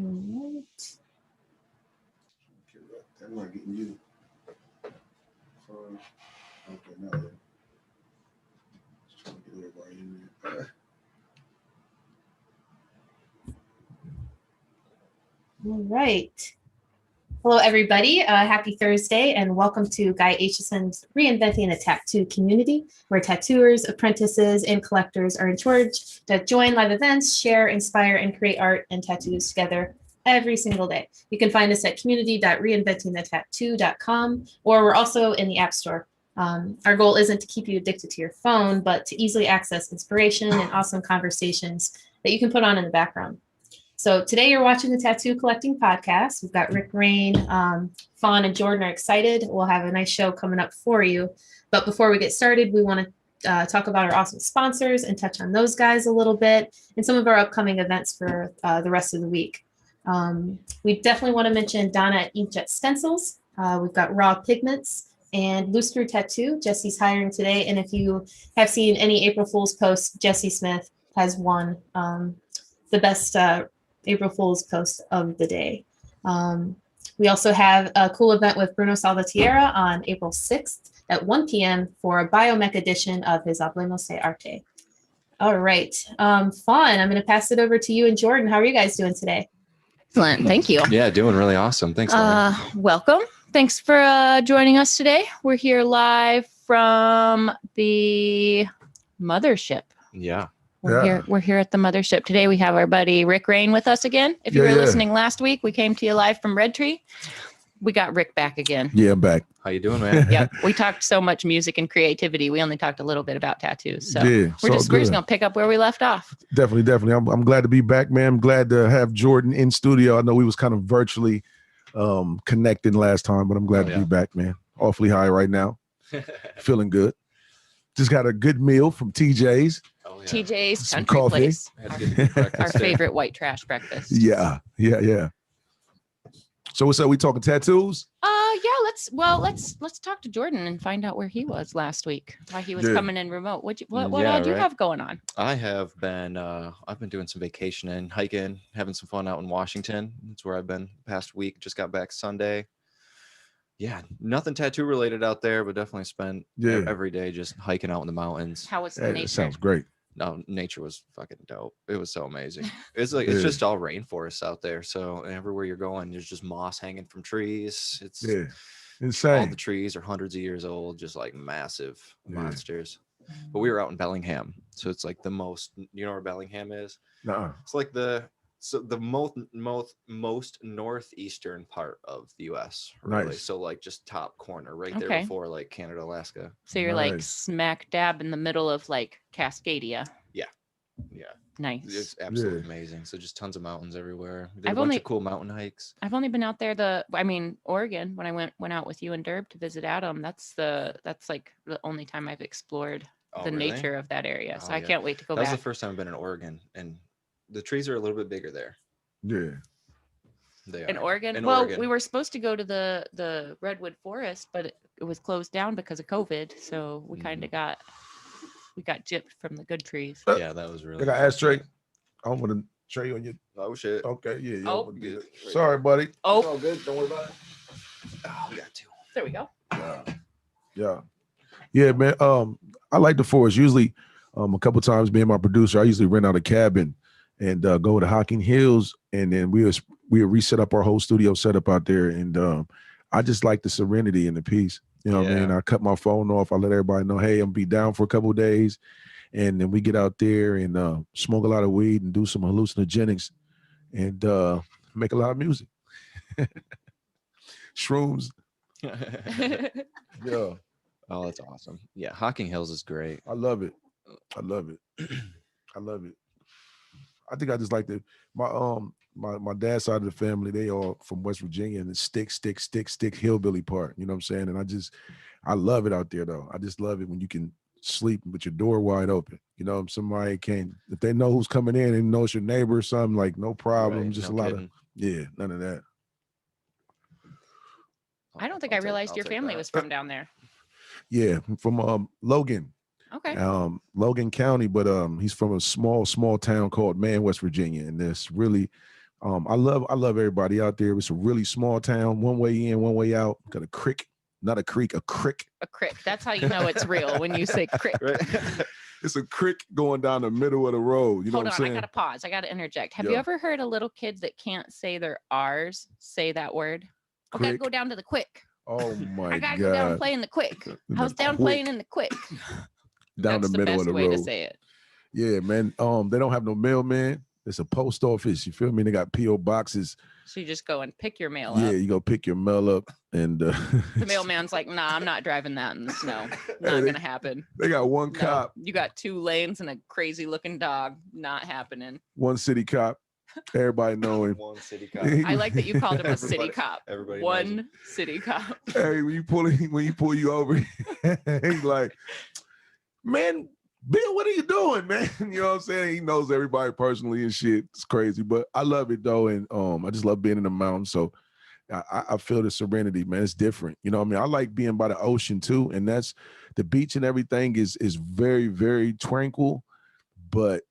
Right. I'm not getting you. Okay, now just trying to get everybody in there. All right. Hello, everybody. Happy Thursday, and welcome to Guy Aitchison's Reinventing the Tattoo community, where tattooers, apprentices, and collectors are encouraged to join live events, share, inspire, and create art and tattoos together every single day. You can find us at community.reinventingthetattoo.com, or we're also in the App Store. Our goal isn't to keep you addicted to your phone, but to easily access inspiration and awesome conversations that you can put on in the background. So today you're watching the Tattoo Collecting Podcast. We've got Rikk, Reighn, Fawn, and Jordan are excited. We'll have a nice show coming up for you. But before we get started, we want to talk about our awesome sponsors and touch on those guys a little bit and some of our upcoming events for the rest of the week. We definitely want to mention Donna at Inkjet Stencils. We've got Raw Pigments and Loose Screw Tattoo. Jesse's hiring today. And if you have seen any April Fool's posts, Jesse Smith has won the best April Fool's post of the day. We also have a cool event with Bruno Salvatierra on April 6th at 1 p.m. for a biomech edition of his Hablemos de Arte. All right. Fawn, I'm going to pass it over to you and Jordan. How are you guys doing today? Excellent. Thank you. Yeah, doing really awesome. Thanks, Lauren. Welcome. Thanks for joining us today. We're here live from the mothership. Yeah. We're here at the mothership today. We have our buddy Rikk Reighn with us again. If you were listening last week, we came to you live from Red Tree. We got Rikk back again. Yeah, I'm back. How you doing, man? Yep. We talked so much music and creativity. We only talked a little bit about tattoos. So Yeah, we're just gonna pick up where we left off. Definitely. I'm glad to be back, man. I'm glad to have Jordan in studio. I know we was kind of virtually connecting last time, but I'm glad to be back, man. Awfully high right now. Feeling good. Just got a good meal from TJ's. Oh, yeah. TJ's Some Country coffee. Place. Our Our favorite white trash breakfast. Yeah. So what's up? We talking tattoos? Yeah, let's talk to Jordan and find out where he was last week. Why he was coming in remote. What all do you have going on? I have been I've been doing some vacationing, hiking, having some fun out in Washington. That's where I've been the past week. Just got back Sunday. Yeah, nothing tattoo related out there, but definitely spent every day just hiking out in the mountains. How was the nature? Sounds great. No, nature was fucking dope. It was so amazing. It's like it's just all rainforests out there. So everywhere you're going, there's just moss hanging from trees. It's insane. All the trees are hundreds of years old, just like massive monsters. But we were out in Bellingham, so it's like the most. You know where Bellingham is? No. It's like the most northeastern part of the U.S. Really. Nice. So like just top corner, right there before like Canada, Alaska. So you're like smack dab in the middle of like Cascadia. Yeah. Nice. It's absolutely amazing. So just tons of mountains everywhere. Did I've a bunch only- of cool mountain hikes. I've only been out there Oregon, when I went out with you and Derb to visit Adam. That's like the only time I've explored the nature of that area. So I can't wait to go back. That was the first time I've been in Oregon, and the trees are a little bit bigger there. Yeah. They are. In Oregon? We were supposed to go to the Redwood Forest, but it was closed down because of COVID. So we kind of got gypped from the good trees. Yeah, that was really. I got ashtray. I want to tray on your. Oh shit. Okay, yeah. Oh, good. Sorry, buddy. Oh, It's all good. Don't worry about it. Oh, we got two. there we go. Yeah, man. I like the forest. Usually, a couple times being my producer, I usually rent out a cabin and go to Hocking Hills, and then we reset up our whole studio setup out there, and I just like the serenity and the peace. You know what I mean? I cut my phone off. I let everybody know, hey, I'm gonna be down for a couple of days, and then we get out there and smoke a lot of weed and do some hallucinogenics, and make a lot of music. Shrooms. Yeah. Oh, that's awesome. Yeah, Hocking Hills is great. I love it. I think I just like my dad's side of the family, they all from West Virginia, and it's stick hillbilly part. You know what I'm saying? And I love it out there though. I just love it when you can sleep with your door wide open. You know, somebody can, if they know who's coming in and knows your neighbor or something, like no problem. Right, Just no a lot kidding. none of that. I don't think I realized your family was from down there. Yeah, from Logan. Okay. Logan County, but he's from a small town called Man, West Virginia, and there's really I love everybody out there. It's a really small town, one way in, one way out. Got a creek, not a creek, a crick. A crick. That's how you know it's real when you say crick. Right. It's a creek going down the middle of the road. You know Hold what on, I'm saying? I gotta pause. I gotta interject. Have you Yeah. ever heard a little kid that can't say their R's say that word? I gotta Crick. go down to the quick. Oh my I gotta go down and God. play in the quick. The I was down quick. playing in the quick. Down That's the the middle best of the way road. to say it. Yeah, man. They don't have no mailman. It's a post office. You feel me? They got P.O. boxes. So you just go and pick your mail Yeah, up. you go pick your mail up, and The mailman's like, nah, I'm not driving that in the snow. Not gonna happen. they got one No, cop, you got 2 lanes and a crazy looking dog. Not happening. one city cop. Everybody know him. One city cop. I like that you called him a city Everybody- cop. everybody knows One city cop. Hey, when you pull you over, he's like, man, Bill, what are you doing, man? You know what I'm saying? He knows everybody personally and shit. It's crazy, but I love it though, and I just love being in the mountains. So I feel the serenity, man. It's different. You know what I mean? I like being by the ocean too, and that's the beach and everything is very, very tranquil. But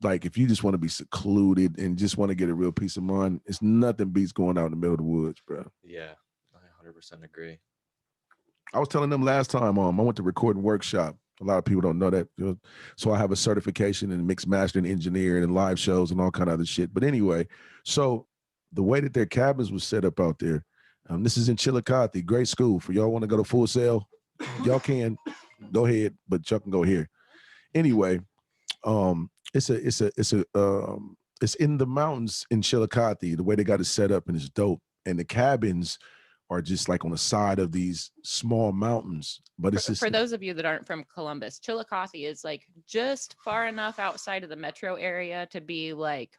like if you just want to be secluded and just want to get a real peace of mind, it's nothing beats going out in the middle of the woods, bro. Yeah, I 100% agree. I was telling them last time I went to recording workshop. A lot of people don't know that. So I have a certification in mixed mastering, engineering, and live shows and all kind of other shit. But anyway, so the way that their cabins was set up out there, this is in Chillicothe, great school. For y'all want to go to Full Sail, y'all can go ahead, but y'all can go here. Anyway, it's in the mountains in Chillicothe, the way they got it set up, and it's dope. And the cabins are just like on the side of these small mountains. But it's just For those of you that aren't from Columbus, Chillicothe is like just far enough outside of the metro area to be like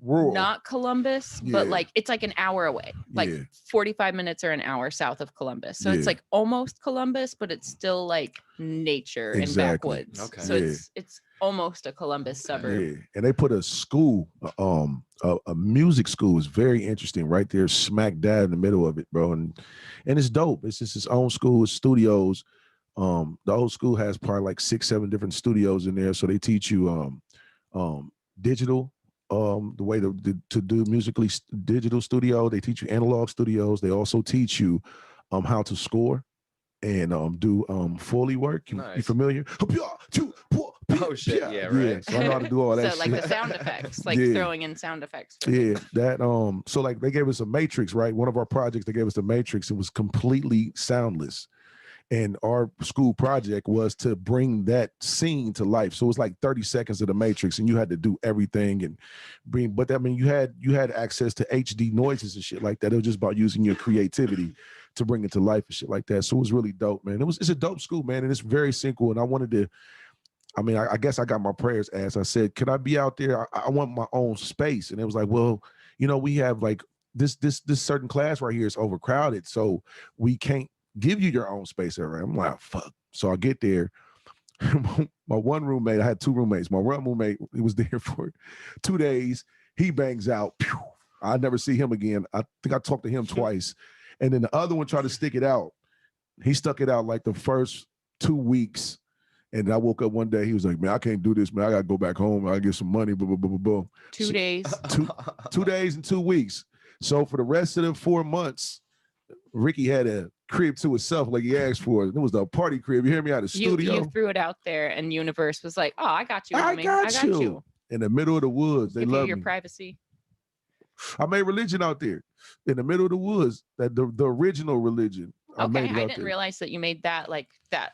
rural. not Columbus, Yeah. but like it's like an hour away, like Yeah. 45 minutes or an hour south of Columbus. So Yeah. it's like almost Columbus, but it's still like nature Exactly. and backwoods. Okay. So Yeah. it's almost a Columbus suburb. Yeah, and they put a school, a music school is very interesting right there, smack dab in the middle of it, bro. And it's dope. It's just its own school, it's studios. The old school has probably like 6-7 different studios in there. So they teach you digital, the way to do musically digital studio. They teach you analog studios. They also teach you how to score and do Foley work. You Nice. familiar? Oh shit, yeah, right. So I know how to do all that So like shit. the sound effects, like Yeah. throwing in sound effects. for Yeah, things. that so like they gave us a matrix, right? One of our projects, they gave us the matrix. It was completely soundless. And our school project was to bring that scene to life. So it was like 30 seconds of the matrix, and you had to do everything and bring, but I mean you had access to HD noises and shit like that. It was just about using your creativity to bring it to life and shit like that. So it was really dope, man. It's a dope school, man, and it's very simple. And I wanted to, I guess I got my prayers asked. I said, could I be out there? I want my own space. And it was like, well, we have like this certain class right here is overcrowded, so we can't give you your own space area. I'm like, fuck. So I get there. My one roommate, I had 2 roommates. My one roommate, he was there for 2 days. He bangs out. Pew. I never see him again. I think I talked to him twice. And then the other one tried to stick it out. He stuck it out like the first 2 weeks. And I woke up one day, he was like, man, I can't do this, man. I got to go back home. I get some money, blah, blah, blah, blah, blah. 2 days. 2 days and 2 weeks. So for the rest of the 4 months, Ricky had a crib to himself like he asked for. It was the party crib. You hear me? Out of the studio. You threw it out there, and Universe was like, "Oh, I got you, I homie. got you." In the middle of the woods. They Give you love your me. privacy. I made religion out there in the middle of the woods. That the original religion. Okay, made it I out didn't there. realize that you made that like that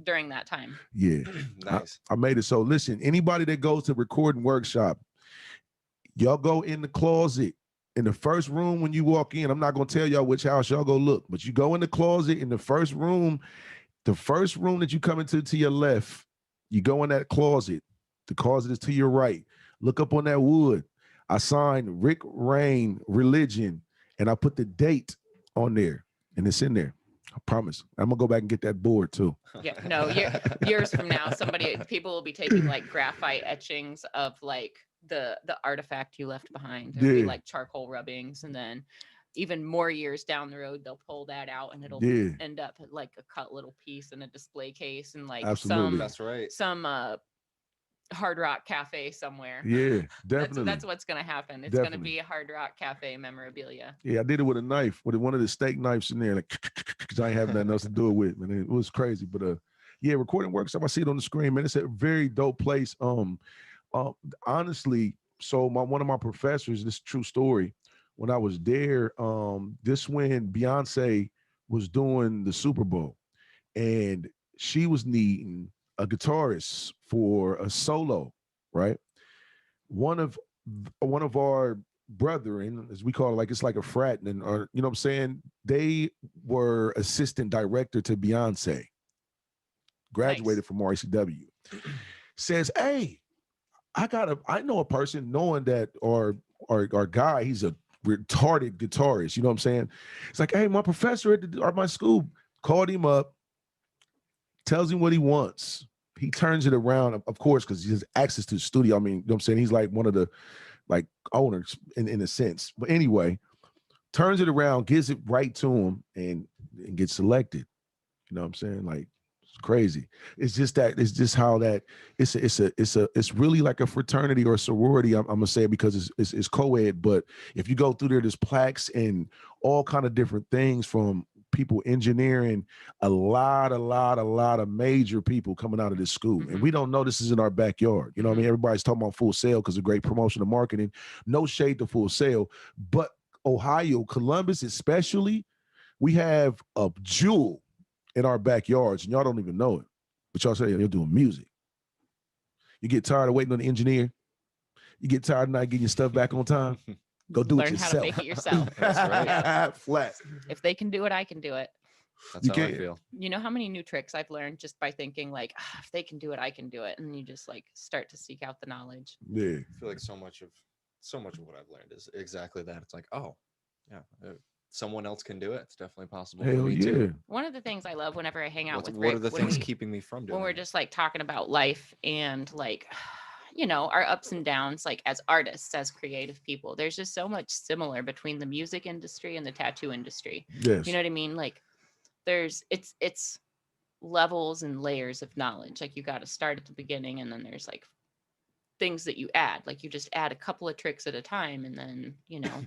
during that time. Yeah. Nice. I made it. So listen, anybody that goes to recording workshop, y'all go in the closet. In the first room when you walk in, I'm not going to tell y'all which house y'all go look, but you go in the closet in the first room that you come into to your left, you go in that closet. The closet is to your right. Look up on that wood. I signed Rikk, Reighn, Religion, and I put the date on there, and it's in there. I promise. I'm going to go back and get that board too. Yeah, no, years from now, people will be taking like graphite etchings of like the artifact you left behind. There'll be Yeah. like charcoal rubbings, and then even more years down the road, they'll pull that out, and it'll Yeah. end up like a cut little piece in a display case, and like Absolutely. That's right. some Hard Rock Cafe somewhere. Yeah, definitely. That's what's gonna happen. It's gonna be a Hard Rock Cafe memorabilia. Yeah, I did it with a knife, with one of the steak knives in there, like, because I ain't have nothing else to do it with, man. It was crazy, but yeah, recording workshop. I see it on the screen, man. It's a very dope place. Honestly, so one of my professors, this is a true story. When I was there, this when Beyonce was doing the Super Bowl, and she was needing a guitarist for a solo, right? One of our brethren, as we call it, like it's like a frat, and or you know what I'm saying? They were assistant director to Beyonce, graduated from RCW. Says, hey, I know a person knowing that our guy, he's a retarded guitarist. You know what I'm saying? It's like, hey, my professor at my school called him up, tells him what he wants. He turns it around, of course, because he has access to the studio. I mean, you know what I'm saying? He's like one of the like owners in a sense. But anyway, turns it around, gives it right to him, and gets selected. You know what I'm saying? Like, it's crazy. It's just how that it's really like a fraternity or a sorority. I'm gonna say it because it's co-ed, but if you go through there's plaques and all kind of different things from people engineering, a lot of major people coming out of this school. And we don't know this is in our backyard. You know what I mean? Everybody's talking about Full Sail because of great promotion and marketing. No shade to Full Sail, but Ohio, Columbus especially, we have a jewel in our backyards, and y'all don't even know it. But y'all say you're doing music. You get tired of waiting on the engineer. You get tired of not getting your stuff back on time. Go do it yourself. Learn how to make it yourself. That's right. Flat. If they can do it, I can do it. That's how I feel. You know how many new tricks I've learned just by thinking like, if they can do it, I can do it. And you just like start to seek out the knowledge. Yeah. I feel like so much of what I've learned is exactly that. It's like, oh, yeah, someone else can do it. It's definitely possible for me too. One of the things I love whenever I hang out with Rikk, what are the things keeping me from doing when we're it? just like talking about life and like, you know, our ups and downs, like as artists, as creative people, there's just so much similar between the music industry and the tattoo industry. Yes. You know what I mean? Like it's levels and layers of knowledge. Like you got to start at the beginning, and then there's like things that you add, like you just add a couple of tricks at a time, and then, you know,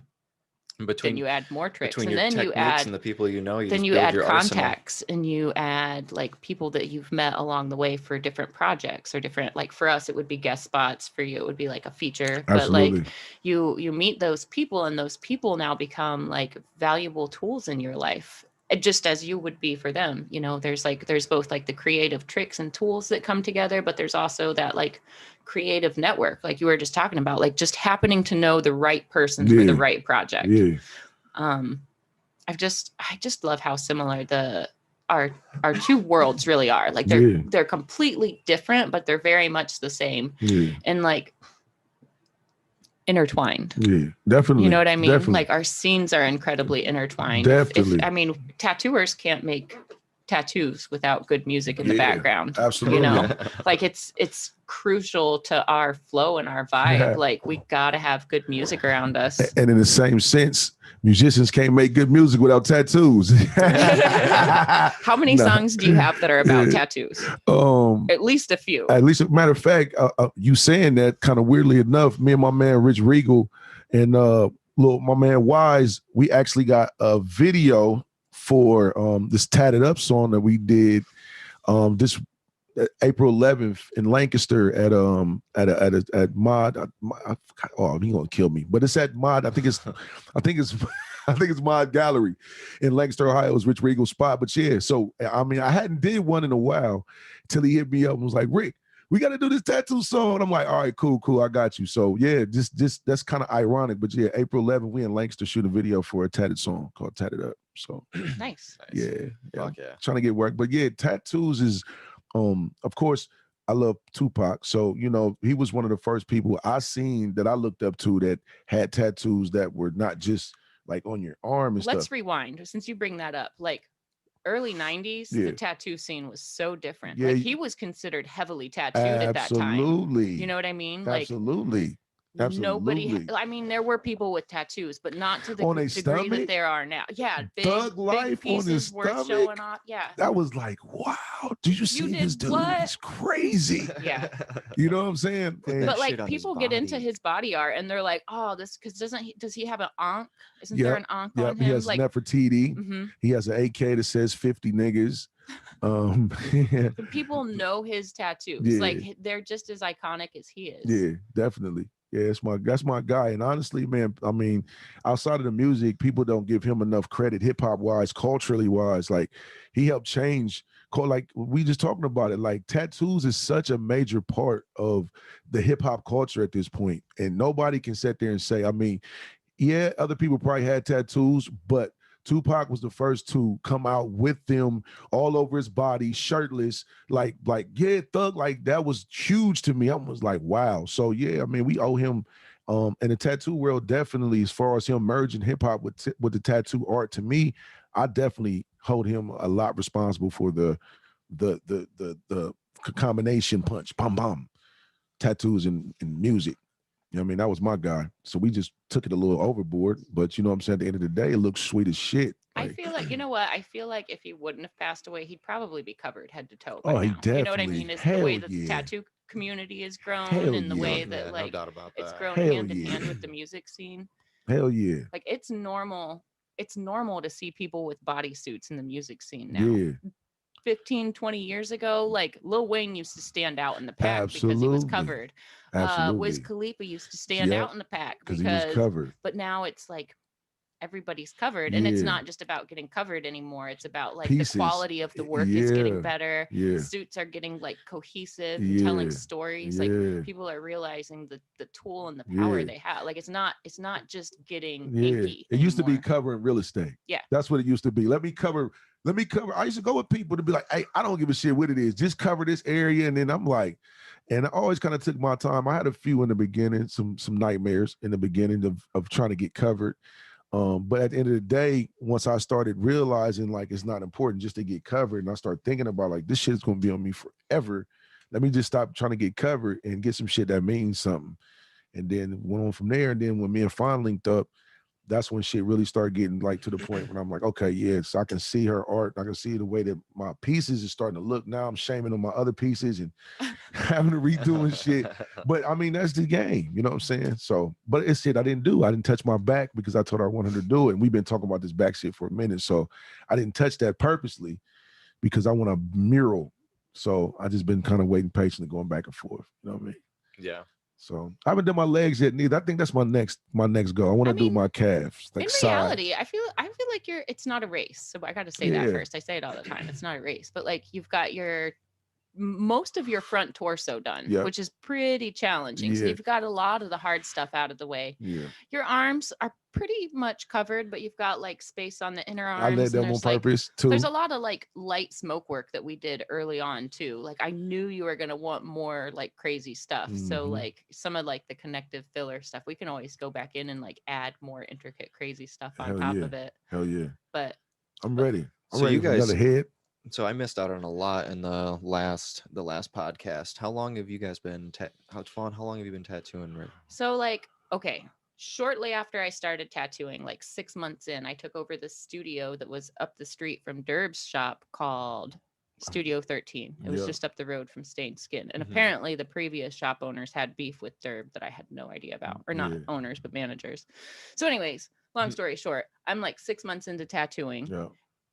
then you add more tricks, and then you add and the people you know, then you add contacts, and you add like people that you've met along the way for different projects or different, like for us it would be guest spots, for you it would be like a feature. Absolutely. But like you meet those people, and those people now become like valuable tools in your life, just as you would be for them. You know, there's both like the creative tricks and tools that come together, but there's also that like creative network, like you were just talking about, like just happening to know the right person for the right project. Yeah. I just love how similar our two worlds really are. Like they're completely different, but they're very much the same. And like intertwined. Yeah, definitely. You know what I mean? Definitely. Like our scenes are incredibly intertwined. Definitely. I mean, tattooers can't make tattoos without good music in the background. Absolutely. You know, like it's crucial to our flow and our vibe. Yeah. Like we gotta have good music around us. And in the same sense, musicians can't make good music without tattoos. How many songs do you have that are about tattoos? At least a few. Matter of fact, you saying that kind of weirdly enough, me and my man Rich Regal and my man Wise, we actually got a video for this Tatted Up song that we did this April 11th in Lancaster at Mod. He gonna kill me, but it's at Mod. I think it's Mod Gallery in Lancaster, Ohio. It's Rich Regal's spot. But yeah, so I mean, I hadn't did one in a while till he hit me up and was like, Rikk, we got to do this tattoo song. And I'm like, all right, cool, I got you. So yeah, just that's kind of ironic, but yeah, April 11th, we in Lancaster shooting a video for a tatted song called Tatted Up. So nice. Yeah. Fuck yeah. Trying to get work, but yeah, tattoos is, of course, I love Tupac. So, you know, he was one of the first people I seen that I looked up to that had tattoos that were not just like on your arm and stuff. Let's rewind, since you bring that up. Like early 90s, the tattoo scene was so different. Like he was considered heavily tattooed at that time. Absolutely. You know what I mean? Absolutely. Absolutely. I mean, there were people with tattoos, but not to the On a degree stomach? that there are now. Yeah, Thug life on his pieces worth stomach? showing off. Yeah. That was like, wow. Did you see this did dude? what? He's crazy. Yeah. You know what I'm saying? Put And that But like shit on his people get into body. his body art and they're like, oh, this because does he have an ankh? Isn't there an ankh on he him? has Like, Nefertiti. mhm. He has an AK that says 50 niggas. And people know his tattoos. Yeah. Like they're just as iconic as he is. Yeah, definitely. Yeah, that's my guy. And honestly, man, I mean, outside of the music, people don't give him enough credit, hip hop wise, culturally wise. Like he helped change. Like we just talking about it. Like tattoos is such a major part of the hip hop culture at this point, and nobody can sit there and say. I mean, yeah, other people probably had tattoos, but Tupac was the first to come out with them all over his body, shirtless, like yeah, thug, like that was huge to me. I was like, wow. So yeah, I mean, we owe him. And the tattoo world definitely, as far as him merging hip hop with the tattoo art, to me, I definitely hold him a lot responsible for the combination punch, pom pom, tattoos and music. You know what I mean? That was my guy. So we just took it a little overboard. But you know what I'm saying? At the end of the day, it looks sweet as shit. I feel like, you know what? I feel like if he wouldn't have passed away, he'd probably be covered head to toe. Oh, he now. definitely. You know what I mean? Is the way that the tattoo community has grown Hell and the yeah. way that no like doubt about it's that. grown Hell hand in yeah. hand with the music scene. Hell yeah. Like it's normal. It's normal to see people with bodysuits in the music scene now. Yeah. 15, 20 years ago, like Lil Wayne used to stand out in the pack because he was Absolutely. covered. Absolutely. Wiz Khalifa used to stand Yep, out in the pack because he was covered. but now it's like everybody's covered, and it's Yeah. not just about getting covered anymore. It's about like Pieces. the quality of the work is getting Yeah. better. Yeah. Suits are getting like cohesive and telling Yeah. stories. Yeah. Like people are realizing the tool and the power Yeah. they have. Like it's not just getting Yeah. inky It used to be anymore. covering real estate. Yeah. That's what it used to be. Let me cover. I used to go with people to be like, hey, I don't give a shit what it is. Just cover this area. And then I'm like, and I always kind of took my time. I had a few in the beginning, some nightmares in the beginning of trying to get covered. But at the end of the day, once I started realizing like it's not important just to get covered, and I started thinking about like this shit is gonna be on me forever. Let me just stop trying to get covered and get some shit that means something. And then went on from there. And then when me and Fawn linked up, that's when shit really started getting like to the point when I'm like, okay, yes, I can see her art. I can see the way that my pieces is starting to look. Now I'm shaming on my other pieces and having to redo and shit. But I mean, that's the game, you know what I'm saying? So, but it's shit I didn't do. I didn't touch my back because I told her I wanted her to do it. And we've been talking about this back shit for a minute. So I didn't touch that purposely because I want a mural. So I just been kind of waiting patiently, going back and forth. You know what I mean? Yeah. So I haven't done my legs yet neither. I think that's my next goal. I want to do my calves. Like in reality, I feel like it's not a race. So I got to say that first. I say it all the time. It's not a race, but like you've got most of your front torso done, which is pretty challenging. So you've got a lot of the hard stuff out of the way. Yeah. Your arms are pretty much covered, but you've got like space on the inner arms. I led them on purpose too. There's a lot of like light smoke work that we did early on too. Like I knew you were gonna want more like crazy stuff. Mm-hmm. So like some of like the connective filler stuff, we can always go back in and like add more intricate, crazy stuff on top of it. Hell yeah. But I'm ready. I'm So ready you for guys- another head. So I missed out on a lot in the last podcast. How long have you guys been how long have you been tattooing? Right? So like, okay, shortly after I started tattooing, like 6 months in, I took over this studio that was up the street from Derb's shop called Studio 13. It was just up the road from Stained Skin. And apparently the previous shop owners had beef with Derb that I had no idea about. Or not owners, but managers. So anyways, long story short, I'm like 6 months into tattooing. Yeah.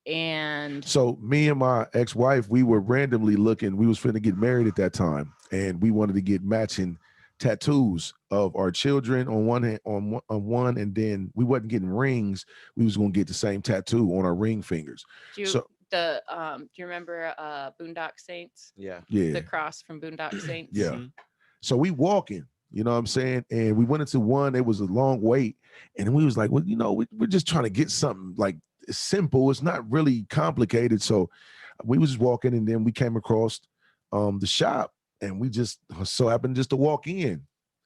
And so me and my ex-wife, we were randomly looking. We was finna get married at that time, and we wanted to get matching tattoos of our children on one hand, on one, and then we wasn't getting rings. We was gonna get the same tattoo on our ring fingers. do you remember Boondock Saints? Yeah. The cross from Boondock Saints? Yeah. Mm-hmm. So we walking, you know what I'm saying? And we went into one, it was a long wait. And we was like, well, you know, we're just trying to get something like simple. It's not really complicated. So we was just walking, and then we came across the shop, and we just so happened just to walk in,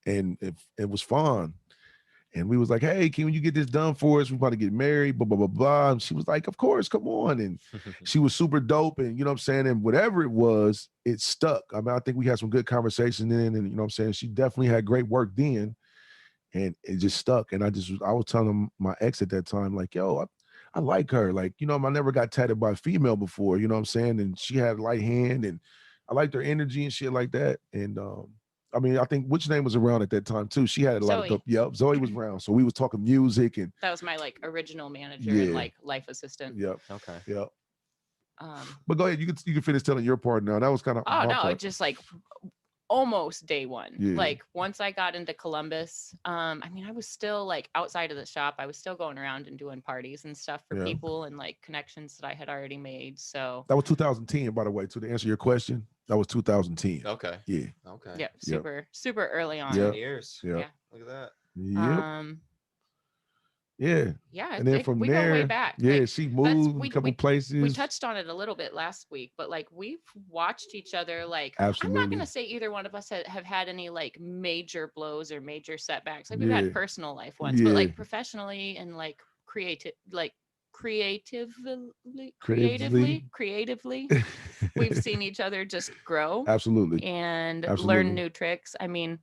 and it was fun. And we was like, hey, can you get this done for us? We're about to get married, blah, blah, blah, blah. And she was like, of course, come on. And she was super dope. And you know what I'm saying? And whatever it was, it stuck. I mean, I think we had some good conversations then. And you know what I'm saying? She definitely had great work then. and it just stuck. And I was telling my ex at that time, like, yo, I like her. Like, you know, I never got tatted by a female before, you know what I'm saying? And she had a light hand and I liked her energy and shit like that. And I mean, I think which name was around at that time too. She had a lot of Zoe. dope. Yep, Zoe was around. So we was talking music and That was my like original manager Yeah. and like life assistant. yep, Okay. yep. Um, But go ahead, you can finish telling your part now. That was kind of oh no, it just like almost day one. Yeah. Like once I got into Columbus, I mean, I was still like outside of the shop. I was still going around and doing parties and stuff for Yeah. people and like connections that I had already made. So that was 2010, by the way. To answer your question, that was 2010. Okay. Yeah. Okay. yeah, super early on. Yep. 10 years. Yep. Yeah. Look at that. Yep. Yeah. Yeah, And then from we there, go way back. yeah, Like, she moved a couple places. we touched on it a little bit last week, but like we've watched each other. Like Absolutely. I'm not gonna say either one of us have had any like major blows or major setbacks. Like we've Yeah. had personal life ones, Yeah. but like professionally and like creatively, we've seen each other just grow Absolutely. and Absolutely. learn new tricks. I mean,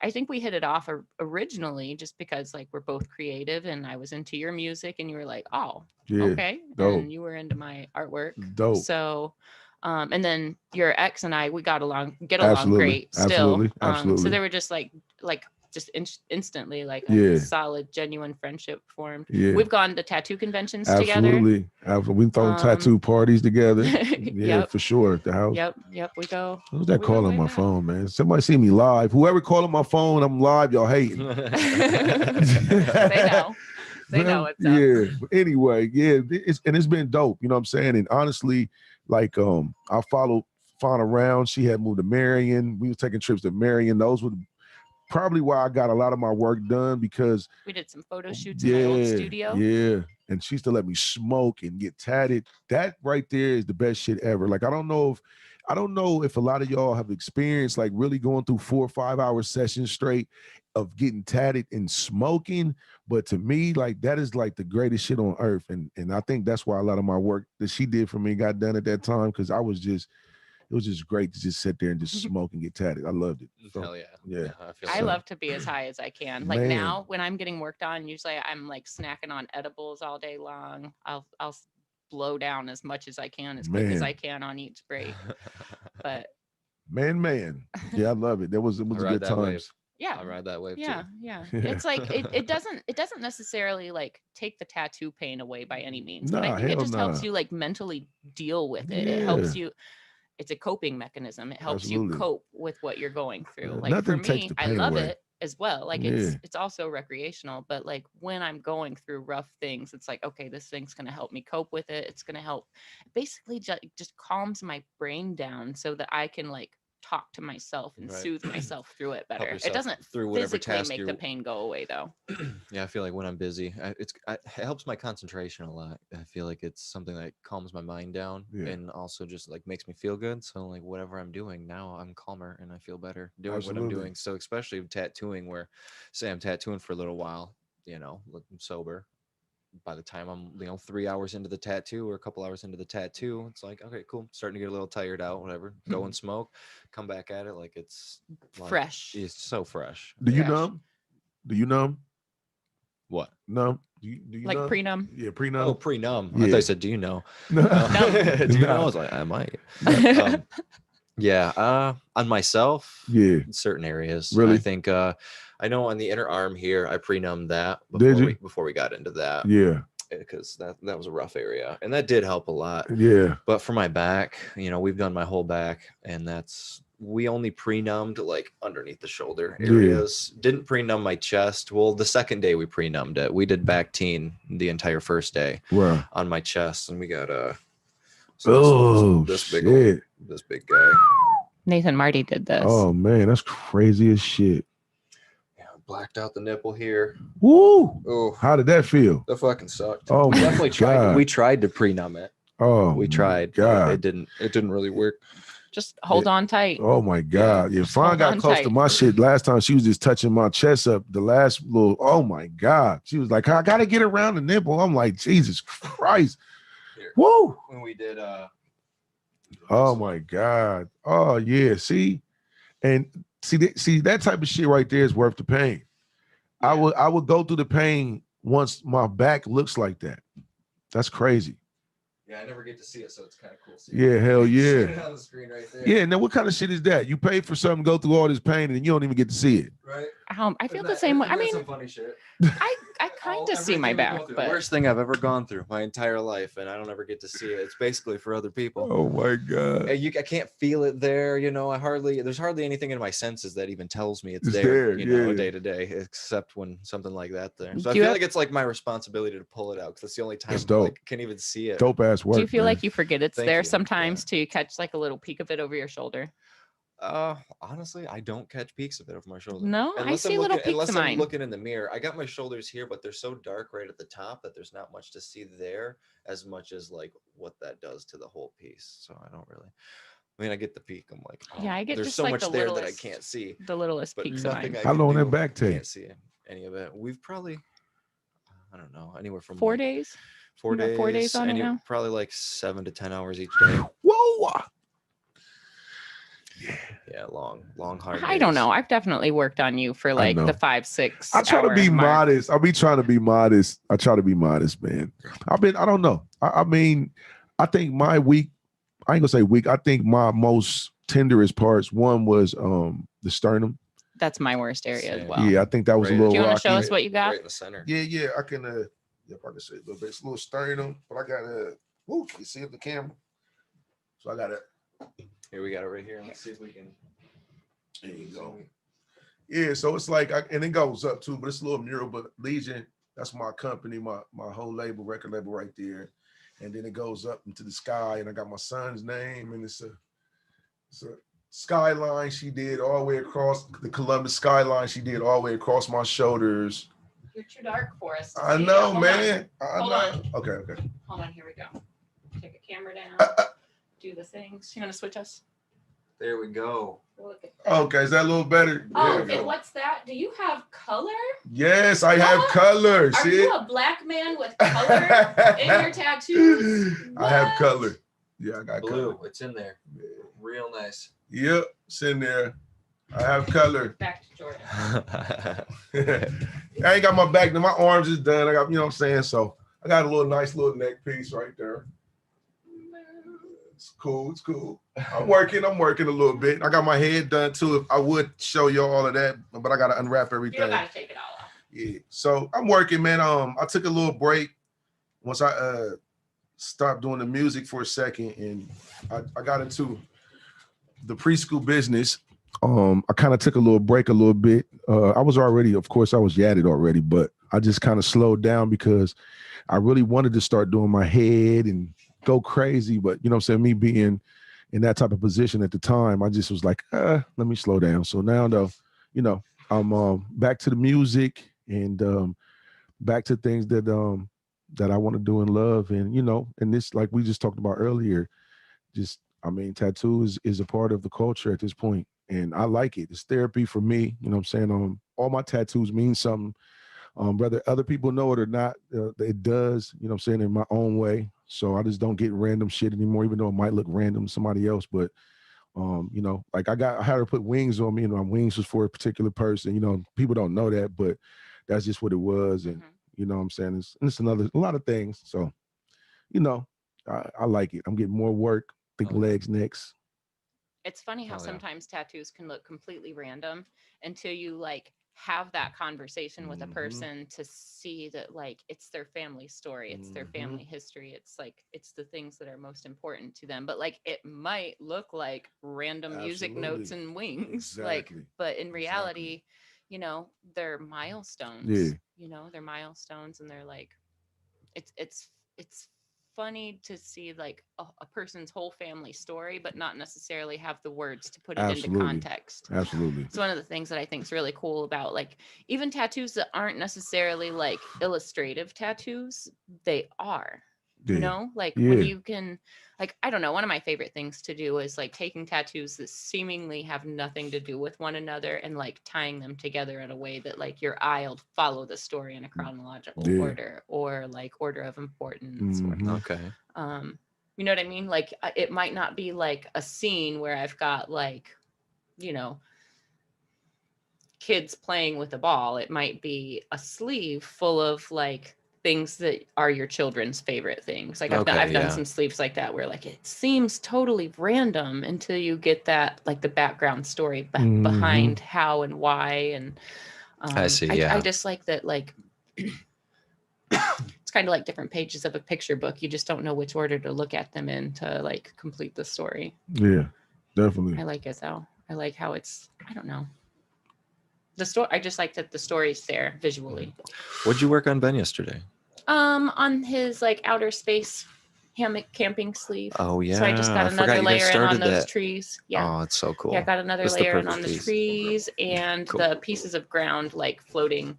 I think we hit it off originally just because like we're both creative and I was into your music and you were like, oh, Yeah. okay. Dope. And you were into my artwork. Dope. So, and then your ex and I, we get along Absolutely. great still. Absolutely. So Absolutely. they were just just instantly like Yeah. a solid, genuine friendship formed. Yeah. We've gone to tattoo conventions together. Absolutely. We've thrown tattoo parties together. Yeah, Yep. for sure. At the house. Yep. We go. Who's that we go calling way my back. phone, man? Somebody see me live. Whoever calling my phone, I'm live. Y'all hating. They know. They know what's up. Yeah. But anyway, yeah, it's been dope. You know what I'm saying? And honestly, like I followed Fawn around. She had moved to Marion. We was taking trips to Marion. Those were probably why I got a lot of my work done because we did some photo shoots in my old studio. Yeah. And she used to let me smoke and get tatted. That right there is the best shit ever. Like I don't know if a lot of y'all have experienced like really going through 4 or 5 hour sessions straight of getting tatted and smoking. But to me, like that is like the greatest shit on earth. And I think that's why a lot of my work that she did for me got done at that time because it was just great to just sit there and just smoke and get tatted. I loved it. So, Hell yeah. Yeah. I love to be as high as I can. Like Man. now when I'm getting work done, usually I'm like snacking on edibles all day long. I'll blow down as much as I can, as quick as Man. I can on each break. But Man. Yeah, I love it. It was ride good that wave. times. yeah. I ride that wave Yeah, too. yeah. It's like it doesn't necessarily like take the tattoo pain away by any means. But I Nah, think it hell just helps nah. you like mentally deal with it. It helps you. It's a coping mechanism. It helps Absolutely. you cope with what you're going through. Yeah, Like for nothing takes me, the I pain love away. it as well. Like Yeah. it's also recreational, but like when I'm going through rough things, it's like, okay, this thing's going to help me cope with it. It's going to help basically just calms my brain down so that I can like talk to myself and Right. soothe myself through it better. It yourself doesn't through whatever physically task make the you're- pain go away though. Yeah, I feel like when I'm busy, it helps my concentration a lot. I feel like it's something that calms my mind down Yeah. and also just like makes me feel good. So like whatever I'm doing now, I'm calmer and I feel better doing what Absolutely. I'm doing. So especially with tattooing, where say I'm tattooing for a little while, you know, I'm sober. By the time I'm 3 hours into the tattoo or a couple hours into the tattoo, it's like, okay, cool, starting to get a little tired out, whatever. Go and smoke, come back at it like it's like, Fresh. It's so fresh. Do you Fresh. numb? Do you numb? What? Numb? Do you Like numb? pre-numb. Yeah, Oh, pre-numb. pre-numb. I Yeah. thought you said, do you know? No. Do you know? I Nah. was like, I might. Yeah. On myself, Yeah. in certain areas. Really? I think I know on the inner arm here, I pre-numbed that Did you? before we got into that. Yeah. Because that was a rough area. And that did help a lot. Yeah. But for my back, we've done my whole back, and we only pre-numbed like underneath the shoulder Yeah. areas. Didn't pre-numb my chest. Well, the second day we pre-numbed it. We did back teen the entire first day Wow. on my chest, and we got Oh, this shit. big guy. Nathan Marty did this. Oh man, that's crazy as shit. Yeah, blacked out the nipple here. Woo! Oh, How did that feel? that fucking sucked. Oh we my definitely tried. God. We tried to pre-numb it. Oh, We my tried. but God. It didn't really work. Just hold on tight. Oh my God. Yeah, Just Fawn hold got on close to tight. my shit last time. She was just touching my chest up. The last little, oh my God. She was like, I gotta get around the nipple. I'm like, Jesus Christ. Here. Woo! When we did Oh my God. Oh yeah. See, and see that type of shit right there is worth the pain. I would go through the pain once my back looks like that. That's crazy. Yeah, I never get to see it, so it's kind of cool. Yeah, hell yeah. Seeing it on the screen right there. Yeah, now what kind of shit is that? You pay for something, go through all this pain, and you don't even get to see it. Right. I feel the same way. I mean, some funny shit. I kind of see my back, The but worst thing I've ever gone through my entire life, and I don't ever get to see it. It's basically for other people. Oh my god. I can't feel it there. You know, there's hardly anything in my senses that even tells me it's It's there. there, You know, yeah. day to day, except when something like that there. So Do I you feel have- like it's like my responsibility to pull it out because that's the only time It's I dope. like, can't even see it. Dope ass work. do you feel man. like you forget it's Thank there you. sometimes till you catch like a little peek of it over your shoulder? Honestly, I don't catch peaks of it over my shoulder. No, I Unless see I'm little looking, peeks unless of I'm mine. looking in the mirror. I got my shoulders here, but they're so dark right at the top that there's not much to see there as much as like what that does to the whole piece. So I don't really. I mean, I get the peak. I'm like, Yeah, I get there's just so like much the there that I littlest- can't see. The littlest But peeks of nothing mine. I How can long do, that back take? Can't see any of it. We've probably, I don't know, anywhere from 4 like days. 4 You got days, 4 days on it now? probably like 7 to 10 hours each day. Whoa. Yeah, long, hard. I don't days. know. I've definitely worked on you for like know. the 5-6. I try to hour be mark. modest. I'll be trying to be modest. I try to be modest, man. I don't know. I mean, I think my week, I ain't gonna say weak. I think my most tenderest parts, one was the sternum. That's my worst area as Same. well. Yeah, I think that was a Right. little Do you want rocky. to show us what you got? Right in the center. Yeah, I can if I can say a little bit. It's a little sternum, but I got you see it the camera. So I got it. Here we got it right here. Let's see if we can. There you go. Yeah, so it's like, and it goes up too, but it's a little mural. But Legion, that's my company, my whole label, record label right there. And then it goes up into the sky, and I got my son's name, and it's a skyline she did all the way across the Columbus skyline. She did all the way across my shoulders. You're too dark for us. to I see. know, Hold man. On. I Hold know. on. Okay. Hold on. Here we go. Take a camera down. Do the things. You want to switch us? There we go. Look at that. Okay, is that a little better? Oh, There we and go. what's that? Do you have color? Yes, I have What? color. Are See you it? a black man with color in your tattoos? I have What? color. Yeah, I got Blue. color. It's in there. Real nice. Yep, it's in there. I have color. Back to Jordan. I ain't got my back, my arms is done. I got, you know what I'm saying? So I got a nice little neck piece right there. It's cool. It's cool. I'm working a little bit. I got my head done too. I would show you all of that, but I got to unwrap You everything. don't gotta take it all off. Yeah. So I'm working, man. I took a little break once I stopped doing the music for a second, and I got into the preschool business. I kind of took a little break a little bit. I was already, of course, I was yatted already, but I just kind of slowed down because I really wanted to start doing my head and go crazy. But you know what I'm saying? Me being in that type of position at the time, I just was like, let me slow down. So now though, you know, I'm back to the music and back to things that I want to do and love. And, you know, and this, like we just talked about earlier, tattoos is a part of the culture at this point. And I like it. It's therapy for me. You know what I'm saying? All my tattoos mean something. Whether other people know it or not, it does, you know what I'm saying, in my own way. So I just don't get random shit anymore, even though it might look random to somebody else. But, you know, like I had to put wings on me, and my wings was for a particular person. You know, people don't know that, but that's just what it was. And, you know what I'm saying? It's a lot of things. So, you know, I like it. I'm getting more work, think legs next. It's funny how sometimes tattoos can look completely random until you like have that conversation with a person to see that like it's their family story, it's their family history, it's like it's the things that are most important to them. But like it might look like random music notes and wings, like, but in reality, you know, they're milestones. Yeah. You know, they're milestones, and they're like, it's funny to see like a person's whole family story, but not necessarily have the words to put it into context. Absolutely. It's one of the things that I think is really cool about like even tattoos that aren't necessarily like illustrative tattoos, they are. You know, like when you can, like, I don't know, one of my favorite things to do is like taking tattoos that seemingly have nothing to do with one another and like tying them together in a way that like your eye will follow the story in a chronological order or like order of importance. Okay. You know what I mean? Like it might not be like a scene where I've got like, you know, kids playing with a ball. It might be a sleeve full of like things that are your children's favorite things. Like I've Okay, done yeah. some sleeves like that where like it seems totally random until you get that like the background story Mhm. behind how and why. And I see, yeah. I just like that, like it's kind of like different pages of a picture book. You just don't know which order to look at them in to like complete the story. Yeah, definitely. I like it though. I like how it's, I don't know. The story, I just like that the story's there visually. What'd you work on Ben yesterday? On his like outer space hammock camping sleeve. Oh yeah. So I just got I forgot another you guys layer in on started those that. trees. Yeah. Oh, it's so cool. Yeah, I got another That's the layer in perfect on the piece. trees and Cool. the pieces of ground like floating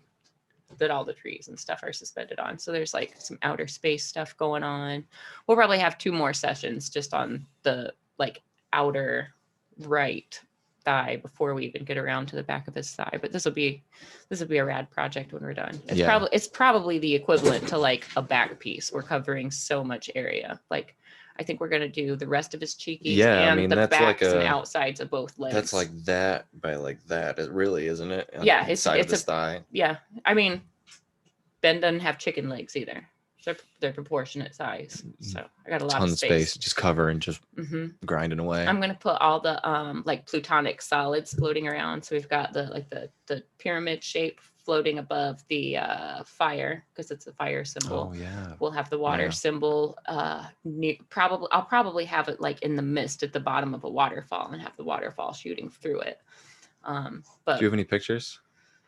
that all the trees and stuff are suspended on. So there's like some outer space stuff going on. We'll probably have 2 more sessions just on the like outer right thigh before we even get around to the back of his thigh. But this will be a rad project when we're done. It's probably the equivalent to like a back piece. We're covering so much area. Like I think we're gonna do the rest of his cheekies and the that's backs like and outsides of both legs. That's like that by like that. It really, isn't it? On Yeah, the side of his thigh. Yeah, I mean, Ben doesn't have chicken legs either. They're proportionate size. So I got a lot Ton of space. just cover and just grinding away. I'm gonna put all the like plutonic solids floating around. So we've got the pyramid shape floating above the fire because it's a fire symbol. Oh yeah. We'll have the water symbol. I'll probably have it like in the mist at the bottom of a waterfall and have the waterfall shooting through it. But do you have any pictures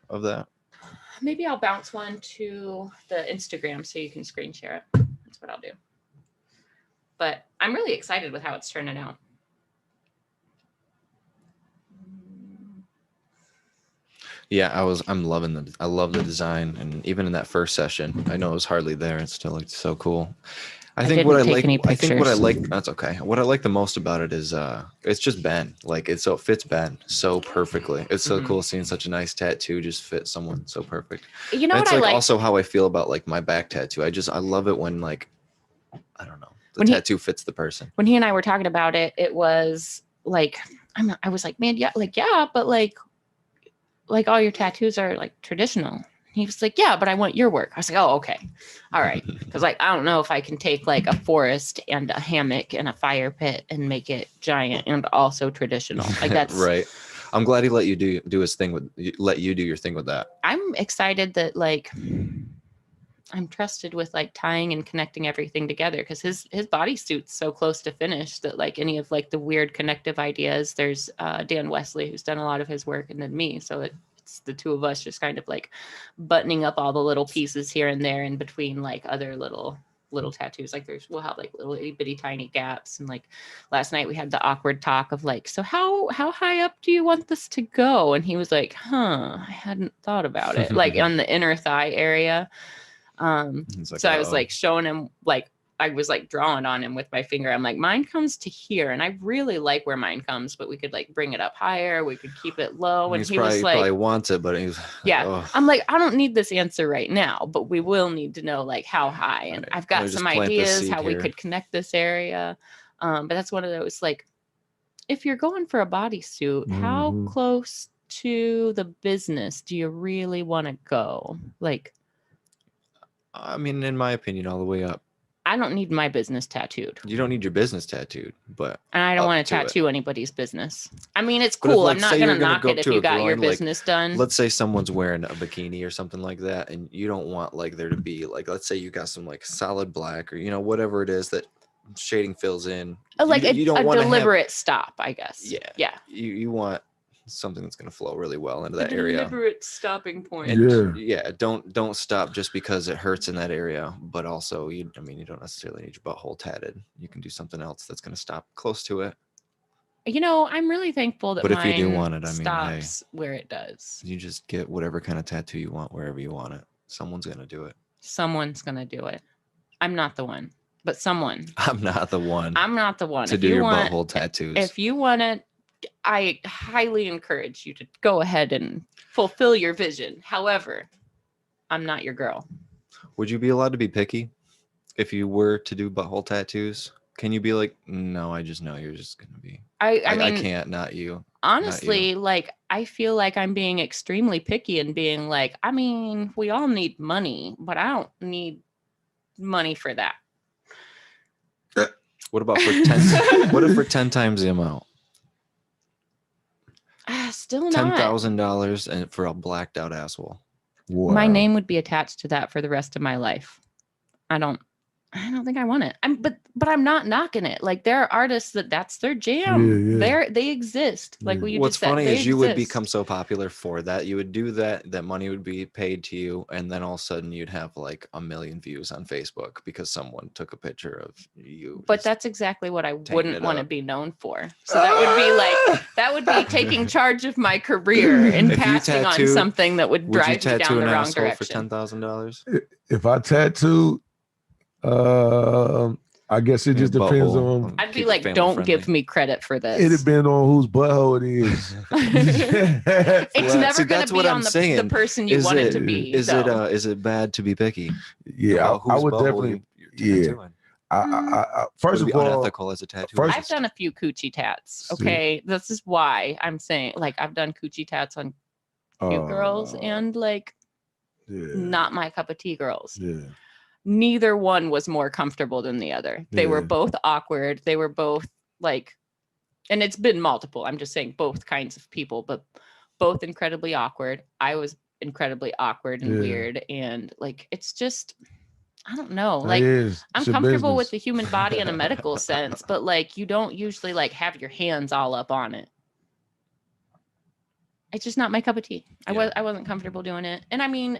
of that? maybe I'll bounce one to the Instagram so you can screen share it. That's what I'll do. But I'm really excited with how it's turning out. Yeah, I'm loving I love the design, and even in that first session, I know it was hardly there. It still looked so cool. I think what I like, that's okay. What I like the most about it is it's just Ben. Like it fits Ben so perfectly. It's so cool seeing such a nice tattoo just fit someone so perfect. You know, it's what like also how I feel about like my back tattoo. I love it when like, I don't know, the tattoo fits the person. When he and I were talking about it, it was like I was like, man, but like all your tattoos are like traditional. He was like, yeah, but I want your work. I was like, oh, okay. All right. Because like, I don't know if I can take like a forest and a hammock and a fire pit and make it giant and also traditional. Like that's right. I'm glad he let you do his thing let you do your thing with that. I'm excited that like I'm trusted with like tying and connecting everything together because his bodysuit's so close to finish that like any of like the weird connective ideas, there's Dan Wesley who's done a lot of his work and then me. So it's the 2 of us just kind of like buttoning up all the little pieces here and there in between like other little tattoos. Like we'll have like little itty bitty tiny gaps. And like last night we had the awkward talk of like, so how high up do you want this to go? And he was like, I hadn't thought about it. Like on the inner thigh area. Like, so I was like showing him, like I was like drawing on him with my finger. I'm like, mine comes to here, and I really like where mine comes, but we could like bring it up higher. We could keep it low. And he was like, probably wants it, but he's yeah. I'm like, I don't need this answer right now, but we will need to know like how high. And I've got some ideas how we could connect this area. But that's one of those like, if you're going for a bodysuit, how close to the business do you really want to go? Like, I mean, in my opinion, all the way up. I don't need my business tattooed. You don't need your business tattooed, but and I don't want to tattoo anybody's business. I mean, it's cool. I'm not going to knock it if you got your business done. Let's say someone's wearing a bikini or something like that, and you don't want like there to be like, let's say you got some like solid black or whatever it is that shading fills in. Like you don't want a deliberate stop, I guess. Yeah. Yeah. You want something that's going to flow really well into that area. Deliberate stopping point. And don't stop just because it hurts in that area, but also you don't necessarily need your butthole tatted. You can do something else that's going to stop close to it. I'm really thankful that if you do want it, stops where it does. You just get whatever kind of tattoo you want wherever you want it. Someone's going to do it. Someone's going to do it. I'm not the one, but someone. I'm not the one. I'm not the one to do your butthole tattoos. If you want it, I highly encourage you to go ahead and fulfill your vision. However, I'm not your girl. Would you be allowed to be picky if you were to do butthole tattoos? Can you be like, no, I just know you're just going to be. I mean, I can't, not you. honestly, like, I feel like I'm being extremely picky and being like, I mean, we all need money, but I don't need money for that. What about for 10? What if for 10 times the amount? Still not. $10,000 and for a blacked out asshole. Wow. My name would be attached to that for the rest of my life. I don't think I want it. But I'm not knocking it. Like, there are artists that's their jam. Yeah. They exist. Like Yeah. what you What's just said. funny They is you would exist. become so popular for that. You would do that. That money would be paid to you, and then all of a sudden you'd have like 1 million views on Facebook because someone took a picture of you. But just- that's exactly what I taking wouldn't it want to up. be known for. So that would be like, that would be taking charge of my career and If you passing on tattoo- something that would would you drive me down tattoo the an wrong asshole for direction. $10,000? If I tattooed, I guess it just Your depends butthole. on. I'd be Keep it like, family don't friendly. give me credit for this. It depends on whose butthole it is. It's never See, going that's to what be I'm on the saying. person you Is want it it- to be. Is though. is it bad to be picky? Yeah, about I whose would butthole definitely. you're Yeah. tattooing? I first Would it of be all, unethical as a tattoo. first- I've done a few coochie tats. See. Okay. This is why I'm saying, like, I've done coochie tats on cute girls and like yeah, not my cup of tea girls. Yeah, Neither one was more comfortable than the other. They were Yeah. both awkward. They were both like, and it's been multiple. I'm just saying both kinds of people, but both incredibly awkward. I was incredibly awkward and Yeah. weird. And like, it's just, I don't know. It Like, is. I'm It's a comfortable with the business. human body in a medical sense, but like, you don't usually like have your hands all up on it. It's just not my cup of tea. Yeah. I wasn't comfortable doing it. And I mean,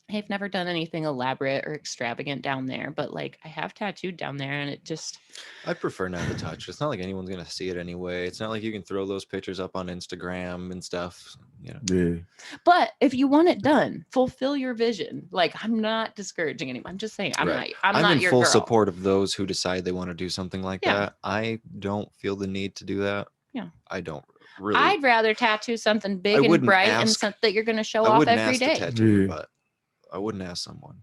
I've never done anything elaborate or extravagant down there, but like I have tattooed down there and it just, I prefer not to touch. It's not like anyone's gonna see it anyway. It's not like you can throw those pictures up on Instagram and stuff. You know. Yeah, but if you want it done, fulfill your vision. Like, I'm not discouraging anyone. I'm just saying, I'm Right. not I'm in your full girl. support of those who decide they want to do something like Yeah. that. I don't feel the need to do that. Yeah. I don't really. I'd rather tattoo something big and wouldn't bright and ask- something that you're going to show I off wouldn't every ask the day. tattoo, Yeah. but I wouldn't ask someone.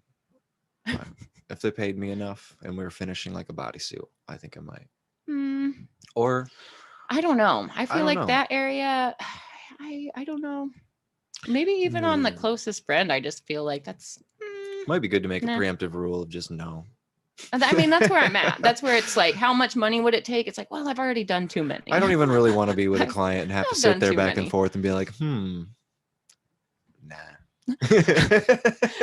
But if they paid me enough and we were finishing like a bodysuit, I think I might. Hmm, Or I don't know. I feel don't like know. that area, I don't know. Maybe even on the Yeah. closest friend, I just feel like that's, might be good to make Nah. a preemptive rule of just no. I mean, that's where I'm at. That's where it's like, how much money would it take? It's like, well, I've already done too many. I don't even really want to be with a I've- client and have to I've sit done there too back many. and forth and be like, nah.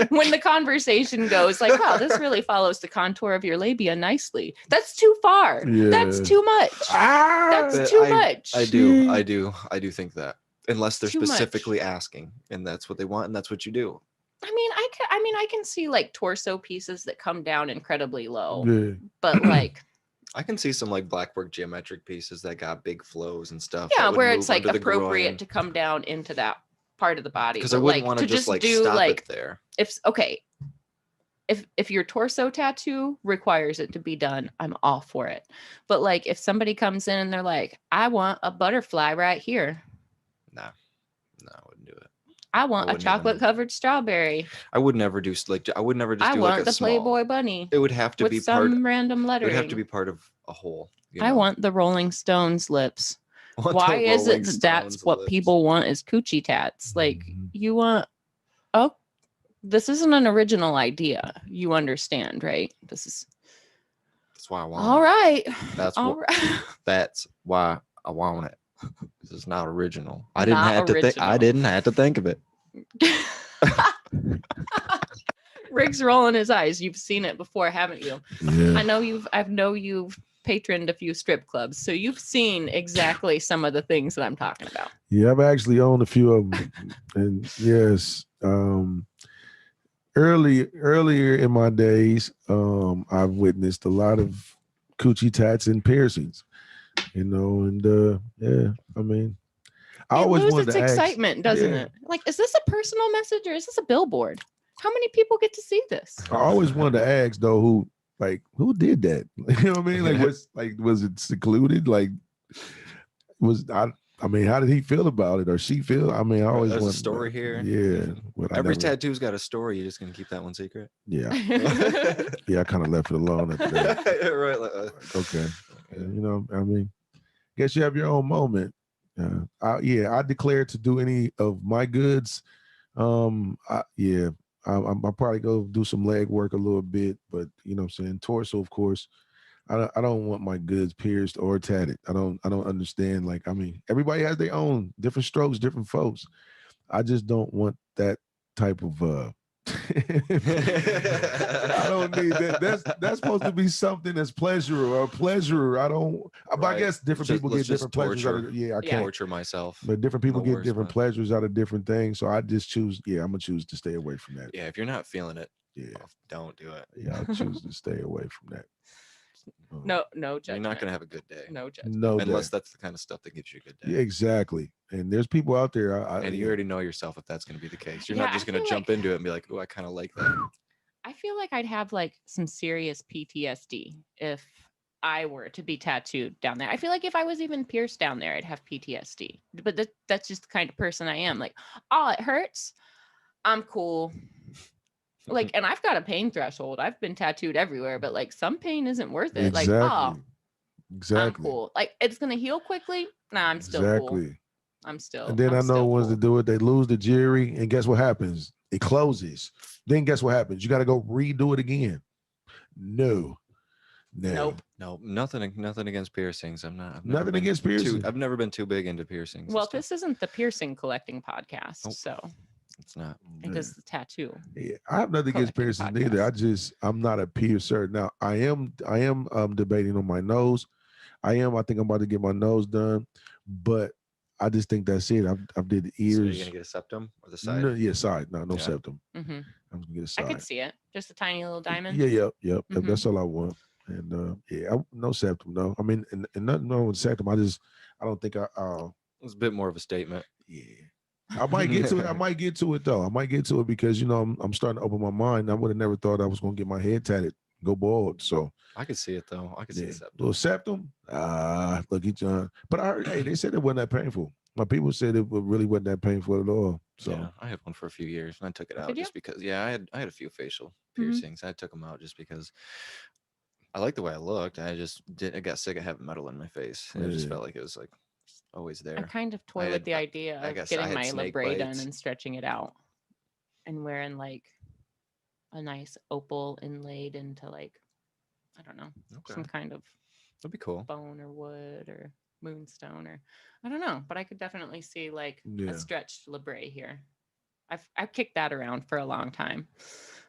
When the conversation goes like, wow, this really follows the contour of your labia nicely. That's too far. That's Yeah. too much. Ah, That's too much. I do think that unless they're Too much. specifically asking and that's what they want and that's what you do. I can see like torso pieces that come down incredibly low, yeah. but like, I can see some like blackwork geometric pieces that got big flows and stuff. yeah, that would where move it's like under the appropriate groin. to come down into that part of the body. Because I But, wouldn't like, want to just like do stop like it there. if your torso tattoo requires it to be done, I'm all for it. But like if somebody comes in and they're like, I want a butterfly right here. No, I wouldn't do it. I want a wouldn't even- chocolate covered strawberry. I would never do like I would never just I do want like a the small. Playboy bunny It would have to with be part. some random It lettering. would have to be part of a whole. you I know? want the Rolling Stones lips. Want the Why is Rolling it that that's Stones what lips. people want is coochie tats? Like Mhm. you want, oh, this isn't an original idea. You understand, right? This is That's why I want. all it. right. That's All what. right. That's why I want it. This is not original. I Not didn't have to think. I original. didn't have to think of it. Rick's rolling his eyes. You've seen it before, haven't you? Yeah. I know you've patroned a few strip clubs, so you've seen exactly some of the things that I'm talking about. Yeah, I've actually owned a few of them, and yes, earlier in my days, I've witnessed a lot of coochie tats and piercings, and yeah, I mean, I It always loses wanted its to ask. excitement, doesn't Yeah. it? Like, is this a personal message or is this a billboard? How many people get to see this? I always wanted to ask though, who did that? You know what I mean? Was it secluded? I mean, how did he feel about it or she feel? I mean, I always There's a wanted to story know. here. Yeah, but I Every never- tattoo's got a story. You're just gonna keep that one secret. Yeah, yeah, I kind of left it alone after that. Right. Okay, I mean, guess you have your own moment, I declare to do any of my goods. I'll probably go do some leg work a little bit, but you know what I'm saying, torso, of course. I don't want my goods pierced or tatted. I don't understand. Like, I mean, everybody has their own different strokes, different folks. I just don't want that type of I don't need that. That's supposed to be something that's pleasure. I don't. But I guess different people get different pleasures out of it. Yeah, I can't torture myself. But different people The get worst, different man. pleasures out of different things. So I just choose. Yeah, I'm gonna choose to stay away from that. Yeah, if you're not feeling it, Yeah, don't do it. yeah, I'll choose to stay away from that. No judgment. You're not gonna have a good day. No judgment. No, Unless that's the kind of stuff that gives you a good day. Yeah, exactly. And there's people out there. And you already know yourself if that's gonna be the case. You're Yeah, not just I gonna feel jump into it and be like, oh, I kind of like that. I feel like I'd have like some serious PTSD if I were to be tattooed down there. I feel like if I was even pierced down there, I'd have PTSD. But that's just the kind of person I am. Like, oh, it hurts. I'm cool. Like, and I've got a pain threshold. I've been tattooed everywhere, but like some pain isn't worth it. Exactly. Like, oh, exactly. I'm cool. Like, it's gonna heal quickly. Nah, I'm still cool. I'm still. And then I'm I know still ones cool. that do it, they lose the jury, and guess what happens? It closes. Then guess what happens? You got to go redo it again. No. Nope. No, nothing against piercings. Nothing against piercings. I've never been too big into piercings. Well, this isn't the piercing collecting podcast, Nope. so it's not. it is the tattoo. Yeah, I have nothing against collecting piercings neither. I'm not a piercer. Now I am debating on my nose. I think I'm about to get my nose done, but I just think that's it. I did the ears. So you're gonna get a septum or the side? No, yeah, side. No septum. Mm-hmm. I'm gonna get a I side. could see it. Just a tiny little diamond. Yeah. Mhm. That's all I want. And no septum. No, I mean, and nothing wrong with septum. I don't think It's a bit more of a statement. Yeah, I might get to it. I might get to it though. I might get to it because I'm starting to open my mind. I would have never thought I was gonna get my head tatted, go bald. So I could see it though. I could see the septum. little septum. Lucky John. But I heard, hey, they said it wasn't that painful. My people said it really wasn't that painful at all. So yeah, I had one for a few years and I took it out Did you? just because. Yeah, I had a few facial piercings. I took them out just because I liked the way I looked. I got sick of having metal in my face. And it just felt like it was like always there. I kind of toy with the idea of guess I getting had my snake labret done bites. and stretching it out and wearing like a nice opal inlaid into like, I don't know, some kind of That'd be cool. bone or wood or moonstone or I don't know, but I could definitely see like a stretched labret here. I've kicked that around for a long time,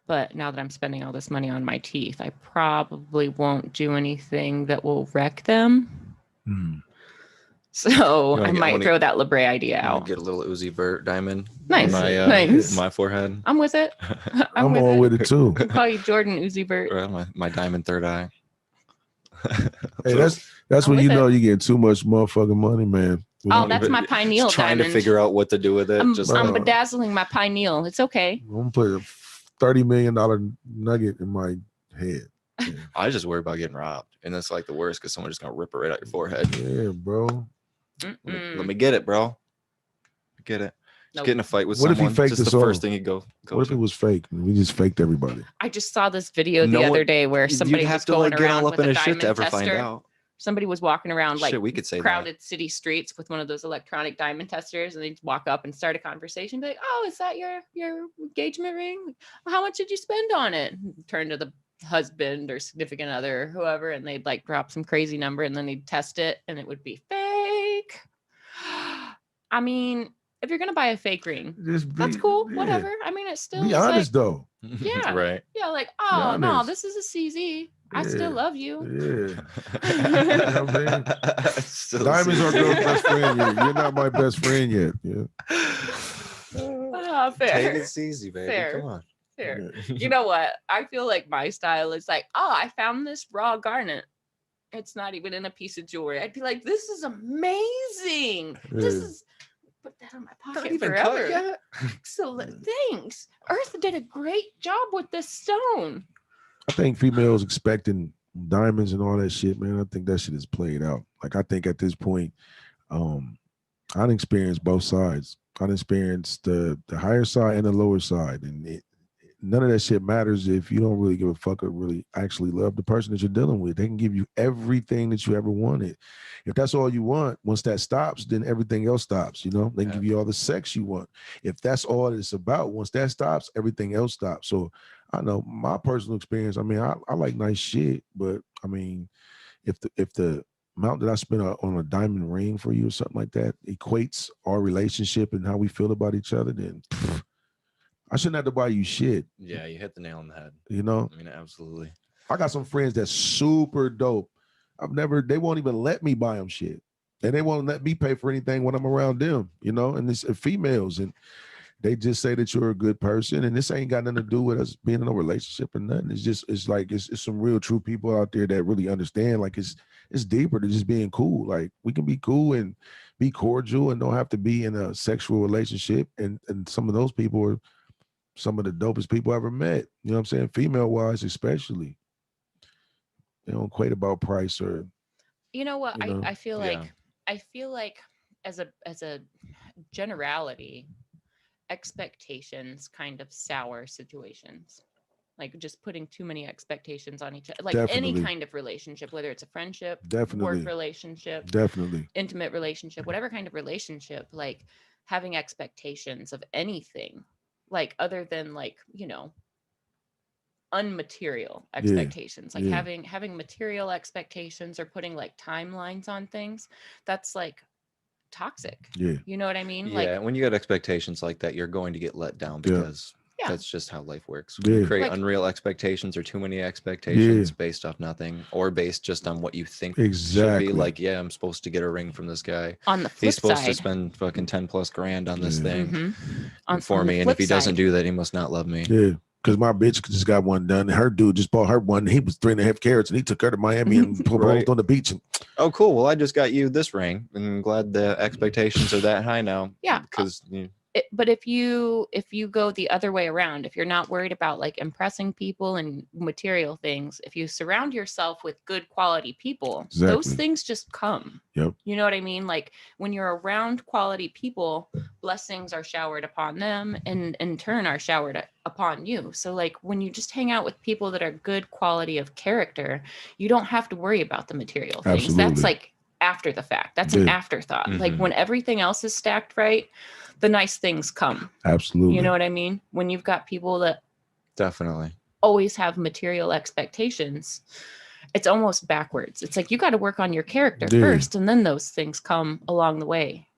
but now that I'm spending all this money on my teeth, I probably won't do anything that will wreck them. So I might throw that labret idea out. Get a little Uzi Vert diamond. Nice, in nice. my forehead. I'm with it. I'm all with it too. I'll call you Jordan Uzi Vert. Or my diamond third eye. Hey, that's when you know you get too much motherfucking money, man. Oh, that's my pineal Just trying diamond. to figure out what to do with it. I'm bedazzling my pineal. It's okay. I'm gonna put a $30 million nugget in my head. Yeah. I just worry about getting robbed, and that's like the worst because someone's just gonna rip it right out your forehead. Yeah, bro. Let me get it, bro. Get it. Just get in a fight with What if someone. he faked just us the all? first thing you go What if it was fake? We just faked everybody. I just saw this video the other day where somebody was going around with a diamond tester. Somebody was walking around like we could say crowded city streets with one of those electronic diamond testers, and they'd walk up and start a conversation, be like, "Oh, is that your engagement ring? How much did you spend on it?" Turn to the husband or significant other, whoever, and they'd like drop some crazy number, and then they'd test it, and it would be fake. I mean, if you're gonna buy a fake ring, that's cool. Yeah. Whatever. I mean, it's still be honest though. Yeah. Right. Yeah. Like, oh no, this is a CZ. I still love you. Yeah. You know what I mean? Diamonds are girl's best friend. You're not my best friend yet. Yeah. Fair. Take it easy, baby. Fair. Come on. Fair. You know what? I feel like my style is like, oh, I found this raw garnet. It's not even in a piece of jewelry. I'd be like, this is amazing. This is put that in my pocket forever. Excellent. Thanks. Earth did a great job with this stone. I think females expecting diamonds and all that shit, man. I think that shit is played out. Like, I think at this point, I've experienced both sides. I've experienced the higher side and the lower side, and none of that shit matters if you don't really give a fuck or really actually love the person that you're dealing with. They can give you everything that you ever wanted. If that's all you want, once that stops, then everything else stops. You know, they can give you all the sex you want. If that's all it's about, once that stops, everything else stops. So I know my personal experience. I mean, I like nice shit, but I mean, if the amount that I spent on a diamond ring for you or something like that equates our relationship and how we feel about each other, then I shouldn't have to buy you shit. Yeah, you hit the nail on the head. You know? I mean, absolutely. I got some friends that's super dope. They won't even let me buy them shit. And they won't let me pay for anything when I'm around them, you know? And it's females. And they just say that you're a good person. And this ain't got nothing to do with us being in a relationship or nothing. It's some real true people out there that really understand. Like it's deeper than just being cool. Like we can be cool and be cordial and don't have to be in a sexual relationship. And some of those people are some of the dopest people I ever met. You know what I'm saying? Female wise, especially. They don't equate about price or. You know what? You know? I feel like as a generality, expectations kind of sour situations. Like just putting too many expectations on each other. Like Definitely. any kind of relationship, whether it's a friendship, Definitely. work relationship, Definitely. intimate relationship, whatever kind of relationship, like having expectations of anything, like other than like, you know, unmaterial expectations, like having material expectations or putting like timelines on things, that's like toxic. Yeah. You know what I mean? Yeah, Like when you got expectations like that, you're going to get let down because that's just how life works. When Yeah. you create Like- unreal expectations or too many expectations based off nothing or based just on what you think Exactly. should be. Like, yeah, I'm supposed to get a ring from this guy. on the flip He's supposed side, to spend fucking 10 plus grand on this thing for on the me. And flip if he doesn't side- do that, he must not love me. Yeah. Because my bitch just got one done. Her dude just bought her one. He was 3.5 carats and he took her to Miami and proposed Right. on the beach. And Oh, cool. Well, I just got you this ring, and I'm glad the expectations are that high now. Yeah. Because but if you go the other way around, if you're not worried about like impressing people and material things, if you surround yourself with good quality people, those Exactly. things just come. Yep. You know what I mean? Like when you're around quality people, blessings are showered upon them and in turn are showered upon you. So like when you just hang out with people that are good quality of character, you don't have to worry about the material things. Absolutely. That's like after the fact. That's an afterthought. Like when everything else is stacked right, the nice things come. Absolutely. You know what I mean? When you've got people that definitely always have material expectations, it's almost backwards. It's like you got to work on your character first, and then those things come along the way.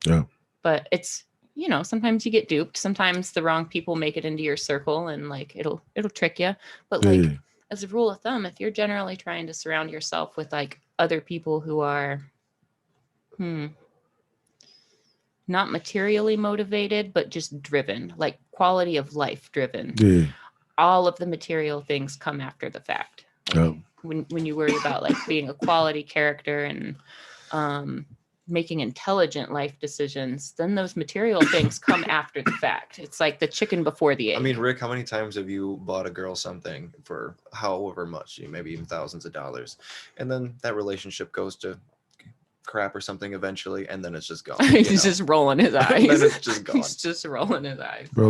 Yeah. But it's, you know, sometimes you get duped. Sometimes the wrong people make it into your circle, and like it'll trick you. But like as a rule of thumb, if you're generally trying to surround yourself with like other people who are not materially motivated, but just driven, like quality of life driven. Yeah. All of the material things come after the fact. Like when you worry about like being a quality character and making intelligent life decisions, then those material things come after the fact. It's like the chicken before the egg. I mean, Rick, how many times have you bought a girl something for however much, maybe even thousands of dollars, and then that relationship goes to crap or something eventually, and then it's just gone. He's just rolling his eyes. Then it's just gone. He's just rolling his eyes. Bro,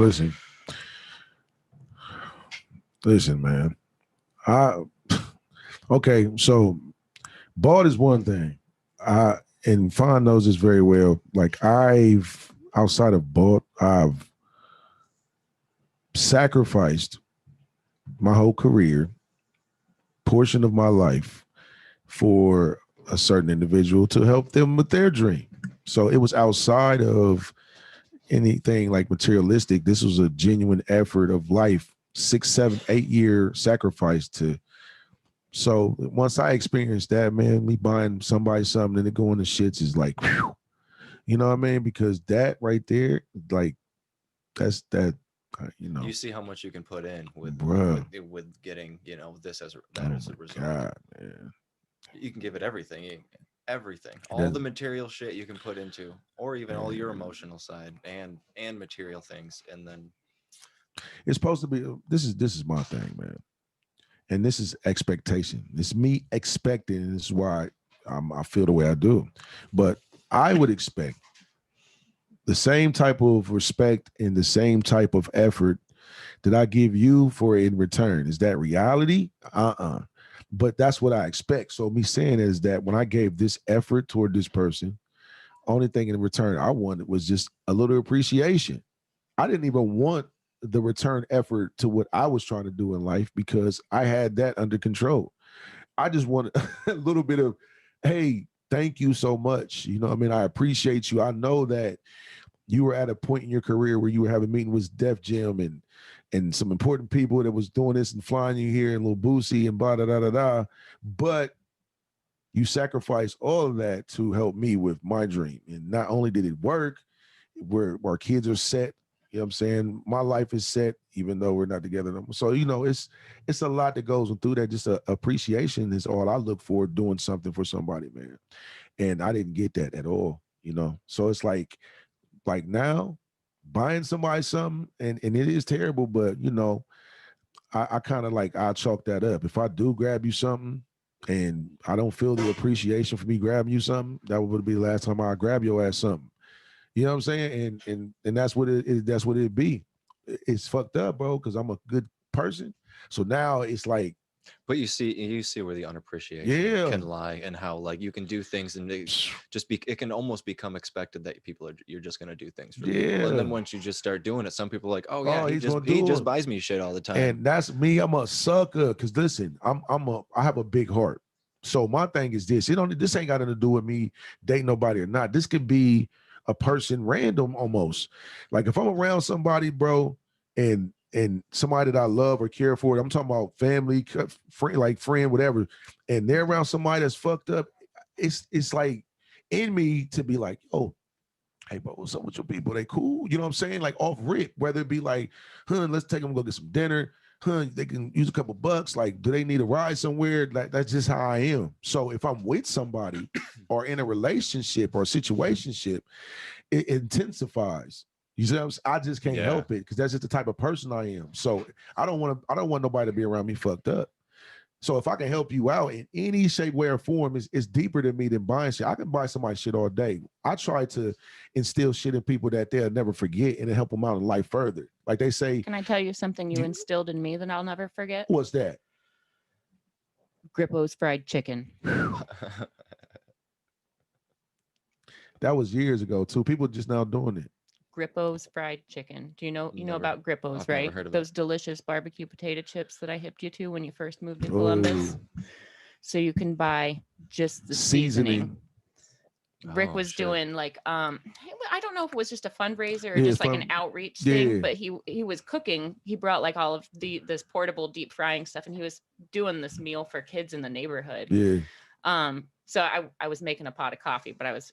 listen, man. Okay, so bald is one thing. And Fawn knows this very well. Like outside of bald, I've sacrificed my whole career, portion of my life for a certain individual to help them with their dream. So it was outside of anything like materialistic. This was a genuine effort of life, 6, 7, 8 year sacrifice to. So once I experienced that, man, me buying somebody something and it going to shits is like, whew, you know what I mean? Because that right there, like that's that, you know. You see how much you can put in with getting, you know, this as that as a result. God, man. You can give it everything, all the material shit you can put into, or even all your emotional side and material things, and then it's supposed to be. This is my thing, man, and this is expectation. It's me expecting, and this is why I feel the way I do. But I would expect the same type of respect and the same type of effort did I give you for in return? Is that reality? But that's what I expect. So me saying is that when I gave this effort toward this person, only thing in return I wanted was just a little appreciation. I didn't even want the return effort to what I was trying to do in life because I had that under control. I just wanted a little bit of, hey, thank you so much. You know what I mean? I appreciate you. I know that you were at a point in your career where you were having meeting with Def Jam and some important people that was doing this and flying you here and Lil Boosie and blah, da, da, da, da. But you sacrificed all of that to help me with my dream. And not only did it work, where our kids are set, you know what I'm saying? My life is set, even though we're not together no more. So, you know, it's a lot that goes through that. Just appreciation is all I look for doing something for somebody, man. And I didn't get that at all, you know? So it's like now buying somebody something, and it is terrible, but, you know, I kind of like, I chalk that up. If I do grab you something and I don't feel the appreciation for me grabbing you something, that would be the last time I grab your ass something. You know what I'm saying? And that's what it is. That's what it be. It's fucked up, bro, because I'm a good person. So now it's like, but you see where the unappreciation can lie, and how like you can do things and they it can almost become expected that you're just gonna do things for people. And then once you just start doing it, some people are like, oh yeah, he just buys me shit all the time. And that's me. I'm a sucker. Cause listen, I have a big heart. So my thing is this. This ain't got nothing to do with me dating nobody or not. This could be a person random almost. Like if I'm around somebody, bro, and somebody that I love or care for, I'm talking about family, friend, whatever, and they're around somebody that's fucked up, it's like in me to be like, oh, hey, bro, what's up with your people? They cool? You know what I'm saying? Like off rip, whether it be like, let's take them go get some dinner. They can use a couple bucks. Like, do they need a ride somewhere? Like, that's just how I am. So if I'm with somebody or in a relationship or situationship, it intensifies. You see what I'm saying? I just can't help it because that's just the type of person I am. So I don't want nobody to be around me fucked up. So if I can help you out in any shape, way, or form, it's deeper than me than buying shit. I can buy somebody shit all day. I try to instill shit in people that they'll never forget and to help them out in life further. Like they say. Can I tell you something you instilled in me that I'll never forget? What's that? Grippo's fried chicken. That was years ago too. People just now doing it. Grippo's fried chicken. Do you know about Grippo's, I've right? never heard of Those delicious barbecue potato chips that I hipped you to when you first moved to Columbus. So you can buy just the seasoning. Rikk was doing like I don't know if it was just a fundraiser or just like an outreach thing, but he was cooking. He brought like all of this portable deep frying stuff, and he was doing this meal for kids in the neighborhood. Yeah. So I was making a pot of coffee, but I was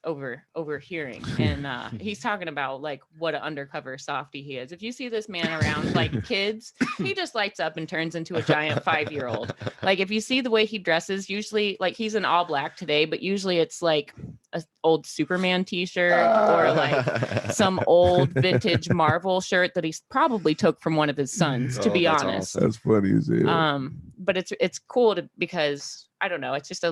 overhearing, and he's talking about like what an undercover softie he is. If you see this man around like kids, he just lights up and turns into a giant 5-year-old. Like if you see the way he dresses, usually like he's in all black today, but usually it's like an old Superman t-shirt or like some old vintage Marvel shirt that he's probably took from one of his sons, to be honest. Awesome. That's funny as hell. But it's cool because I don't know, it's just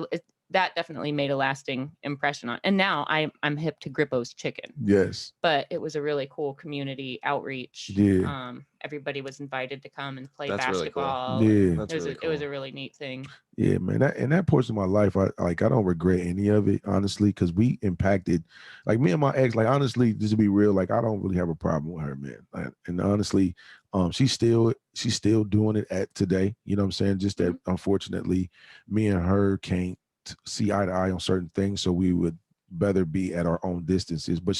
that definitely made a lasting impression on. And now I'm hip to Grippo's chicken. Yes. But it was a really cool community outreach. Yeah. Everybody was invited to come and play That's basketball. Really cool. Yeah. It was a really neat thing. Yeah, man. That portion of my life, I don't regret any of it, honestly, because we impacted, like me and my ex, like honestly, just to be real, like I don't really have a problem with her, man. And honestly, she's still doing it at today. You know what I'm saying? Just that unfortunately, me and her can't see eye to eye on certain things, so we would better be at our own distances. But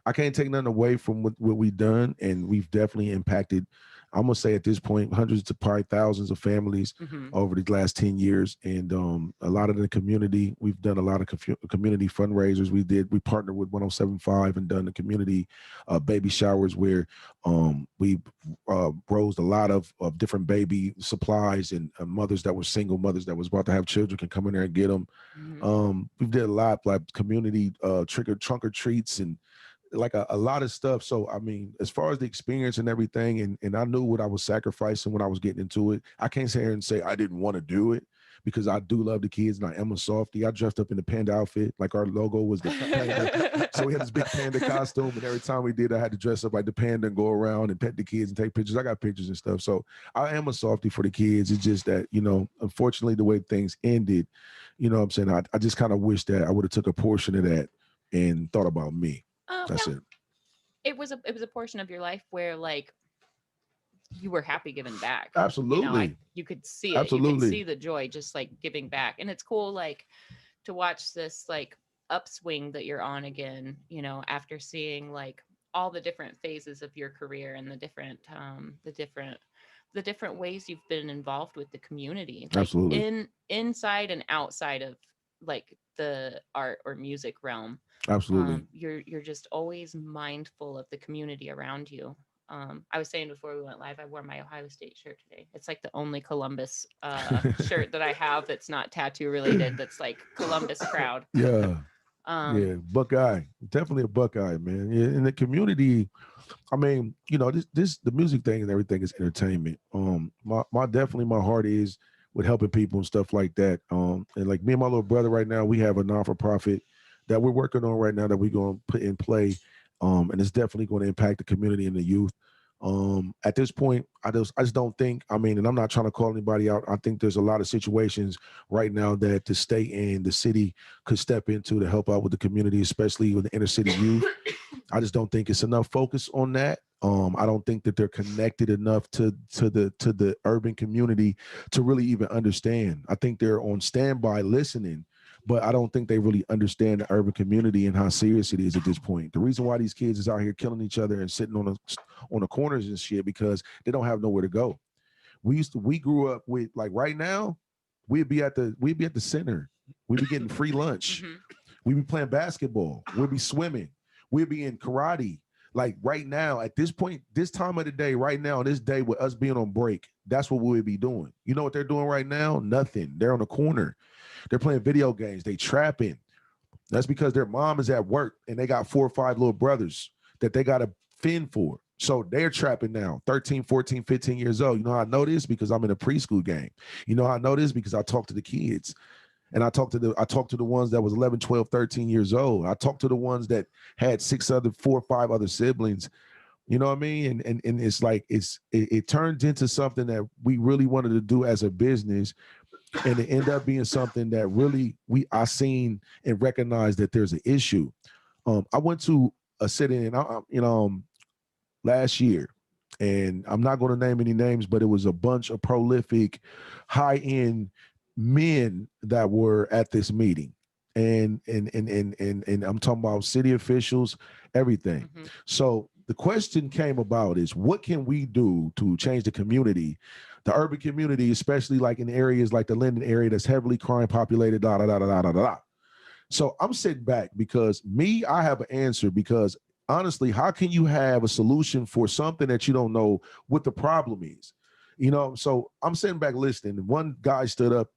I can't take nothing away from what we've done, and we've definitely impacted, I'm gonna say at this point, hundreds to probably thousands of families over the last 10 years. And a lot of the community, we've done a lot of community fundraisers. We partnered with 107.5 and done the community baby showers where we rose a lot of different baby supplies, and mothers that were single, mothers that was about to have children can come in there and get them. We did a lot like community trunk or treats and like a lot of stuff. So I mean, as far as the experience and everything, and I knew what I was sacrificing when I was getting into it. I can't sit here and say I didn't want to do it, because I do love the kids and I am a softie. I dressed up in the panda outfit, like our logo was the panda. So we had this big panda costume, and every time we did, I had to dress up like the panda and go around and pet the kids and take pictures. I got pictures and stuff. So I am a softie for the kids. It's just that, you know, unfortunately, the way things ended, you know what I'm saying? I just kind of wish that I would have took a portion of that and thought about me. That's it. It was a portion of your life where like you were happy giving back. Absolutely. You know, you could see it. Absolutely. You could see the joy just like giving back. And it's cool like to watch this like upswing that you're on again, you know, after seeing like all the different phases of your career and the different ways you've been involved with the community. Like Absolutely. Inside and outside of like the art or music realm. Absolutely. You're just always mindful of the community around you. I was saying before we went live, I wore my Ohio State shirt today. It's like the only Columbus shirt that I have that's not tattoo related. That's like Columbus crowd. Yeah. Yeah, Buckeye, definitely a Buckeye, man. Yeah, in the community, I mean, you know, this the music thing and everything is entertainment. My heart is with helping people and stuff like that. And like me and my little brother right now, we have a non-for-profit that we're working on right now that we're going to put in play. And it's definitely going to impact the community and the youth. At this point, I just don't think, I mean, and I'm not trying to call anybody out. I think there's a lot of situations right now that the state and the city could step into to help out with the community, especially with the inner city youth. I just don't think it's enough focus on that. I don't think that they're connected enough to the urban community to really even understand. I think they're on standby listening, but I don't think they really understand the urban community and how serious it is at this point. The reason why these kids is out here killing each other and sitting on the corners and shit because they don't have nowhere to go. We grew up with, like, right now, we'd be at the center. We'd be getting free lunch. Mm-hmm. We'd be playing basketball. We'd be swimming. We'd be in karate. Like right now, at this point, this time of the day, right now, this day with us being on break, that's what we would be doing. You know what they're doing right now? Nothing. They're on the corner. They're playing video games. They trapping. That's because their mom is at work and they got 4 or 5 little brothers that they got to fend for. So they're trapping now, 13, 14, 15 years old. You know how I know this? Because I'm in a preschool game. You know how I know this? Because I talk to the kids. And I talked to the ones that was 11, 12, 13 years old. I talked to the ones that had 4 or 5 other siblings. You know what I mean? And it's like it turns into something that we really wanted to do as a business, and it ended up being something that really I seen and recognized that there's an issue. I went to a sit-in, last year, and I'm not going to name any names, but it was a bunch of prolific, high-end men that were at this meeting, and I'm talking about city officials, everything. Mm-hmm. So the question came about is, what can we do to change the community, the urban community, especially like in areas like the Linden area that's heavily crime populated, So I'm sitting back because I have an answer, because honestly, how can you have a solution for something that you don't know what the problem is? You know, so I'm sitting back listening, and one guy stood up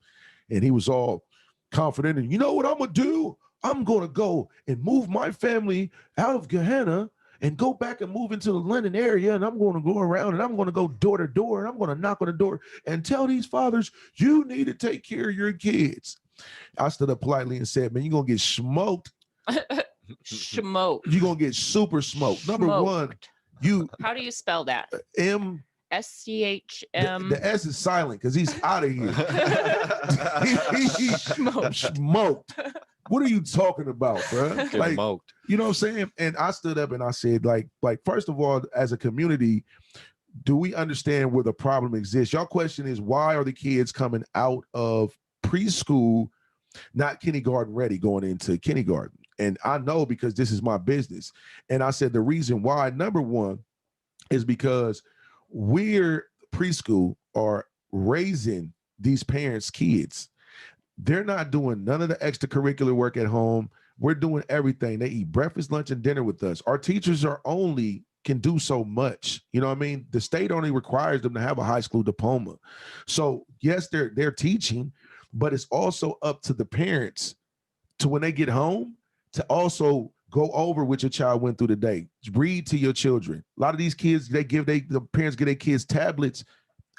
and he was all confident, and you know what I'm gonna do? I'm gonna go and move my family out of Gehenna and go back and move into the London area, and I'm gonna go around and I'm gonna go door to door, and I'm gonna knock on the door and tell these fathers, you need to take care of your kids. I stood up politely and said, man, you're gonna get smoked. Smoked. You're gonna get super smoked. Number one, how do you spell that? SCHM. The S is silent because he's out of here. Smoked. What are you talking about, bro? Like, smoked. You know what I'm saying? And I stood up and I said, like, first of all, as a community, do we understand where the problem exists? Y'all question is, why are the kids coming out of preschool not kindergarten ready going into kindergarten? And I know because this is my business. And I said the reason why, number one, is because we're preschool are raising these parents' kids. They're not doing none of the extracurricular work at home. We're doing everything. They eat breakfast, lunch, and dinner with us. Our teachers can do so much. You know what I mean? The state only requires them to have a high school diploma. So yes, they're teaching, but it's also up to the parents to, when they get home, to also go over what your child went through today. Read to your children. A lot of these kids, the parents give their kids tablets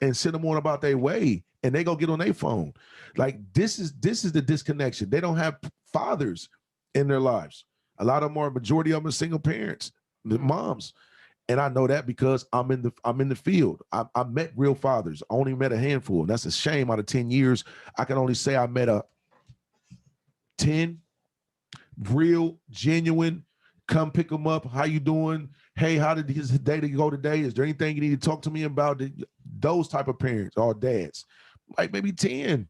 and send them on about their way, and they go get on their phone. Like this is the disconnection. They don't have fathers in their lives. A lot of them are, majority of them are single parents, the moms. And I know that because I'm in the field. I met real fathers. I only met a handful. And that's a shame. Out of 10 years, I can only say I met 10 real, genuine, come pick them up. How you doing? Hey, how did his day go today? Is there anything you need to talk to me about? Those type of parents or dads. Like maybe 10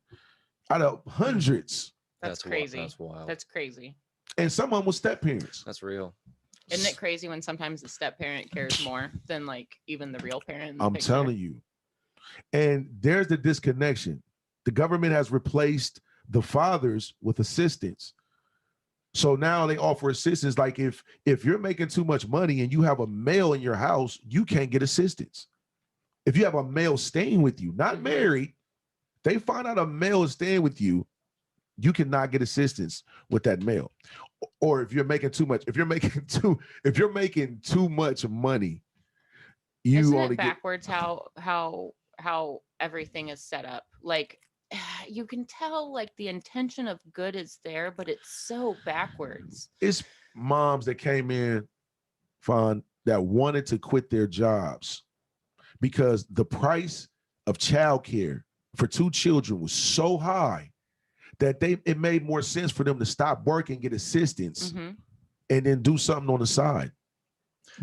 out of hundreds. That's crazy. That's wild. That's crazy. And some of them were step parents. That's real. Isn't it crazy when sometimes the step parent cares more than like even the real parent? In the I'm picture? telling you. And there's the disconnection. The government has replaced the fathers with assistants. So now they offer assistance. Like if you're making too much money and you have a male in your house, you can't get assistance. If you have a male staying with you, not married, they find out a male is staying with you, you cannot get assistance with that male. Or if you're making too much, if you're making too much money, you Isn't only it backwards how everything is set up. Like you can tell like the intention of good is there, but it's so backwards. It's moms that came in, that wanted to quit their jobs because the price of childcare for 2 children was so high that it made more sense for them to stop working, get assistance, and then do something on the side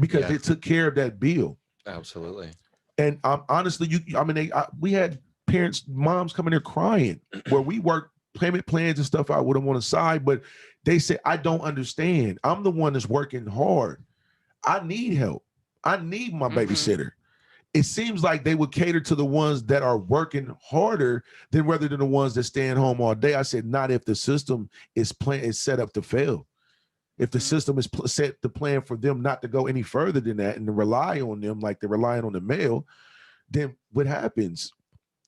because they took care of that bill. Absolutely. And honestly, we had moms coming there crying where we worked payment plans and stuff out with them on the side, but they said, I don't understand. I'm the one that's working hard. I need help. I need my babysitter. It seems like they would cater to the ones that are working harder than rather than the ones that staying home all day. I said, not if the system is set up to fail. If the system is set to plan for them not to go any further than that and to rely on them like they're relying on the male, then what happens?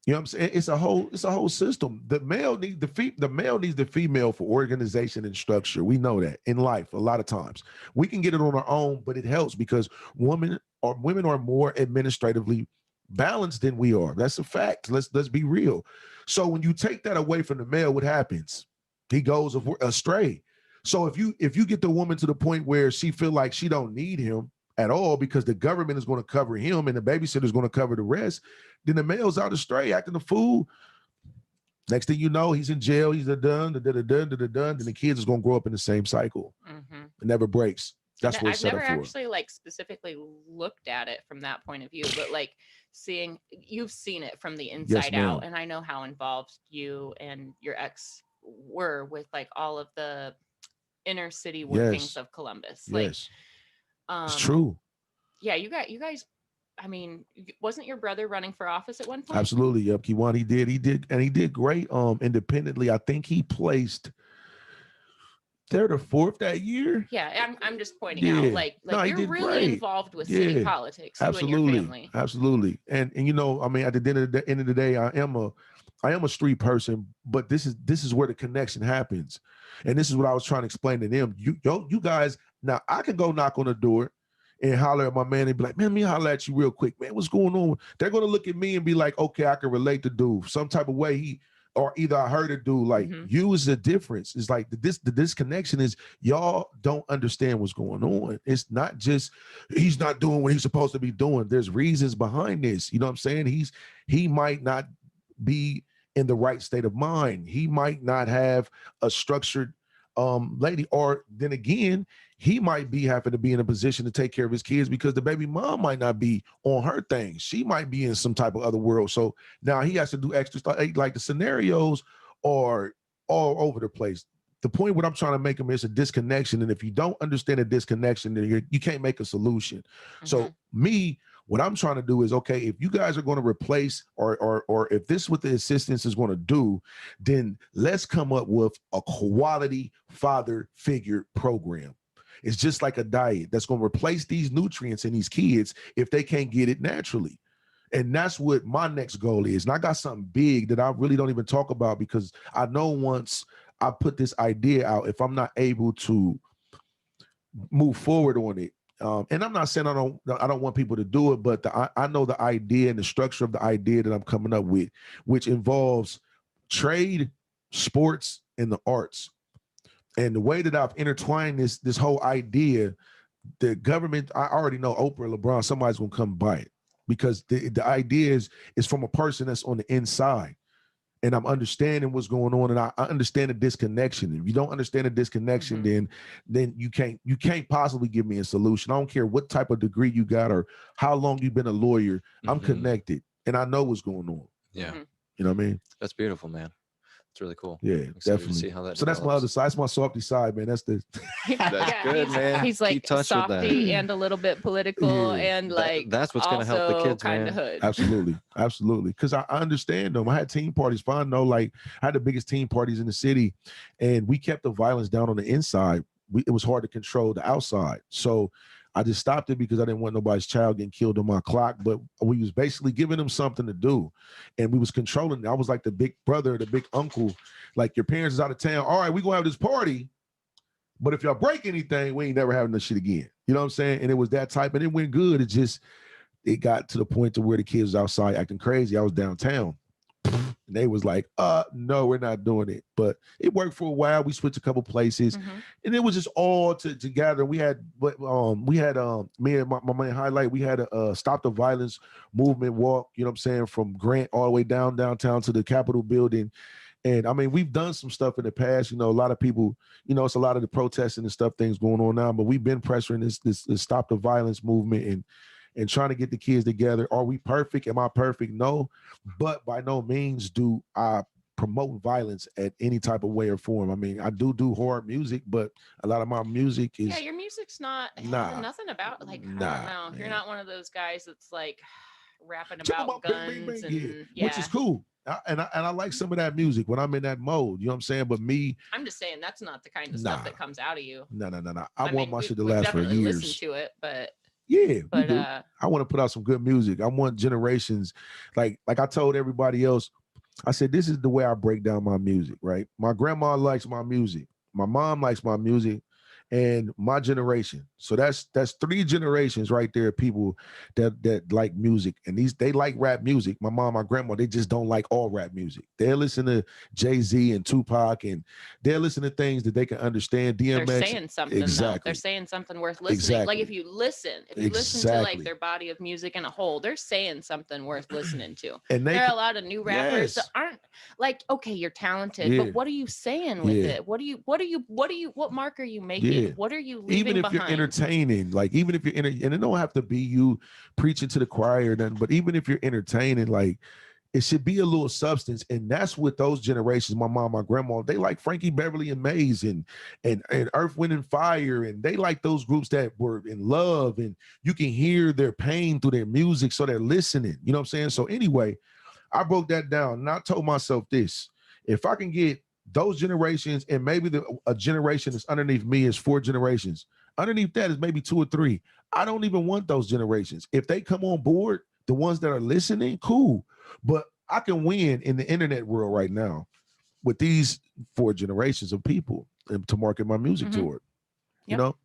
You know what I'm saying? It's a whole system. The male needs the female for organization and structure. We know that in life a lot of times. We can get it on our own, but it helps because women are more administratively balanced than we are. That's a fact. Let's be real. So when you take that away from the male, what happens? He goes astray. So if you get the woman to the point where she feel like she don't need him at all because the government is going to cover him and the babysitter is going to cover the rest, then the male's out astray, acting a fool. Next thing you know, he's in jail. He's done. Then the kids is going to grow up in the same cycle. It never breaks. That's what it's set up for. I've never actually like specifically looked at it from that point of view, but like you've seen it from the inside out, and I know how involved you and your ex were with like all of the inner city workings of Columbus. Like, it's true. Yeah, you guys. I mean, wasn't your brother running for office at one point? Absolutely. Yep. He won. He did, and he did great. Independently, I think he placed 3rd or 4th that year. Yeah, I'm just pointing out, like you're really involved with city politics. Absolutely, you and your family. Absolutely. And you know, I mean, at the end of the day, I am a street person, but this is where the connection happens, and this is what I was trying to explain to them. You guys, now I can go knock on the door and holler at my man and be like, man, let me holler at you real quick, man. What's going on? They're gonna look at me and be like, okay, I can relate to dude some type of way. Or either I heard a dude like you is the difference. It's like the disconnection is y'all don't understand what's going on. It's not just he's not doing what he's supposed to be doing. There's reasons behind this. You know what I'm saying? He might not be in the right state of mind. He might not have a structured lady, or then again, he might be having to be in a position to take care of his kids because the baby mom might not be on her thing. She might be in some type of other world. So now he has to do extra stuff. Like the scenarios are all over the place. The point what I'm trying to make them is a disconnection. And if you don't understand a disconnection, then you can't make a solution. So what I'm trying to do is, okay, if you guys are going to replace or if this is what the assistance is going to do, then let's come up with a quality father figure program. It's just like a diet that's going to replace these nutrients in these kids if they can't get it naturally. And that's what my next goal is. And I got something big that I really don't even talk about because I know once I put this idea out, if I'm not able to move forward on it, And I'm not saying I don't want people to do it, but I know the idea and the structure of the idea that I'm coming up with, which involves trade, sports, and the arts. And the way that I've intertwined this whole idea, the government, I already know Oprah, LeBron, somebody's gonna come buy it, because the idea is from a person that's on the inside. And I'm understanding what's going on, and I understand the disconnection. If you don't understand the disconnection, then you can't possibly give me a solution. I don't care what type of degree you got or how long you've been a lawyer. I'm connected, and I know what's going on. Yeah. You know what I mean? That's beautiful, man. It's really cool. Yeah, Excited definitely. to see how that so that's my other side. That's my softy side, man. That's the That's good, man. He's Keep like touch with that. softy and a little bit political Yeah. and like that's what's gonna help the kids, kind man. of hood. absolutely. Because I understand them. I had team parties. Fun though. Like I had the biggest team parties in the city, and we kept the violence down on the inside. It was hard to control the outside. So I just stopped it because I didn't want nobody's child getting killed on my clock. But we was basically giving them something to do, and we was controlling it. I was like the big brother, the big uncle. Like, your parents is out of town. All right, we gonna have this party, but if y'all break anything, we ain't never having this shit again. You know what I'm saying? And it was that type, and it went good. It got to the point to where the kids was outside acting crazy. I was downtown. And they was like, no, we're not doing it. But it worked for a while. We switched a couple places, and it was just all together. We had me and my man Highlight. We had a Stop the Violence movement walk. You know what I'm saying? From Grant all the way downtown to the Capitol building. And I mean, we've done some stuff in the past. You know, a lot of people. You know, it's a lot of the protesting and stuff things going on now. But we've been pressuring this Stop the Violence movement and trying to get the kids together. Are we perfect? Am I perfect? No, but by no means do I promote violence at any type of way or form. I mean, I do hard music, but a lot of my music is your music's not nothing about like I don't know. You're not one of those guys that's like rapping about guns and which is cool. And I like some of that music when I'm in that mode. You know what I'm saying? But me, I'm just saying that's not the kind of stuff that comes out of you. No. I want my shit to last for years. Listen to it, but. Yeah, but I want to put out some good music. I want generations, like I told everybody else, I said, this is the way I break down my music, right? My grandma likes my music. My mom likes my music. And my generation. So that's 3 generations right there, people that like music. And they like rap music. My mom, my grandma, they just don't like all rap music. They listen to Jay-Z and Tupac, and they're listening to things that they can understand. DMX. They're saying something. Exactly. Though. They're saying something worth listening. Exactly. Like if you listen to like their body of music in a whole, they're saying something worth listening to. And there are a lot of new rappers that aren't like, okay, you're talented, but what are you saying with it? What mark are you making? What are you leaving even if behind? you're entertaining, like even if you're and it don't have to be you preaching to the choir or nothing, but even if you're entertaining, like it should be a little substance. And that's what those generations, my mom, my grandma, they like Frankie Beverly and Maze and Earth, Wind and Fire, and they like those groups that were in love, and you can hear their pain through their music, so they're listening. You know what I'm saying? So anyway, I broke that down and I told myself this: if I can get those generations, and maybe a generation that's underneath me is 4 generations. Underneath that is maybe 2 or 3. I don't even want those generations. If they come on board, the ones that are listening, cool. But I can win in the internet world right now with these 4 generations of people and to market my music toward. You know?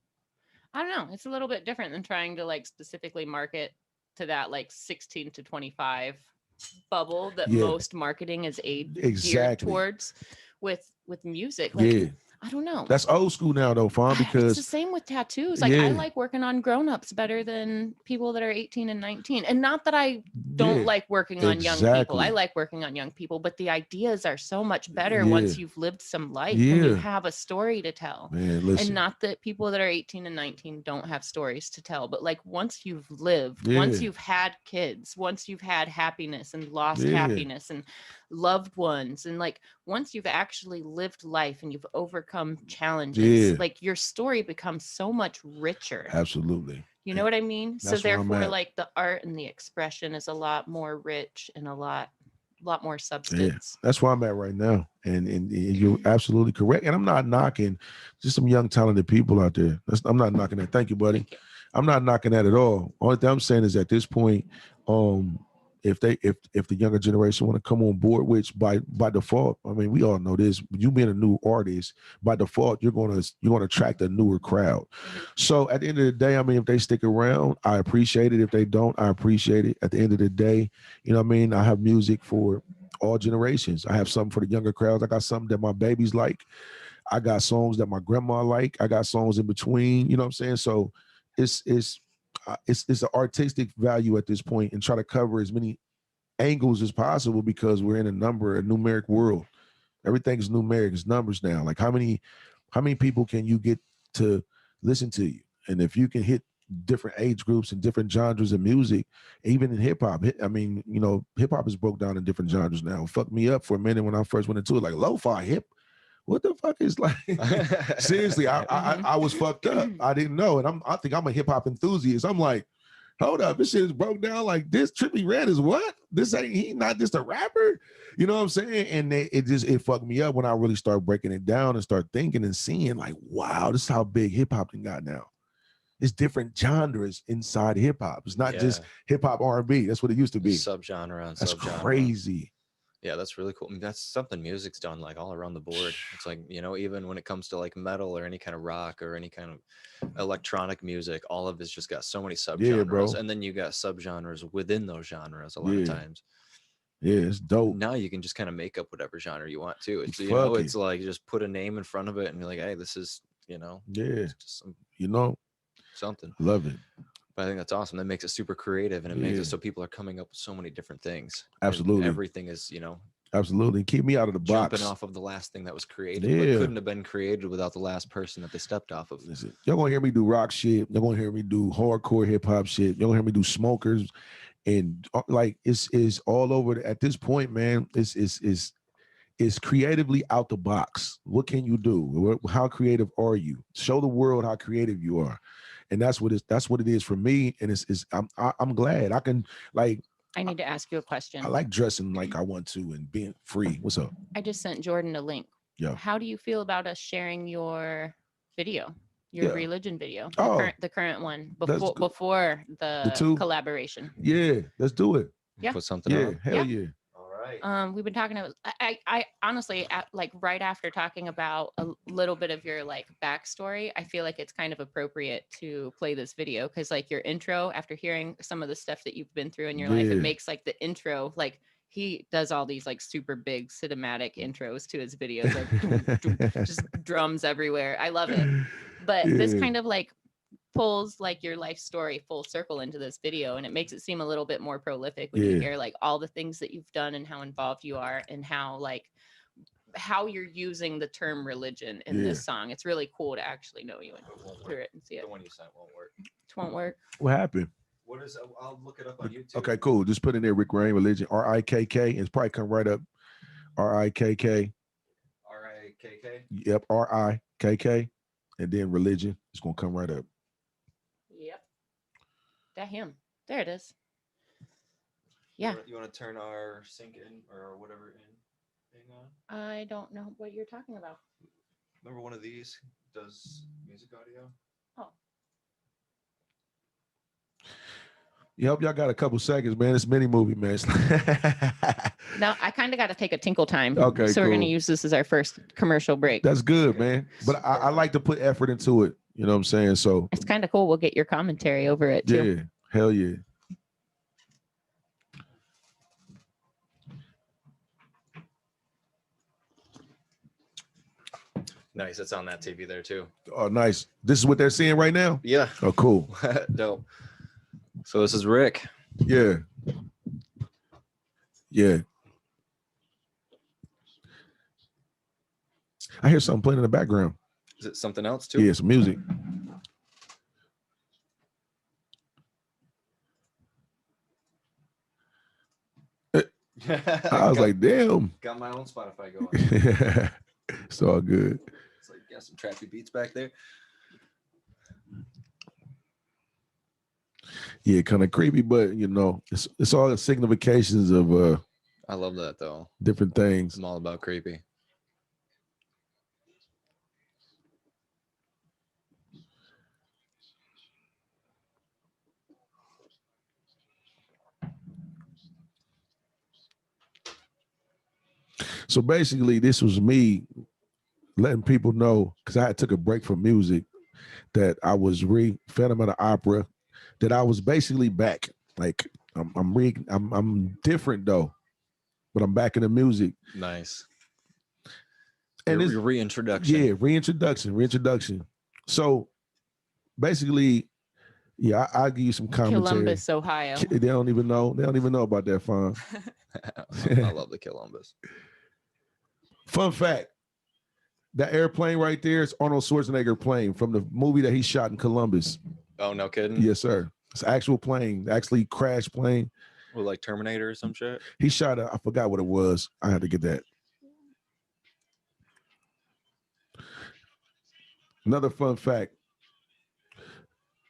I don't know. It's a little bit different than trying to like specifically market to that like 16 to 25 bubble that most marketing is geared towards with music. Like, I don't know. That's old school now though, Fawn, because it's the same with tattoos. Like I like working on grown-ups better than people that are 18 and 19. And not that I don't like working on young people. I like working on young people, but the ideas are so much better once you've lived some life and you have a story to tell. And not that people that are 18 and 19 don't have stories to tell, but like once you've lived, once you've had kids, once you've had happiness and lost happiness and loved ones, and like once you've actually lived life and you've overcome challenges, like your story becomes so much richer. Absolutely. You know what I mean? That's so therefore like the art and the expression is a lot more rich and a lot more substance. That's where I'm at right now. And you're absolutely correct. And I'm not knocking just some young talented people out there. I'm not knocking that. Thank you, buddy. Thank you. I'm not knocking that at all. Only thing I'm saying is at this point, if the younger generation want to come on board, which by default, I mean, we all know this, you being a new artist, by default, you're gonna attract a newer crowd. So at the end of the day, I mean, if they stick around, I appreciate it. If they don't, I appreciate it. At the end of the day, you know what I mean? I have music for all generations. I have something for the younger crowds. I got something that my babies like. I got songs that my grandma like. I got songs in between. You know what I'm saying? So it's an artistic value at this point, and try to cover as many angles as possible, because we're in a numeric world. Everything is numeric. It's numbers now. Like how many people can you get to listen to you? And if you can hit different age groups and different genres of music, even in hip hop, I mean, you know, hip hop is broke down in different genres now. It fucked me up for a minute when I first went into it, like lo-fi hip. What the fuck is like? Seriously, I was fucked up. I didn't know, and I think I'm a hip hop enthusiast. I'm like, hold up, this shit is broke down like this. Trippie Redd is what? This ain't, he not just a rapper. You know what I'm saying? And it fucked me up when I really started breaking it down and start thinking and seeing like, wow, this is how big hip hop got now. It's different genres inside hip hop. It's not just hip hop R&B. That's what it used to be. Subgenre on That's subgenre. crazy. Yeah, that's really cool. I mean, that's something music's done like all around the board. It's like, you know, even when it comes to like metal or any kind of rock or any kind of electronic music, all of it's just got so many subgenres. Yeah, bro. And then you got subgenres within those genres a lot of times. Yeah, it's dope. Now you can just kind of make up whatever genre you want to. It's, you know, it's like just put a name in front of it and be like, hey, this is, you know, just some, you know, something. Love it. But I think that's awesome. That makes it super creative, and it makes it so people are coming up with so many different things. Absolutely. And everything is, you know, absolutely. Keep me out of the box. Jumping off of the last thing that was created, but couldn't have been created without the last person that they stepped off of. Listen, y'all gonna hear me do rock shit. Y'all gonna hear me do hardcore hip hop shit. Y'all gonna hear me do smokers, and like it's all over. At this point, man, it's creatively out the box. What can you do? How creative are you? Show the world how creative you are, and that's what it is for me. And I'm glad I can like. I need to ask you a question. I like dressing like I want to and being free. What's up? I just sent Jordan a link. Yeah. How do you feel about us sharing your video, your religion video, the current one before the collaboration? Yeah, let's do it. Yeah. Put something on. Hell yeah. We've been talking about, I honestly, like right after talking about a little bit of your like backstory, I feel like it's kind of appropriate to play this video, because like your intro, after hearing some of the stuff that you've been through in your life, it makes like the intro, like he does all these like super big cinematic intros to his videos, like just drums everywhere. I love it. But this kind of like pulls like your life story full circle into this video, and it makes it seem a little bit more prolific when you hear like all the things that you've done and how involved you are, and how you're using the term religion in this song. It's really cool to actually know you and hear it and see it. The one you sent won't work. It won't work. What happened? What is? I'll look it up on YouTube. Okay, cool. Just put in there Rikk Reighn religion, Rikk. It's probably come right up. Rikk. Rikk. Yep, Rikk, and then religion. It's gonna come right up. Yep. That him. There it is. Yeah. You want to turn our sync in or whatever in thing on? I don't know what you're talking about. Remember one of these does music audio? Oh. Yep, y'all got a couple seconds, man. It's mini movie, man. No, I kind of got to take a tinkle time. Okay, so we're going to use this as our first commercial break. That's good, man. But I like to put effort into it. You know what I'm saying? So it's kind of cool. We'll get your commentary over it too. Yeah, hell yeah. Nice. It's on that TV there too. Oh, nice. This is what they're seeing right now? Yeah. Oh, cool. Dope. So this is Rikk. Yeah. Yeah. I hear something playing in the background. Is it something else too? Yeah, some music. I was like, damn. Got my own Spotify going. It's all good. It's like, got some trappy beats back there. Yeah, kind of creepy, but you know, it's all the significations of I love that though. Different things. I'm all about creepy. So basically, this was me letting people know, because I had took a break from music, that I was Phantom of the Opera, that I was basically back. Like I'm different though, but I'm back in the music. Nice. And Your it's reintroduction. Yeah, reintroduction. So basically, yeah, I'll give you some commentary. Columbus, Ohio. They don't even know about that fun. I love the Columbus. Fun fact. That airplane right there is Arnold Schwarzenegger plane from the movie that he shot in Columbus. Oh, no kidding? Yes, sir. It's an actual plane, actually crashed plane. Well, like Terminator or some shit? He shot I forgot what it was. I had to get that. Another fun fact.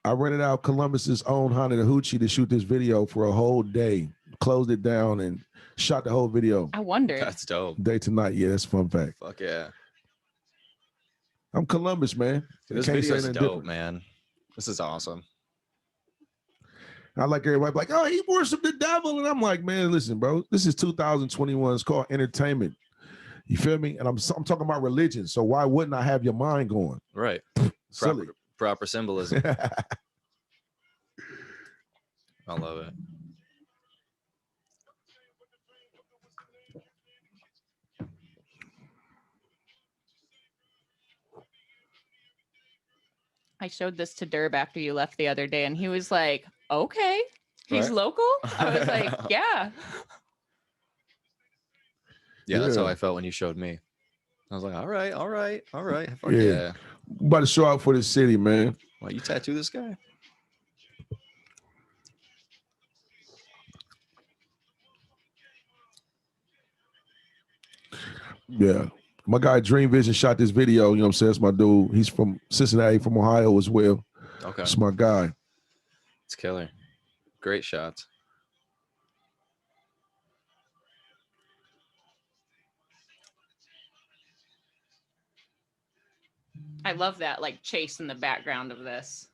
I rented out Columbus's own Honda Hoochie to shoot this video for a whole day. Closed it down and shot the whole video. I wonder. That's dope. Day to night. Yeah, that's a fun fact. Fuck yeah. I'm Columbus, man. This video is dope, man. This is awesome. I like everybody like, oh, he worshiped the devil. And I'm like, man, listen, bro, this is 2021. It's called entertainment. You feel me? And I'm talking about religion. So why wouldn't I have your mind going? Right. Silly. Proper symbolism. I love it. I showed this to Derb after you left the other day, and he was like, okay, he's Right. local? I was like, yeah. Yeah, that's how Yeah. I felt when you showed me. I was like, all right. Fuck Yeah. yeah. About to show out for the city, man. Why you tattoo this guy? Yeah. My guy Dream Vision shot this video. You know what I'm saying? That's my dude. He's from Cincinnati, from Ohio as well. Okay. It's my guy. It's killer. Great shots. I love that, like, chase in the background of this.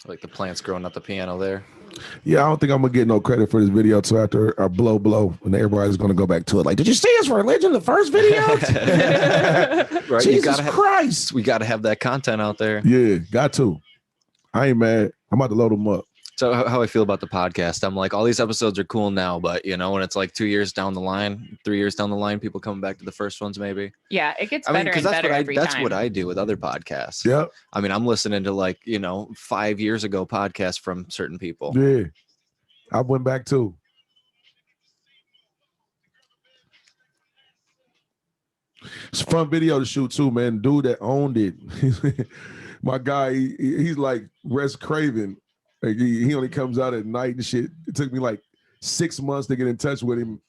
Like the plants growing up the piano there. Yeah, I don't think I'm gonna get no credit for this video till after I blow, and everybody's gonna go back to it. Like, did you see us religion the first video? Right. Jesus Christ! We gotta have that content out there. Yeah, got to. I ain't mad. I'm about to load them up. So how I feel about the podcast, I'm like, all these episodes are cool now, but you know, when it's like 2 years down the line, 3 years down the line, people coming back to the first ones, maybe. Yeah, it gets I mean, better because and better every that's time. what I do with other podcasts. Yep. I mean, I'm listening to like, you know, 5 years ago podcasts from certain people. Yeah. I went back too. It's a fun video to shoot too, man. Dude that owned it. My guy, he's like Wes Craven. Like he only comes out at night and shit. It took me like 6 months to get in touch with him.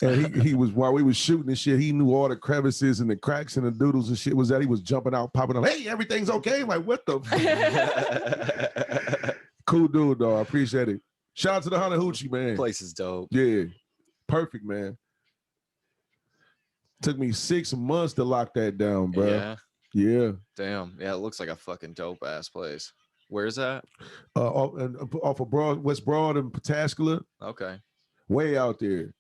And he was, while we was shooting and shit, he knew all the crevices and the cracks and the doodles and shit was that. He was jumping out, popping up. Hey, everything's okay. I'm like, what the fuck? Cool dude, though. I appreciate it. Shout out to the Honda Hoochie, man. Place is dope. Yeah. Perfect, man. Took me 6 months to lock that down, bro. Yeah. Yeah. Damn. Yeah, it looks like a fucking dope ass place. Where's that? Off of West Broad and Pataskala. Okay. Way out there.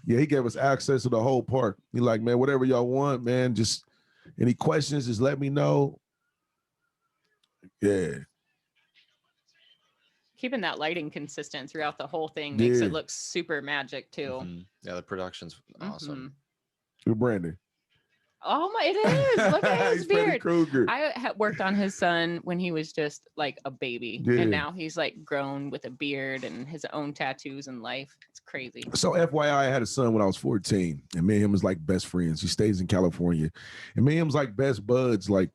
Yeah, he gave us access to the whole park. He like, man, whatever y'all want, man, just any questions, just let me know. Yeah. Keeping that lighting consistent throughout the whole thing makes Yeah. it look super magic too. Mhm. Yeah, the production's awesome. Good Brandon. Oh my, it is. Look at his He's Freddy beard. Krueger. I worked on his son when he was just like a baby, Yeah. and now he's like grown with a beard and his own tattoos and life. It's crazy. So FYI, I had a son when I was 14, and me and him was like best friends. He stays in California, and me and him was like best buds. Like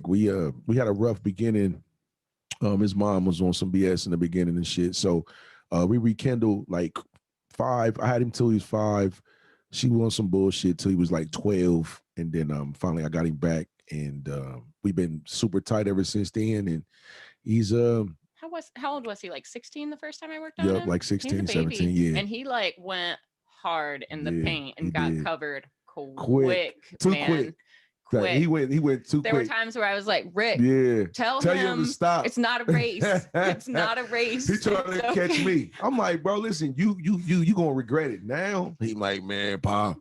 we had a rough beginning. His mom was on some BS in the beginning and shit. So we rekindled like 5. I had him till he was 5. She was on some bullshit till he was like 12, and then finally I got him back, and we've been super tight ever since then. And he's How old was he? Like 16 the first time I worked on him? like He's a 16, baby. 17, yeah. And he like went hard in the Yeah, paint he and got did. covered Quick. quick, Too man. quick. quick. He went too There quick. were times where I was like, Rick, Yeah. tell him him to stop. it's not a race. It's not a race. He trying to It's catch okay. me. I'm like, bro, listen, you gonna regret it now. He like, man, Pa,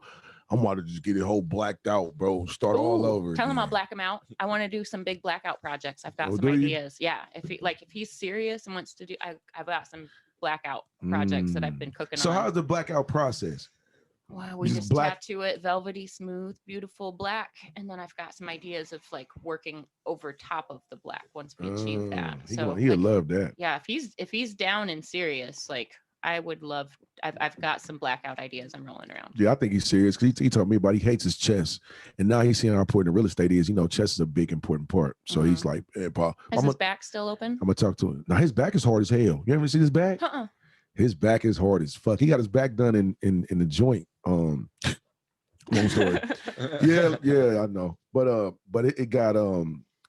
I'm about to just get it whole blacked out, bro. Start all Ooh, over. tell him I'll again. black him out. I want to do some big blackout projects. I've got Oh, some do you? ideas. Yeah. If he's serious and wants to do, I've got some blackout projects that I've been cooking So on. how's the blackout process? Wow, we just just black- tattoo it velvety, smooth, beautiful black, and then I've got some ideas of like working over top of the black once we achieve that. So He'll like, love that. yeah, if he's down and serious, like I would love. I've got some blackout ideas I'm rolling around. Yeah, I think he's serious because he told me about he hates his chest, and now he's seeing how important real estate is. Chest is a big important part. So he's like, hey, Pa, Is his back still open? I'm gonna talk to him. Now his back is hard as hell. You ever see his back? His back is hard as fuck. He got his back done in the joint. Long story. yeah, I know. But it got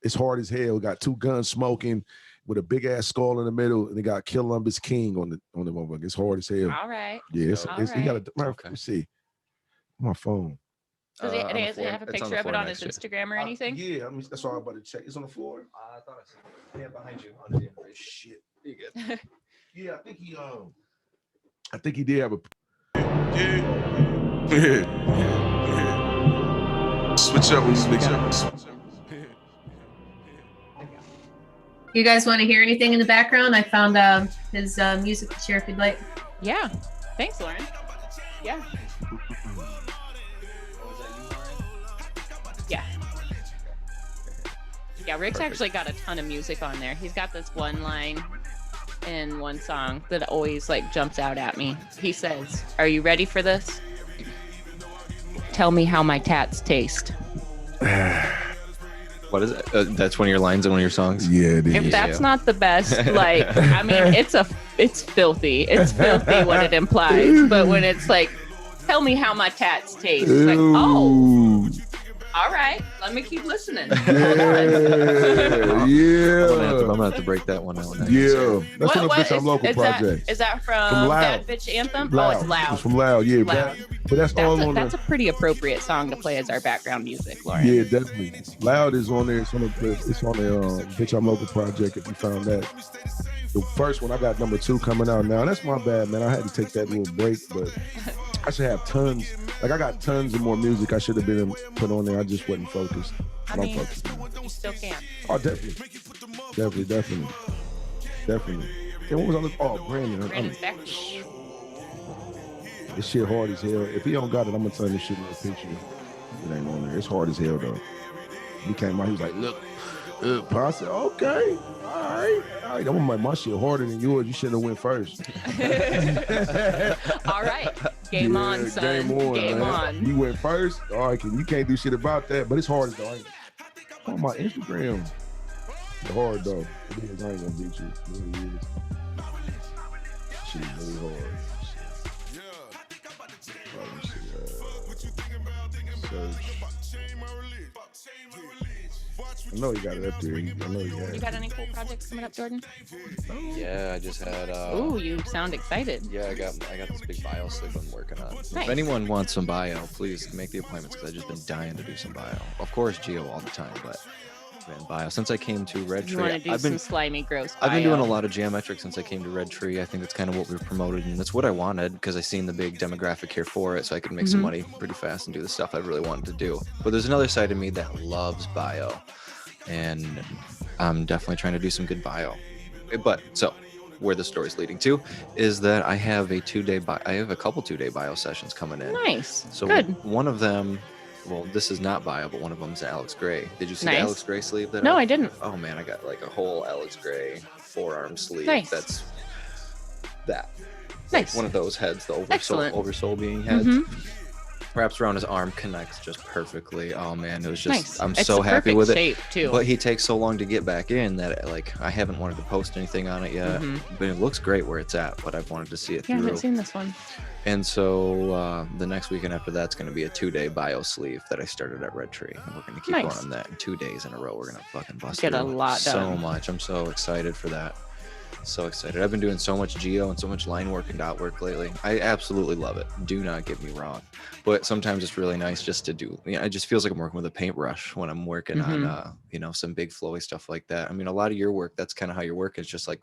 it's hard as hell. It got two guns smoking with a big ass skull in the middle, and it got Columbus King on the motherfucker. It's hard as hell. All right. Yeah, he got a Okay. let's see. My phone. Does he on the have floor. a It's on picture the of it floor on his next to Instagram or anything? Yeah, I mean that's all I'm about to check. It's on the floor. I thought I said, yeah, behind you. Under the Shit. you. You good? Yeah, I think he did have a yeah. Switch up. You guys want to hear anything in the background? I found his music to share if you'd like. Yeah. Thanks, Lauren. Yeah. Yeah. Yeah, Rick's actually got a ton of music on there. He's got this one line in one song that always like jumps out at me. He says, "Are you ready for this? Tell me how my tats taste." What is it? That's one of your lines in one of your songs? Yeah, it If is. that's not the best, like, I mean, it's filthy. It's filthy what it implies. But when it's like, tell me how my tats taste. It's like, oh, all right, let me keep listening. Yeah. I'm gonna have to break that one out. Yeah. That's one of the Bitch I'm Local projects. Is that from Loud. That Bitch Anthem? Oh, it's Loud. It's from Loud, yeah. Loud. But that's all on That's the. a pretty appropriate song to play as our background music, Lauren. Yeah, definitely. Loud is on there. It's on the Bitch I'm Local project. If you found that, the first one I got number 2 coming out now. That's my bad, man. I had to take that little break, but I should have tons. Like I got tons of more music I should have been put on there. I just wasn't focused. I mean, you still can. Oh, definitely. Yeah, what was I looking? Oh, Brandon. Brandon's back. This shit hard as hell. If he don't got it, I'm gonna turn this shit into a picture. It ain't on there. It's hard as hell though. He came out, he was like, look, Pa. I said, okay, all right. I'm like, my shit harder than yours. You shouldn't have went first. All right. Game on, son. Game on. You went first. All right, you can't do shit about that. But it's hard though. On my Instagram. It's hard though. It is. I ain't gonna beat you. It really is. Shit is really hard. I know you got it up there. I know you got it. You got any cool projects coming up, Jordan? Yeah, I just had. Ooh, you sound excited. Yeah, I got this big bio sleeve I'm working on. Nice. If anyone wants some bio, please make the appointments because I've just been dying to do some bio. Of course, Geo all the time, but man, bio. Since I came to Red You Tree, want to do some slimy, gross I've been bio. doing a lot of geometric since I came to Red Tree. I think that's kind of what we've promoted, and that's what I wanted because I seen the big demographic here for it, so I could make some money pretty fast and do the stuff I really wanted to do. But there's another side of me that loves bio, and I'm definitely trying to do some good bio. But so where the story's leading to is that I have a 2-day I have a couple 2-day bio sessions coming in. Nice. So Good. one of them, well, this is not bio, but one of them is Alex Gray. Did you see Nice. the Alex Gray sleeve? No, I didn't. Oh man, I got like a whole Alex Gray forearm sleeve. Nice. That's that. Nice. One of those heads, the Excellent. oversole being heads. Mhm. Wraps around his arm, connects just perfectly. Oh man, it was just Nice. I'm It's so a happy perfect with it. shape, too. But he takes so long to get back in that like I haven't wanted to post anything on it yet. But it looks great where it's at. But I've wanted to see it Yeah, I through. haven't seen this one. And so the next weekend after that's going to be a 2-day bio sleeve that I started at Red Tree. And we're going to keep Nice. going on that. In 2 days in a row, we're going to fucking bust Get a through lot so done. much. I'm so excited for that. So excited. I've been doing so much geo and so much line work and dot work lately. I absolutely love it. Do not get me wrong. But sometimes it's really nice just to do, it just feels like I'm working with a paintbrush when I'm working on, some big flowy stuff like that. I mean, a lot of your work, that's kind of how your work is, just like,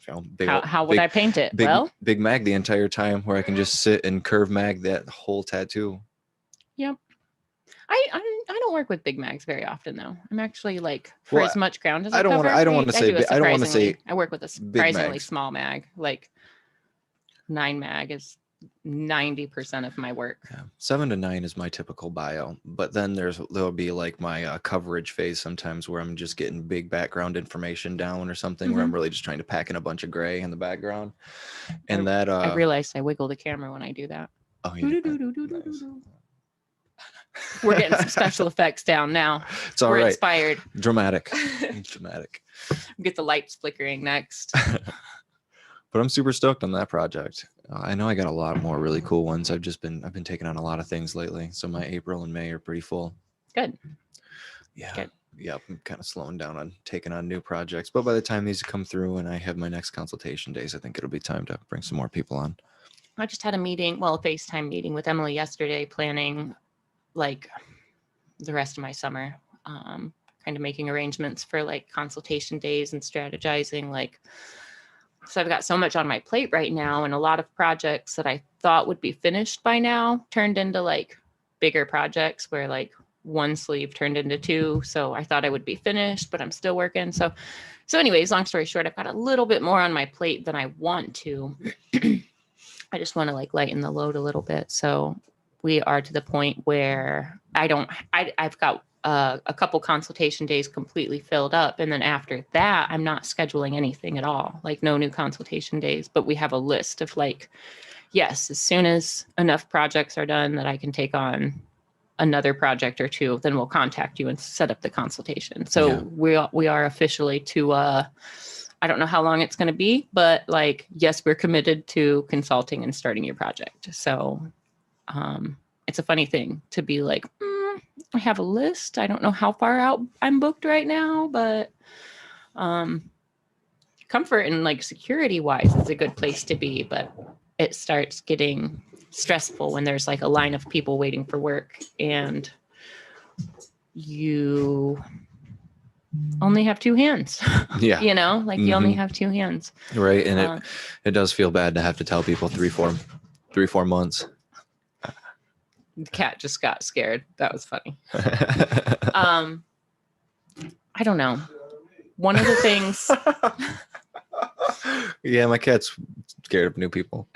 How would I paint it? Big mag the entire time, where I can just sit and curve mag that whole tattoo. Yep. I don't work with big mags very often though. I'm actually like, for as much ground as I don't want to say I work with a surprisingly small mag. Like 9 mag is 90% of my work. Yeah. 7 to 9 is my typical bio, but then there'll be like my coverage phase sometimes where I'm just getting big background information down or something, where I'm really just trying to pack in a bunch of gray in the background. And I realized I wiggle the camera when I do that. Oh, yeah. Nice. We're getting some special effects down now. It's all right. We're inspired. Dramatic. Get the lights flickering next. But I'm super stoked on that project. I know I got a lot more really cool ones. I've been taking on a lot of things lately. So my April and May are pretty full. Good. Yeah. Good. Yep. I'm kind of slowing down on taking on new projects. But by the time these come through and I have my next consultation days, I think it'll be time to bring some more people on. I just had a FaceTime meeting with Emily yesterday, planning like the rest of my summer, kind of making arrangements for like consultation days and strategizing. So I've got so much on my plate right now, and a lot of projects that I thought would be finished by now turned into like bigger projects where like one sleeve turned into 2. So I thought I would be finished, but I'm still working. So anyways, long story short, I've got a little bit more on my plate than I want to. I just want to like lighten the load a little bit. So we are to the point where I've got a couple consultation days completely filled up. And then after that, I'm not scheduling anything at all, like no new consultation days, but we have a list of like, yes, as soon as enough projects are done that I can take on another project or 2, then we'll contact you and set up the consultation. So we are officially to, I don't know how long it's going to be, but like, yes, we're committed to consulting and starting your project. So, it's a funny thing to be like, I have a list. I don't know how far out I'm booked right now, but comfort and like security wise is a good place to be, but it starts getting stressful when there's like a line of people waiting for work and you only have 2 hands. Yeah. You only have 2 hands. Right. And it does feel bad to have to tell people 3-4 months. The cat just got scared. That was funny. I don't know. One of the things. Yeah, my cat's scared of new people.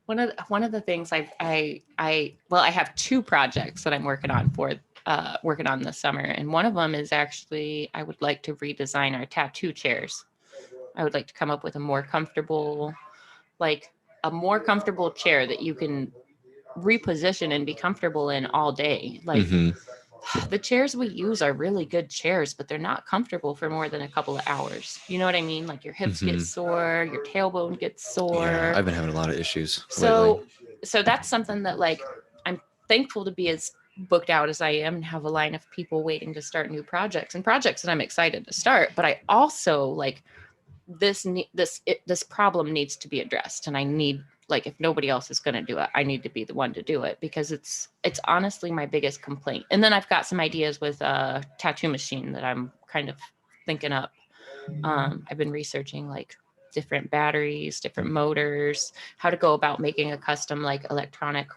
One of the things I have 2 projects that I'm working on this summer, and one of them is actually I would like to redesign our tattoo chairs. I would like to come up with a more comfortable chair that you can reposition and be comfortable in all day. Like the chairs we use are really good chairs, but they're not comfortable for more than a couple of hours. You know what I mean? Like your hips get sore, your tailbone gets sore. Yeah, I've been having a lot of issues so lately. So that's something that like I'm thankful to be as booked out as I am and have a line of people waiting to start new projects and projects that I'm excited to start. But I also like this problem needs to be addressed, and I need, like, if nobody else is going to do it, I need to be the one to do it, because it's honestly my biggest complaint. And then I've got some ideas with a tattoo machine that I'm kind of thinking up. I've been researching like different batteries, different motors, how to go about making a custom like electronic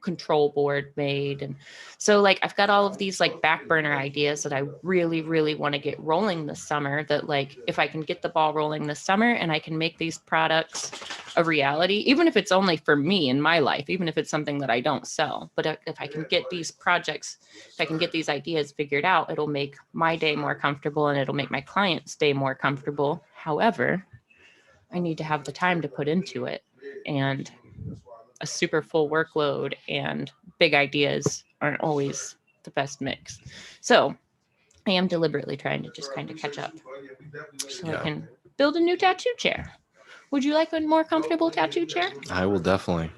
control board made. And so like I've got all of these like back burner ideas that I really, really want to get rolling this summer, that like if I can get the ball rolling this summer and I can make these products a reality, even if it's only for me in my life, even if it's something that I don't sell, but if I can get these projects, if I can get these ideas figured out, it'll make my day more comfortable and it'll make my clients' day more comfortable. However, I need to have the time to put into it, and a super full workload and big ideas aren't always the best mix. So I am deliberately trying to just kind of catch up so I can build a new tattoo chair. Would you like a more comfortable tattoo chair? I will definitely.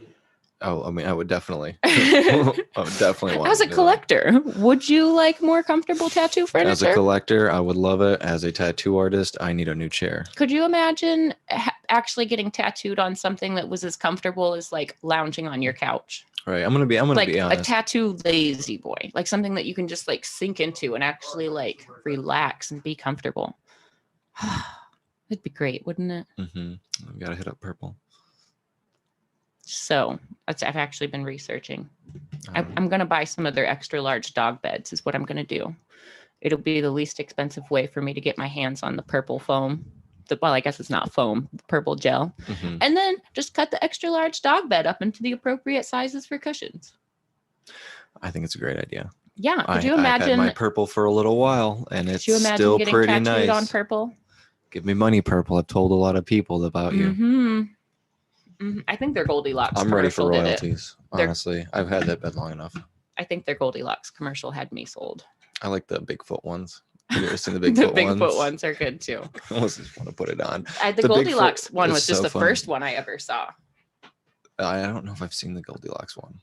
Oh, I mean, I would definitely. I would definitely want. As a to do that. collector, would you like more comfortable tattoo furniture? As a collector, I would love it. As a tattoo artist, I need a new chair. Could you imagine actually getting tattooed on something that was as comfortable as like lounging on your couch? Right. I'm gonna be Like be a honest. tattoo lazy boy, like something that you can just like sink into and actually like relax and be comfortable. It'd be great, wouldn't it? I've got to hit up purple. So I've actually been researching. I'm going to buy some of their extra large dog beds is what I'm going to do. It'll be the least expensive way for me to get my hands on the purple foam. Well, I guess it's not foam, purple gel. And then just cut the extra large dog bed up into the appropriate sizes for cushions. I think it's a great idea. Yeah. Could you I've imagine? had my purple for a little while, and it's Could you imagine still getting pretty tattooed nice. on purple? Give me money, purple. I've told a lot of people about you. I think their Goldilocks I'm ready for commercial did it. royalties. They're- Honestly, I've had that bed long enough. I think their Goldilocks commercial had me sold. I like the Bigfoot ones. Have you ever seen the Bigfoot The ones? Bigfoot ones are good too. I almost just want to put it on. The The Bigfoot Goldilocks one is was just so the funny. first one I ever saw. I don't know if I've seen the Goldilocks one.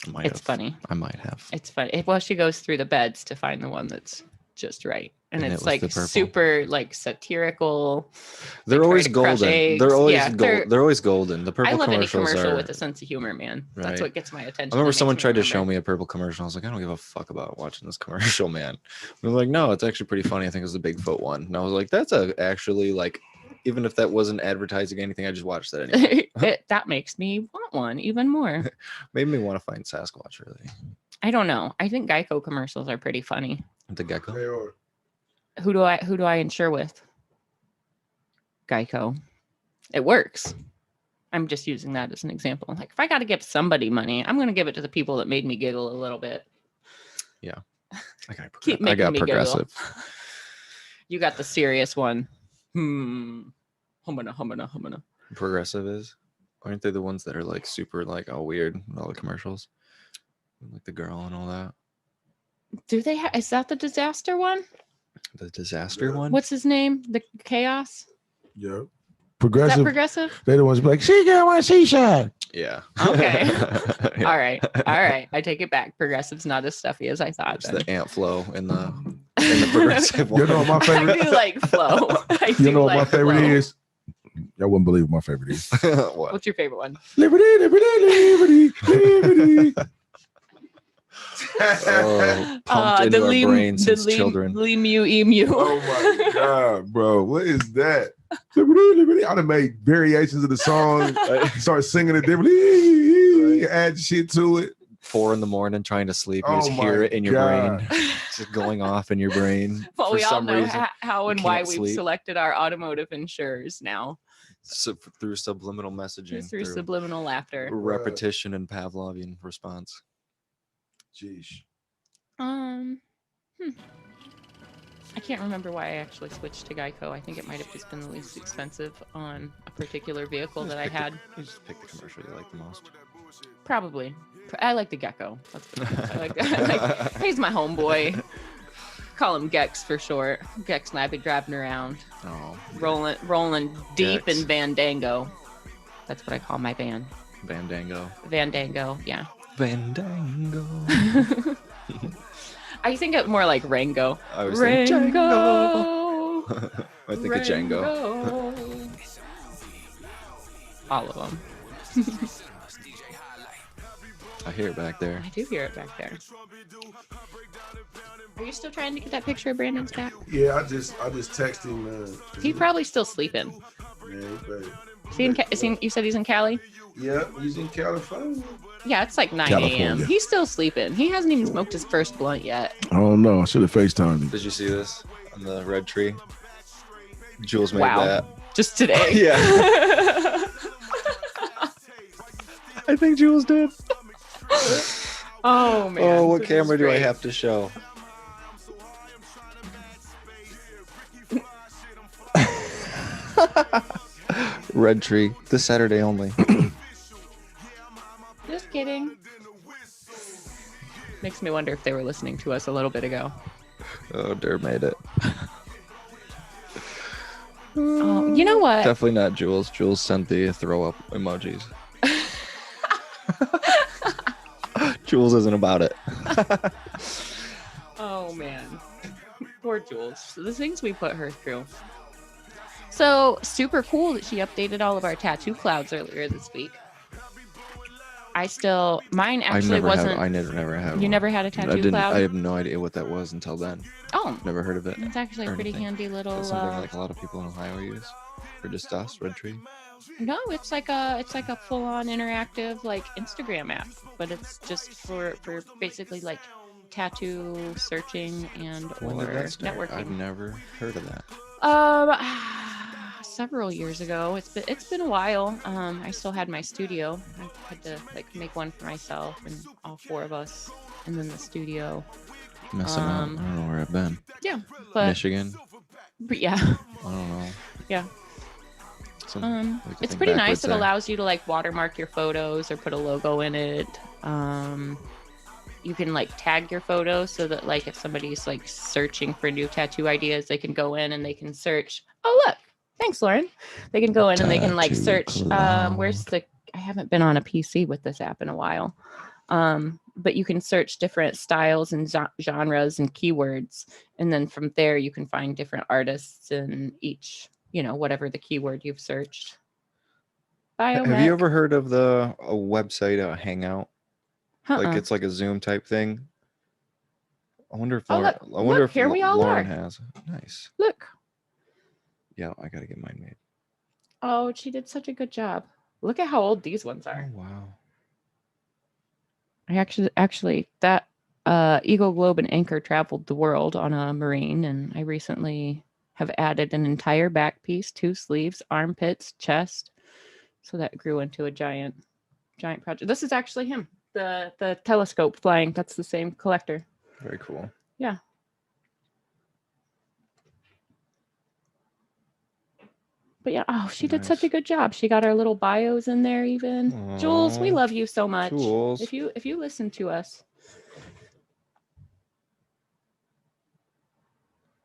I might It's have. funny. I might have. It's funny. Well, she goes through the beds to find the one that's just right. And And it it's was like the purple. super like satirical. They're try always to crush golden. eggs. They're always Yeah, gold. They're always golden. The purple I love any commercials commercial are. with a sense of humor, man. That's Right. what gets my attention. I remember and someone makes tried to show remember. me a purple commercial. I was like, I don't give a fuck about watching this commercial, man. I was like, no, it's actually pretty funny. I think it was the Bigfoot one. And I was like, that's actually like, even if that wasn't advertising anything, I just watched that anyway. That makes me want one even more. Made me want to find Sasquatch, really. I don't know. I think Geico commercials are pretty funny. The gecko. Who do I insure with? Geico. It works. I'm just using that as an example. Like if I got to give somebody money, I'm going to give it to the people that made me giggle a little bit. Keep I making got me progressive. giggle. You got the serious one. Humana. Progressive is. Aren't they the ones that are like super like all weird with all the commercials? Like the girl and all that. Do they is that the disaster one? The disaster one? What's his name? The chaos? Yeah. Is that Progressive. progressive? They're the ones like, she got one she-shine. Yeah. Okay. Yeah. All right. I take it back. Progressive's not as stuffy as I thought. It's then. the ant flow in the progressive one. You know what my favorite? I do like flow. You know what my favorite is? Y'all wouldn't believe what my favorite is. What? What's your favorite one? Liberty, liberty, liberty, liberty. Oh, pumped into our brains since children. Emu. Oh my god, bro! What is that? Liberty, liberty. I done made variations of the song. Start singing it differently. Add shit to it. 4 a.m. trying to sleep. You Oh just my hear it in your God. brain. Just going off in your brain. Well, for we all some know reason. how and you why can't we've sleep. selected our automotive insurers now. So, through subliminal messaging. Just through subliminal laughter. repetition and Pavlovian response. Jeez. I can't remember why I actually switched to Geico. I think it might have just been the least expensive on a particular vehicle that I had. You just pick the commercial you like the most. Probably. I like the Gecko. That's what it is. I like that. He's my homeboy. Call him Gex for short. Gex and I be driving around, Oh, rolling deep Gex. in Vandango. That's what I call my van. Vandango. Vandango, yeah. Vandango. I think it's more like Rango. I was thinking Rango. I think of Django. Rango. All of them. I hear it back there. I do hear it back there. Are you still trying to get that picture of Brandon's back? Yeah, I just texted him, man. He's probably still sleeping. You said he's in Cali? Yeah, he's in California. Yeah, it's like 9 California. a.m. He's still sleeping. He hasn't even smoked his first blunt yet. I don't know. I should have FaceTimed him. Did you see this on the red tree? Jules made Wow. that. Just today. Yeah. I think Jules did. Oh, man. Oh, what this is camera do I great. have to show? Red tree. This Saturday only. Just kidding. Makes me wonder if they were listening to us a little bit ago. Oh, Dur made it. Oh Oh, you know what? Definitely not Jules. Jules sent the throw up emojis. Jules isn't about it. Oh man, poor Jules. The things we put her through. So super cool that she updated all of our tattoo clouds earlier this week. Mine actually wasn't. I never had. You one. never had a tattoo I didn't. cloud? I have no idea what that was until then. Oh, Never heard of it. it's actually a or pretty anything. handy little. Is that something like a lot of people in Ohio use, or just us, Red Tree? No, it's like a full-on interactive like Instagram app, but it's just for basically like tattoo searching and When or did that start? networking. I've never heard of that. Several years ago. It's been a while. I still had my studio. I had to like make one for myself and all four of us, and then the studio. Messing up. I don't know where I've been. Yeah, but Michigan. yeah, I don't know. yeah. Some, like to It's think pretty nice. backwards It there. allows you to like watermark your photos or put a logo in it. You can like tag your photos so that like if somebody's like searching for new tattoo ideas, they can go in and they can search. Oh look, thanks, Lauren. They can go in and they can like Tattoo search. Where's cloud. I haven't been on a PC with this app in a while. But you can search different styles and genres and keywords, and then from there you can find different artists in each, whatever the keyword you've searched. Have you ever heard of a website, Hangout? Like it's like a Zoom type thing. I wonder if Oh, look, here we all Lauren are. has. Nice. Look. Yeah, I gotta get mine made. Oh, she did such a good job. Look at how old these ones Oh are. wow. I actually that Eagle Globe and Anchor traveled the world on a marine, and I recently have added an entire back piece, 2 sleeves, armpits, chest. So that grew into a giant project. This is actually him. The telescope flying. That's the same collector. Very cool. Yeah. But yeah, oh, she did such a Nice. good job. She got our little bios in there even. Jules, we Aw, love you so much. Jules. If you listen to us.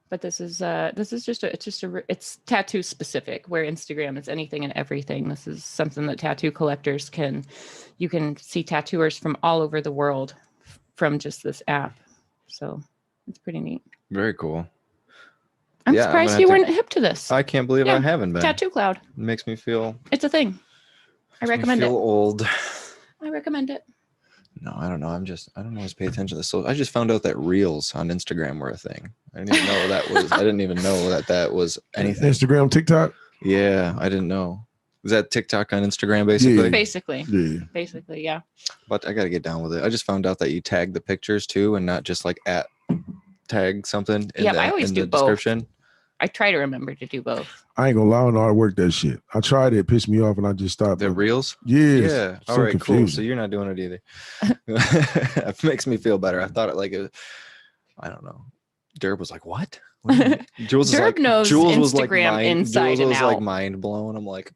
But this is just it's tattoo specific, where Instagram is anything and everything. This is something that tattoo collectors you can see tattooers from all over the world from just this app. So it's pretty neat. Very cool. I'm Yeah, I'm surprised gonna you have weren't hip to this. I can't believe Yeah, I haven't been. Tattoo Cloud. It makes me feel. It's a thing. I recommend feel it. old. I recommend it. No, I don't know. I don't always pay attention to this. So I just found out that reels on Instagram were a thing. I didn't even know that was. I didn't even know that was anything. Instagram, TikTok. Yeah, I didn't know. Is that TikTok on Instagram basically? Yeah. Basically. Yeah. Basically, yeah. But I got to get down with it. I just found out that you tag the pictures too, and not just like at tag something in Yeah, the, I always in do the both. description. I try to remember to do both. I ain't gonna lie, I don't know how to work that shit. I tried it, it pissed me off, and I just stopped. The reels? Yes. Yeah. So All right, cool. confusing. So you're not doing it either. It makes me feel better. I thought it like I don't know. Derb was like, what? What do you mean?" Jules is Derb like, knows Jules was like Instagram inside Jules and was like out. mind blown. I'm like,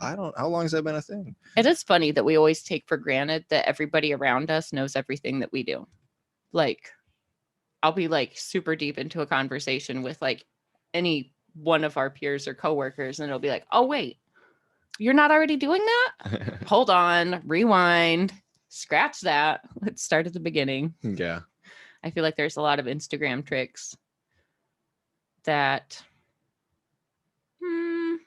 how long has that been a thing? It is funny that we always take for granted that everybody around us knows everything that we do. Like, I'll be like super deep into a conversation with like any one of our peers or coworkers, and it'll be like, oh, wait, you're not already doing that? Hold on, rewind, scratch that. Let's start at the beginning. Yeah. I feel like there's a lot of Instagram tricks that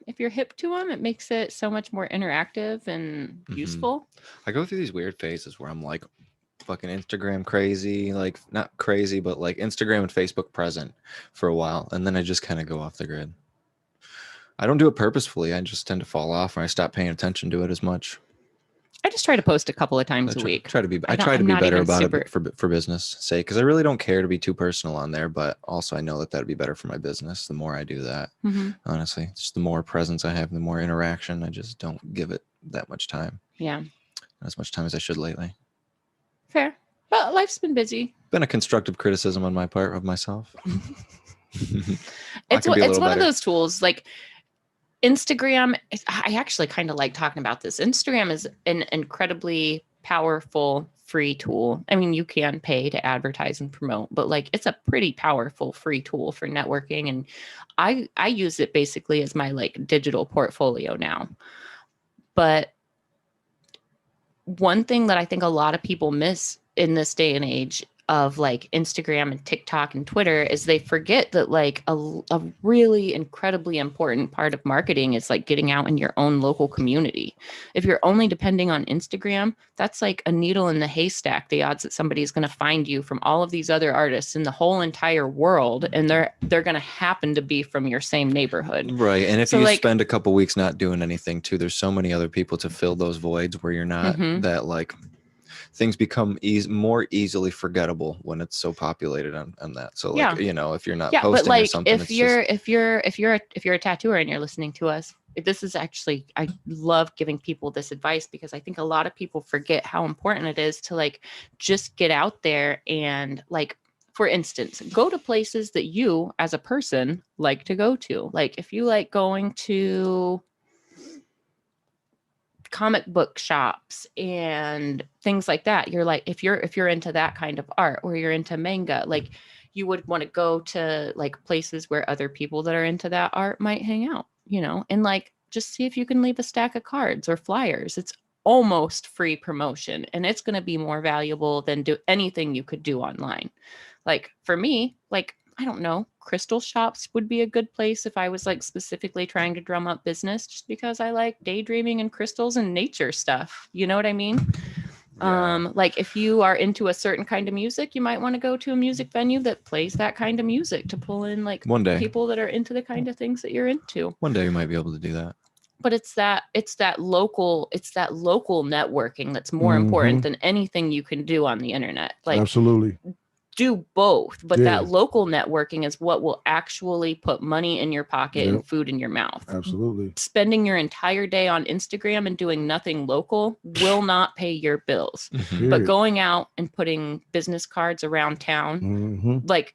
if you're hip to them, it makes it so much more interactive and useful. I go through these weird phases where I'm like fucking Instagram crazy, like not crazy, but like Instagram and Facebook present for a while. And then I just kind of go off the grid. I don't do it purposefully. I just tend to fall off, or I stop paying attention to it as much. I just try to post a couple of times a week. I try to be I'm not better even about super- it for business sake, because I really don't care to be too personal on there, but also I know that that'd be better for my business the more I do that. Honestly, just the more presence I have, the more interaction. I just don't give it that much time. Yeah. Not as much time as I should lately. Fair. But life's been busy. Been a constructive criticism on my part of myself. It's one of those tools like Instagram. I actually kind of like talking about this. Instagram is an incredibly powerful free tool. I mean, you can pay to advertise and promote, but like it's a pretty powerful free tool for networking. And I use it basically as my like digital portfolio now. But one thing that I think a lot of people miss in this day and age of like Instagram and TikTok and Twitter is they forget that like a really incredibly important part of marketing is like getting out in your own local community. If you're only depending on Instagram, that's like a needle in the haystack. The odds that somebody is going to find you from all of these other artists in the whole entire world, and they're going to happen to be from your same neighborhood. Right. And if So, you like, spend a couple weeks not doing anything too, there's so many other people to fill those voids where you're not that like things become more easily forgettable when it's so populated on that. So like, you know, if you're not posting but like or something, if you're a tattooer and you're listening to us, this is actually, I love giving people this advice because I think a lot of people forget how important it is to like just get out there and like, for instance, go to places that you as a person like to go to. Like if you like going to comic book shops and things like that, you're like, if you're into that kind of art or you're into manga, like you would want to go to like places where other people that are into that art might hang out, you know, and like just see if you can leave a stack of cards or flyers. It's almost free promotion and it's going to be more valuable than do anything you could do online. Like for me, like, I don't know, crystal shops would be a good place if I was like specifically trying to drum up business, just because I like daydreaming and crystals and nature stuff. You know what I mean? Yeah. Like if you are into a certain kind of music, you might want to go to a music venue that plays that kind of music to pull in like One day. people that are into the kind of things that you're into. One day you might be able to do that. But it's that local networking that's more important than anything you can do on the internet. Like Absolutely. do both, but Yeah. that local networking is what will actually put money in your pocket and food in your mouth. Absolutely. Spending your entire day on Instagram and doing nothing local will not pay your bills. But going out and putting business cards around town, like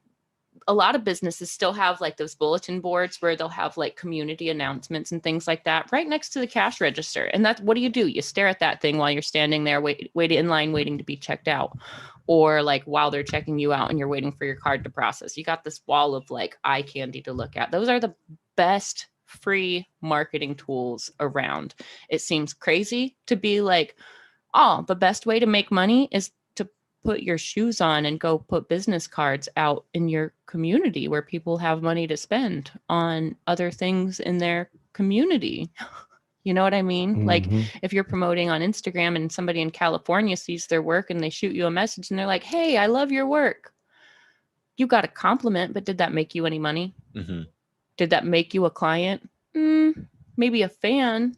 a lot of businesses still have like those bulletin boards where they'll have like community announcements and things like that right next to the cash register. And that's, what do? You stare at that thing while you're standing there, wait in line, waiting to be checked out. Or like while they're checking you out and you're waiting for your card to process, you got this wall of like eye candy to look at. Those are the best free marketing tools around. It seems crazy to be like, oh, the best way to make money is to put your shoes on and go put business cards out in your community where people have money to spend on other things in their community. You know what I mean? Like if you're promoting on Instagram and somebody in California sees their work and they shoot you a message and they're like, hey, I love your work. You got a compliment, but did that make you any money? Did that make you a client? Maybe a fan.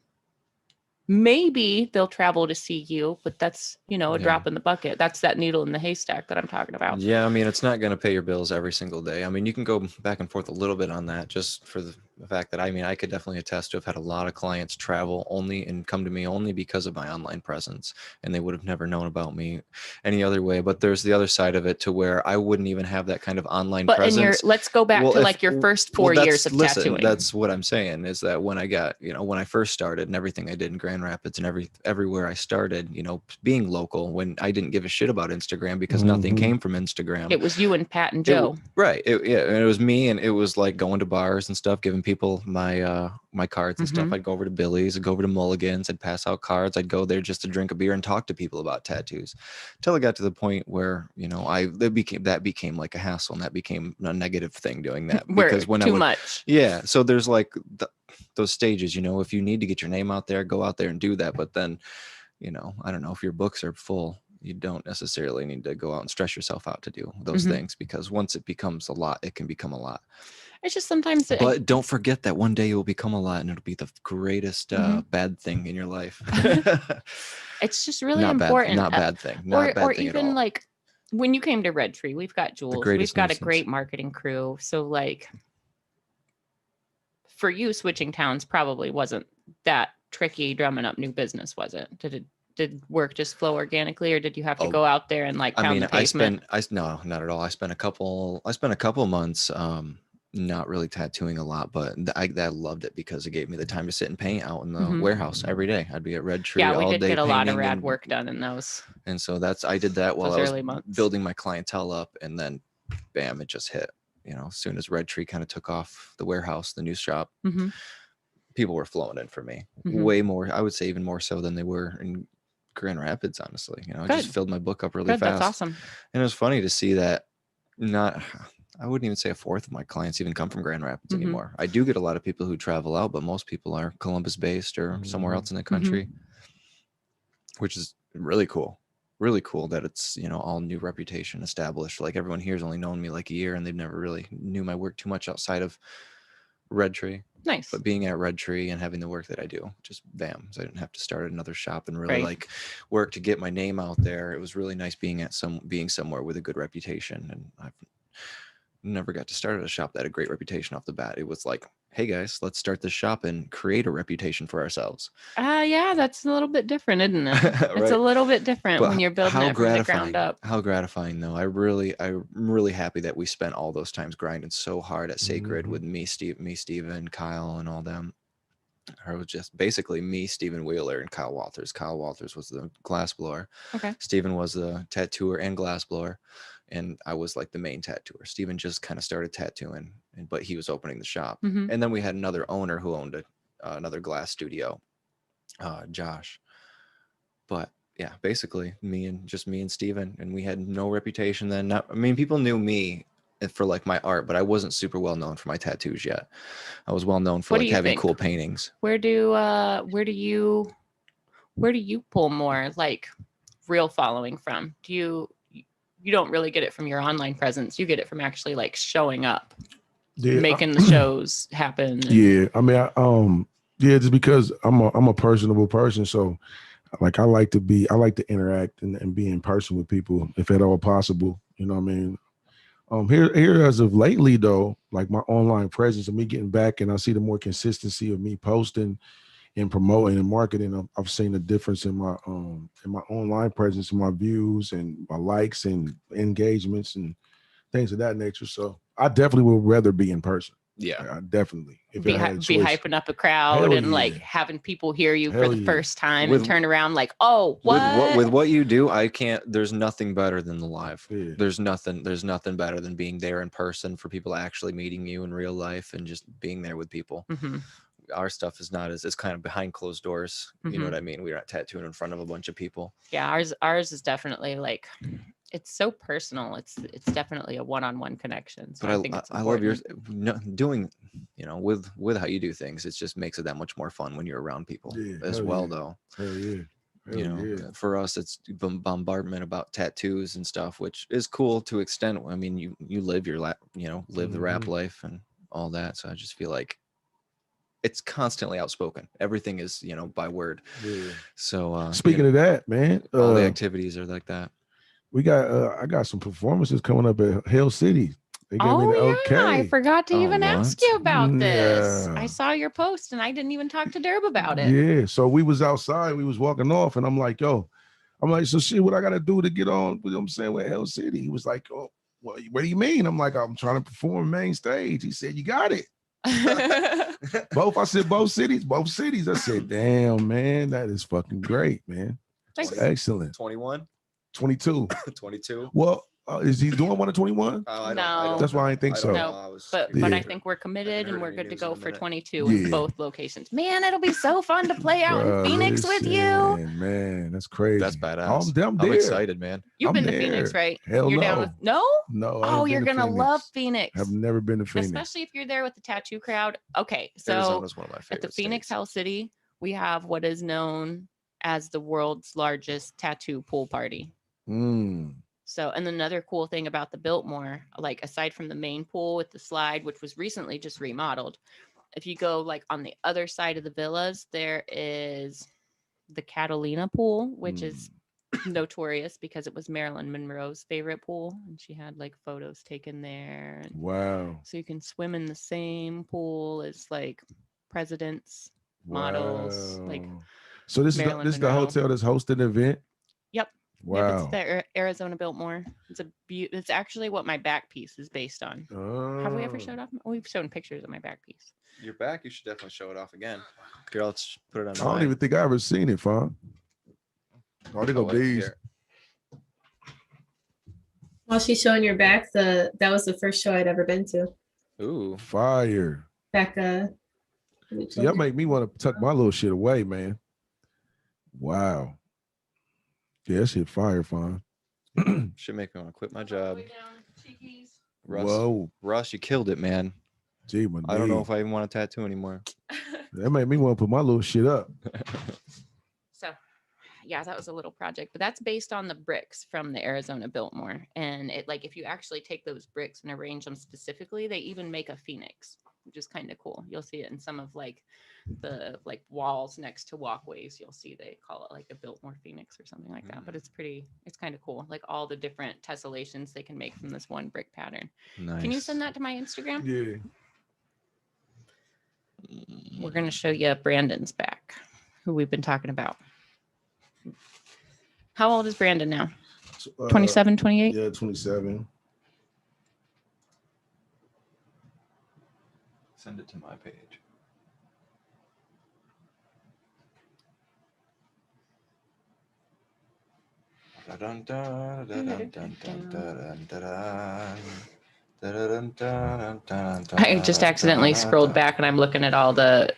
Maybe they'll travel to see you, but that's, you know, a drop in the bucket. That's that needle in the haystack that I'm talking about. Yeah, I mean, it's not going to pay your bills every single day. I mean, you can go back and forth a little bit on that just for the fact that, I mean, I could definitely attest to have had a lot of clients travel only and come to me only because of my online presence, and they would have never known about me any other way. But there's the other side of it to where I wouldn't even have that kind of online presence. Let's go back to like your first 4 years of tattooing. That's what I'm saying is that when I got, you know, when I first started and everything I did in Grand Rapids and everywhere I started, you know, being local, when I didn't give a shit about Instagram because nothing came from Instagram. It was you and Pat and Joe. It was me, and it was like going to bars and stuff, giving people my cards and stuff. I'd go over to Billy's, I'd go over to Mulligan's, I'd pass out cards. I'd go there just to drink a beer and talk to people about tattoos until it got to the point where, you know, that became like a hassle, and that became a negative thing doing that because when too much. Yeah. So there's like those stages, you know, if you need to get your name out there, go out there and do that. But then, you know, I don't know, if your books are full, you don't necessarily need to go out and stress yourself out to do those things, because once it becomes a lot, it can become a lot. It's just sometimes. But don't forget that one day you will become a lot, and it'll be the greatest bad thing in your life. It's just really important. Not bad thing. Or even like when you came to Red Tree, we've got Jules. We've got nuisance. a great marketing crew. So like for you, switching towns probably wasn't that tricky drumming up new business, was it? Did work just flow organically, or did you have to go out there and like pound the pavement? No, not at all. I spent a couple months not really tattooing a lot, but I loved it because it gave me the time to sit and paint out in the Mhm. warehouse every day. I'd be at Red Tree Yeah, we all did day get a lot of painting rad and- work done in those. And so I did that while Those I was early months. building my clientele up, and then bam, it just hit. You know, as soon as Red Tree kind of took off the warehouse, the new shop, Hmm. people were flowing in for me. Mhm. Way more, I would say even more so than they were in Grand Rapids, honestly. You know, I just Good. filled my book up really Good, fast. that's awesome. And it was funny to see that I wouldn't even say a fourth of my clients even come from Grand Rapids Mhm. anymore. I do get a lot of people who travel out, but most people are Columbus based or somewhere else in the country, which is really cool. Really cool that it's, you know, all new reputation established. Like everyone here's only known me like a year and they've never really knew my work too much outside of Red Tree. Nice. But being at Red Tree and having the work that I do, just bam. So I didn't have to start another shop and really Right. like work to get my name out there. It was really nice being somewhere with a good reputation. And I've never got to start at a shop that had a great reputation off the bat. It was like, hey guys, let's start this shop and create a reputation for ourselves. Yeah, that's a little bit different, isn't it? It's Right. a little bit different But when you're building how it from the gratifying, ground up. how gratifying though. I'm really happy that we spent all those times grinding so hard at Sacred with me, Steven, Kyle, and all them. Or it was just basically me, Stephen Wheeler, and Kyle Walters. Kyle Walters was the glass blower. Okay. Stephen was the tattooer and glass blower. And I was like the main tattooer. Stephen just kind of started tattooing, but he was opening the shop. Mhm. And then we had another owner who owned another glass studio, Josh. But yeah, basically me and Stephen, and we had no reputation then. People knew me for like my art, but I wasn't super well known for my tattoos yet. I was well known for What do like you having think? cool paintings. Where do you pull more like real following from? You don't really get it from your online presence. You get it from actually like showing up, making the shows happen. Yeah, I mean, yeah, just because I'm a personable person, so like I like to interact and be in person with people if at all possible. You know what I mean? Here as of lately though, like my online presence and me getting back, and I see the more consistency of me posting and promoting and marketing. I've seen a difference in my online presence and my views and my likes and engagements and things of that nature. So I definitely would rather be in person. Yeah. I definitely. If Be I had a choice. hyping up a crowd Hell and like yeah. having people hear you Hell for the yeah. first time With- and turn around like, oh, what? With what you do, there's nothing better than the live. Yeah. There's nothing better than being there in person, for people actually meeting you in real life and just being there with people. Mhm. Our stuff is not it's kind of behind closed doors. You know what I mean? We're not tattooing in front of a bunch of people. Yeah, ours is definitely like, it's so personal. It's definitely a one-on-one connection. So But I think it's I love yours. important. Doing, you know, with how you do things, it just makes it that much more fun when you're around people as hell well, yeah. though. Hell yeah. You know, for us, it's bombardment about tattoos and stuff, which is cool to extent. I mean, you live live the rap life and all that. So I just feel like it's constantly outspoken. Everything is, by word. Yeah. So Speaking of that, man, all the activities are like that. we got I got some performances coming up at Hell City. They gave me the okay. Yeah, I forgot to Oh, even ask what? you about this. Yeah. I saw your post and I didn't even talk to Derb about it. Yeah. So we was outside, we was walking off, and I'm like, so shit, what I gotta do to get on? You know what I'm saying, with Hell City? He was like, oh, what do you mean? I'm like, I'm trying to perform main stage. He said, you got it. I said both cities. I said, damn, man, that is fucking great, man. Thanks. Excellent. 21, 22. 22. Well, is he doing one at 21? No. That's why I didn't think so. No, but I Yeah. think we're committed and heard we're any good to news go in a for minute. 22 Yeah. in both locations. Man, it'll be so fun to play out Bruh, in Phoenix with you. listen, man, that's crazy. That's badass. I'm I'm there. excited, man. You've I'm been to there. Phoenix, right? Hell You're no. down with no? No. I Oh, haven't you're been to gonna love Phoenix. Phoenix. I've never been to Phoenix. Especially if you're there with the tattoo crowd. Okay, so Arizona's one of my favorite at the Phoenix states. Hell City, we have what is known as the world's largest tattoo pool party. Mm. So, and another cool thing about the Biltmore, like aside from the main pool with the slide, which was recently just remodeled, if you go like on the other side of the villas, there is the Catalina pool, which is notorious because it was Marilyn Monroe's favorite pool, and she had like photos taken there. And Wow. so you can swim in the same pool as like presidents, models, like So this Marilyn is the Monroe. hotel that's hosting the event. Yep. Yep, Wow. it's the Arizona Biltmore. It's actually what my back piece is based on. Have we ever showed off? We've shown pictures of my back piece. Your back, you should definitely show it off again. Here, let's put it on. I don't even think I ever seen it, Fawn. Oh, they go bees. While she's showing your back, that was the first show I'd ever been to. Ooh, Fire. Back See, y'all make me want to tuck my little shit away, man. Wow. Yeah, that shit fire, Fawn. should make me want to quit my job. Russ, Whoa. Russ, you killed it, man. Gee, my I don't know knee. if I even want a tattoo anymore. That made me want to put my little shit up. So, yeah, that was a little project, but that's based on the bricks from the Arizona Biltmore. And it, like, if you actually take those bricks and arrange them specifically, they even make a phoenix, which is kind of cool. You'll see it in some of like the walls next to walkways. You'll see they call it like a Biltmore phoenix or something like that. But it's kind of cool. Like all the different tessellations they can make from this one brick pattern. Nice. Can you send that to my Instagram? Yeah. We're going to show you Brandon's back, who we've been talking about. How old is Brandon now? 27, 28? Yeah, 27. Send it to my page. I just accidentally scrolled back and I'm looking at all the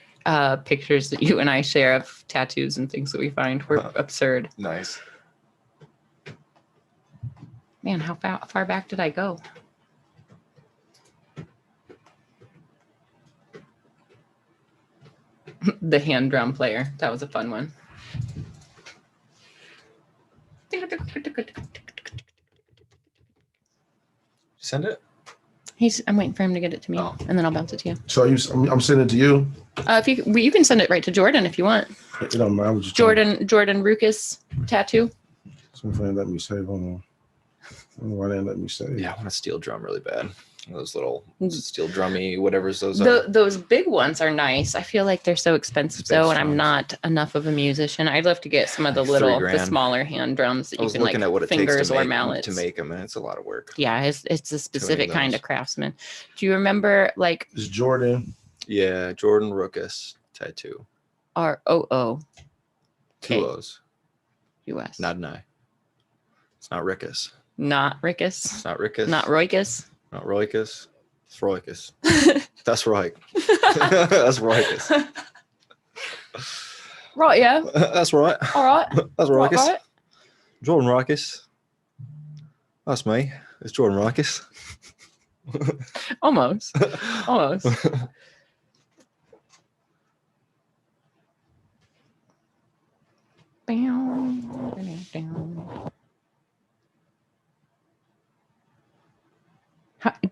pictures that you and I share of tattoos and things that we find. We're absurd. Nice. Man, how far back did I go? The hand drum player. That was a fun one. Send it. I'm waiting for him to get it to me, Oh. and then I'll bounce it to you. So I'm sending it to you. If you can send it right to Jordan if you want. It don't matter. I was just Jordan Rukas tattoo. Something let me save. Hold on. I don't know why they didn't let me save. Yeah, I want a steel drum really bad. Those little steel drummy, whatever's those are. Those big ones are nice. I feel like they're so expensive though, and I'm drums. not enough of a musician. I'd love to get some of the the smaller hand drums that I you was can looking like at what it fingers takes or mallets. to make them, and it's a lot of work. Yeah, it's a specific kind those. of craftsman. Do you remember like It's Jordan. Yeah, Jordan Rukas tattoo. ROO? Two O's, US. not an I. It's not Rickus. Not Rickus. It's not Rickus. Not Roikus. Not Roikus. It's Roikus. That's right. That's Roikus. Right, yeah. That's right. All right. That's Roikus. Right. Jordan Rukas. That's me. It's Jordan Rukas. Almost. Almost.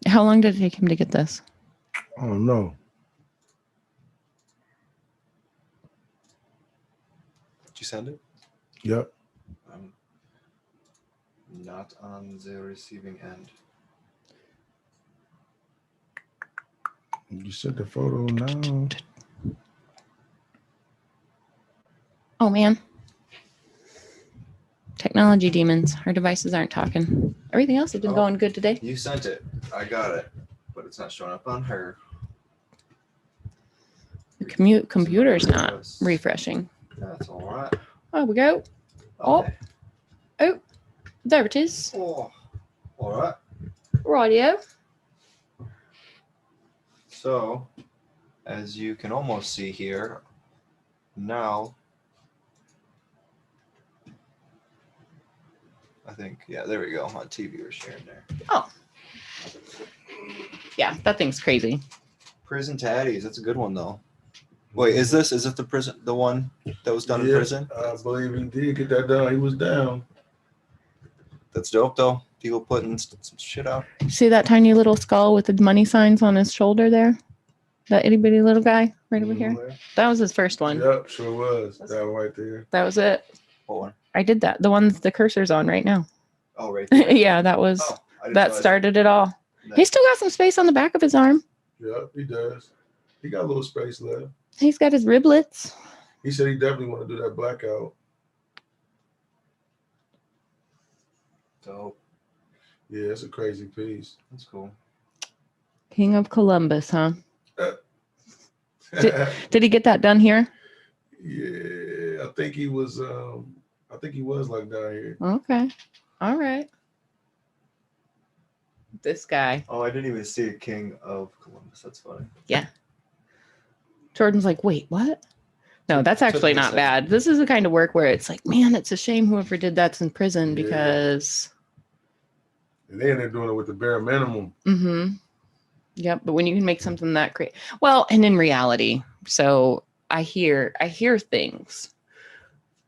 How long did it take him to get this? I don't know. Did you send it? Yep. I'm not on the receiving end. You sent the photo now. Oh man. Technology demons. Our devices aren't talking. Everything else has been going good today. You sent it. I got it, but it's not showing up on her. The computer's not refreshing. That's all right. Oh, we go. Oh. Okay. Oh, there it is. Oh, all right. Radio. So, as you can almost see here, now, I think, yeah, there we go. On TV, we're sharing there. Oh. Yeah, that thing's crazy. Prison Tatties. That's a good one, though. Wait, is it the one that was done in prison? I believe he did get that done. He was down. That's dope, though. People putting some shit out. See that tiny little skull with the money signs on his shoulder there? That itty bitty little guy right over here? That was his first one. Yep, sure was. That one right there. That was it. What one? I did that. The one the cursor's on right now. Oh, right there. Yeah, that was Oh, I didn't that realize- started it all. Nice. He's still got some space on the back of his arm. Yep, he does. He got a little space left. He's got his riblets. He said he definitely want to do that blackout. So Yeah, it's a crazy piece. that's cool. King of Columbus, huh? Did he get that done here? Yeah, I think he was. I think he was like down here. Okay. All right. This guy. Oh, I didn't even see a King of Columbus. That's funny. Jordan's like, wait, what? No, that's Took actually me a not second. bad. This is the kind of work where it's like, man, it's a shame whoever did that's in prison Yeah. because. And then they're doing it with the bare minimum. Mm-hmm. Yep. But when you can make something that great, well, and in reality, so I hear things.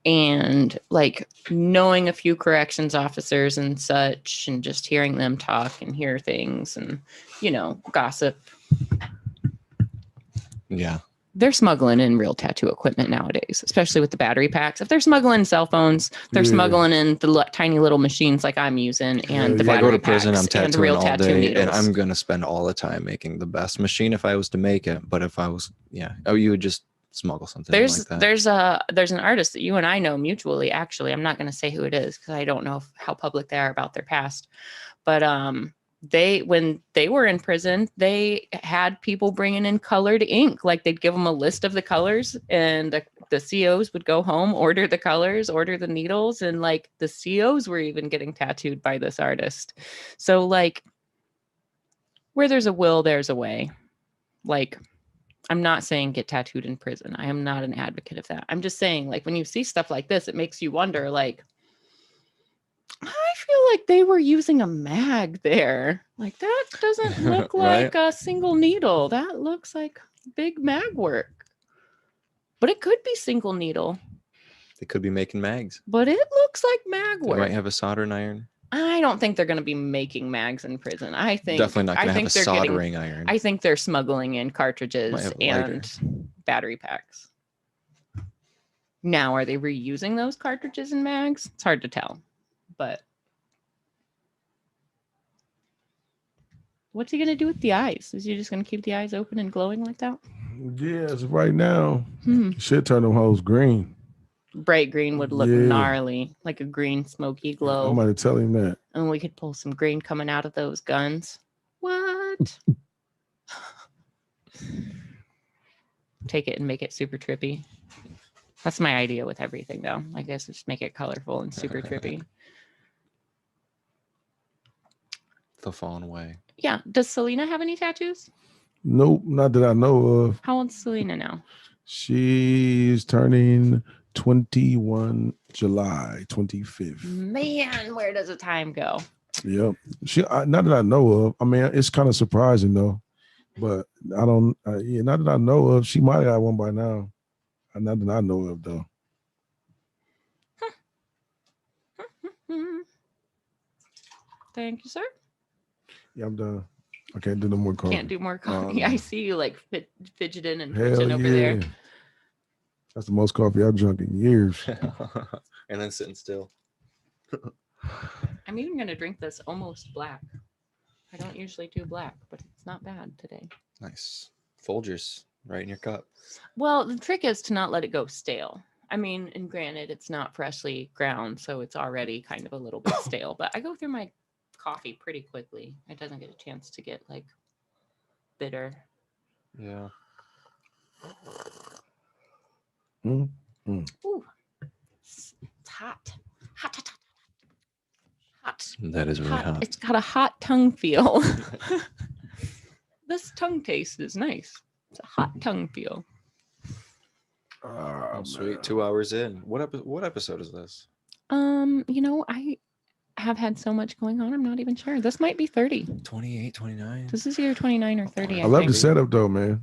And like knowing a few corrections officers and such, and just hearing them talk and hear things and, gossip. Yeah. They're smuggling in real tattoo equipment nowadays, especially with the battery packs. If they're smuggling cell phones, they're Yeah. smuggling in the tiny little machines like I'm using and the Yeah. If I battery go to prison, I'm packs and the tattooing real all tattoo day, needles. and I'm gonna spend all the time making the best machine if I was to make it. But if I was, you would just smuggle something like that. There's an artist that you and I know mutually. Actually, I'm not going to say who it is because I don't know how public they are about their past. But when they were in prison, they had people bringing in colored ink. Like they'd give them a list of the colors, and the COs would go home, order the colors, order the needles, and like the COs were even getting tattooed by this artist. So like, where there's a will, there's a way. Like, I'm not saying get tattooed in prison. I am not an advocate of that. I'm just saying, like, when you see stuff like this, it makes you wonder, like, I feel like they were using a mag there. Like, that doesn't look Right? like a single needle. That looks like big mag work. But it could be single needle. They could be making mags. But it looks like mag They work. might have a soldering iron. I don't think they're going to be making mags in prison. I think Definitely not I gonna have think a they're getting soldering iron. I think they're smuggling in cartridges Might have a lighter. and battery packs. Now, are they reusing those cartridges and mags? It's hard to tell. But what's he going to do with the eyes? Is he just going to keep the eyes open and glowing like that? Yes, right now. Hmm. Should turn them hoes green. Bright green would look Yeah. gnarly, like a green smoky glow. I'm going to tell him that. And we could pull some green coming out of those guns. What? Take it and make it super trippy. That's my idea with everything, though. I guess just make it colorful and super trippy. The fallen away. Yeah. Does Selena have any tattoos? Nope, not that I know of. How old's Selena now? She's turning 21 July 25th. Man, where does the time go? Yep. Not that I know of. I mean, it's kind of surprising though, but I don't. Not that I know of. She might have one by now. Not that I know of though. Thank you, sir. Yeah, I'm done. I can't do no more calls. Can't do more coffee. I see you like fidgeting and Hell twitching over there. That's the most coffee I've drunk in years. And then sitting still. I'm even going to drink this almost black. I don't usually do black, but it's not bad today. Nice. Folgers right in your cup. Well, the trick is to not let it go stale. I mean, and granted, it's not freshly ground, so it's already kind of a little bit stale, but I go through my coffee pretty quickly. It doesn't get a chance to get like bitter. Yeah. Mm. Ooh. It's hot. Hot, hot, hot. Hot. That is really hot. It's got a hot tongue feel. This tongue taste is nice. It's a hot tongue feel. Oh, sweet. 2 hours in. What episode is this? I have had so much going on. I'm not even sure. This might be 30. 28, 29. This is either 29 or 30. I love think. the setup though, man.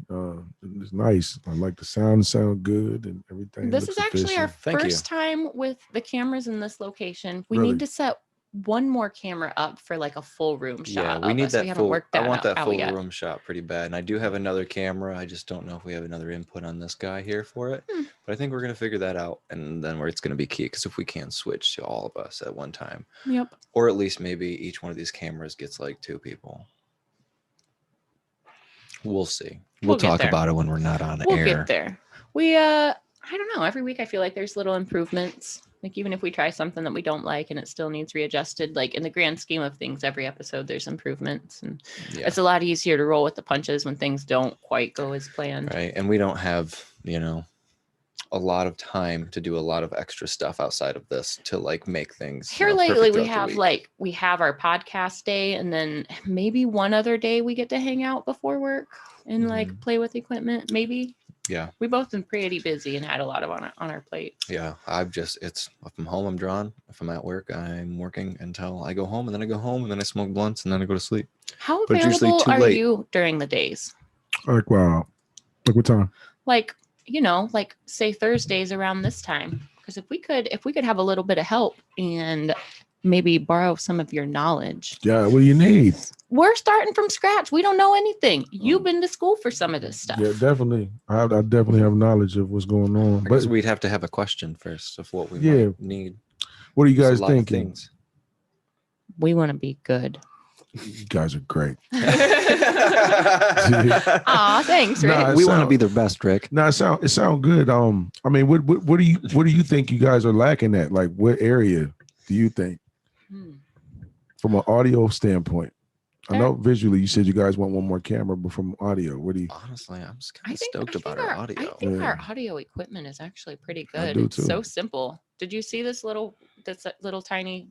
It's nice. I like the sound good and everything. This looks is actually our efficient. Thank you. first time with the cameras in this location. We Really? need to set one more camera up for like a full room shot. Yeah, we of need us. that We haven't full. worked I want that out full yet. room shot pretty bad, and I do have another camera. I just don't know if we have another input on this guy here for it. But I think we're gonna figure that out, and then where it's gonna be key. Because if we can switch to all of us at one time, Yep. or at least maybe each one of these cameras gets like 2 people. We'll see. We'll We'll get talk there. about it when we're not on We'll air. get there. We I don't know. Every week I feel like there's little improvements. Like even if we try something that we don't like and it still needs readjusted, like in the grand scheme of things, every episode there's improvements, and Yeah. it's a lot easier to roll with the punches when things don't quite go as planned. Right. And we don't have, a lot of time to do a lot of extra stuff outside of this to like make things Here lately perfect we throughout the have week. we have our podcast day, and then maybe one other day we get to hang out before work and like play with equipment. Maybe. Yeah. We both been pretty busy and had a lot of on our plates. Yeah. If I'm home, I'm drawn. If I'm at work, I'm working until I go home, and then I go home, and then I smoke blunts, and then I go to sleep. How But it's usually available too are late. you during the days? Like, wow. Like what time? Like, like say Thursdays around this time. Because if we could have a little bit of help and maybe borrow some of your knowledge. Yeah, what do you need? We're starting from scratch. We don't know anything. You've been to school for some of this stuff. Yeah, definitely. I definitely have knowledge of what's going on. I But guess we'd have to have a question first of what we Yeah. might need. what are you There's guys a lot of thinking? things. We want to be good. You guys are great. Aw, thanks, Rick. Nah, We want to be their best, Rick. No, it sound good. I mean, what do you think you guys are lacking at? Like, what area do you think, from an audio standpoint? I know visually you said you guys want one more camera, but from audio, what do you? Honestly, I'm just kind of stoked about our audio. I think Yeah. our audio equipment is actually pretty I good. do It's too. so simple. Did you see this little tiny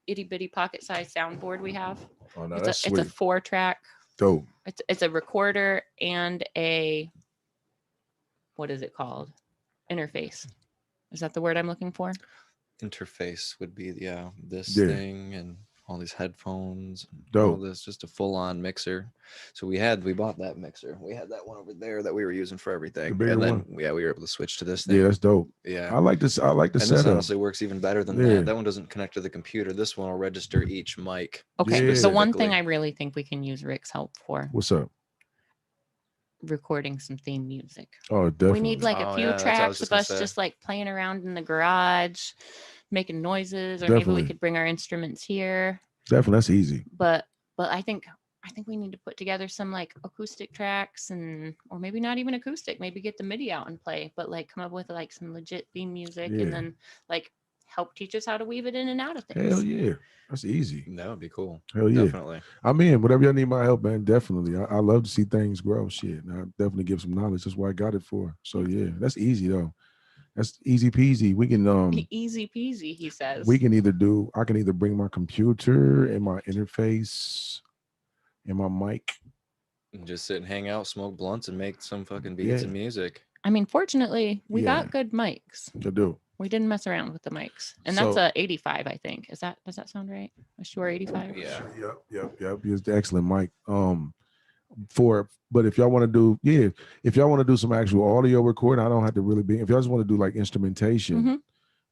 itty bitty pocket size soundboard we have? Oh no, It's that's a sweet. 4-track. Dope. It's a recorder and a, what is it called? Interface. Is that the word I'm looking for? Interface would be this Yeah. thing and all these headphones. Dope. All this, just a full-on mixer. So we bought that mixer. We had that one over there that we were using for everything. The bigger And then one? we were able to switch to this thing. Yeah, that's dope. Yeah. I like this. I like the And this setup. honestly works even better than Yeah. that. That one doesn't connect to the computer. This one will register each mic. Okay. Yeah. So one thing specifically. I really think we can use Rick's help for, What's up? recording some theme music. Oh, definitely. We need like a Oh, few yeah, that's what I was tracks just of gonna us say. just like playing around in the garage, making noises, or maybe Definitely. we could bring our instruments here. Definitely, that's easy. But I think we need to put together some like acoustic tracks, or maybe not even acoustic, maybe get the MIDI out and play, but like come up with like some legit theme music Yeah. and then like help teach us how to weave it in and out of things. Hell yeah, that's easy. That would be cool. Hell yeah. Definitely. I'm in. Whatever y'all need my help, man. Definitely. I love to see things grow. Shit. And I definitely give some knowledge. That's why I got it for. So yeah, that's easy though. That's easy peasy. We can Easy peasy, he says. I can either bring my computer and my interface and my mic. And just sit and hang out, smoke blunts, and make some fucking beats Yeah. and music. I mean, fortunately, we Yeah. got good mics. I do. We didn't mess around with the mics. And So- that's a 85, I think. Does that sound right? A Shure 85? Yeah. Yep. It's the excellent mic. But if y'all want to do some actual audio recording, I don't have to really be. If y'all just want to do like instrumentation, Mhm.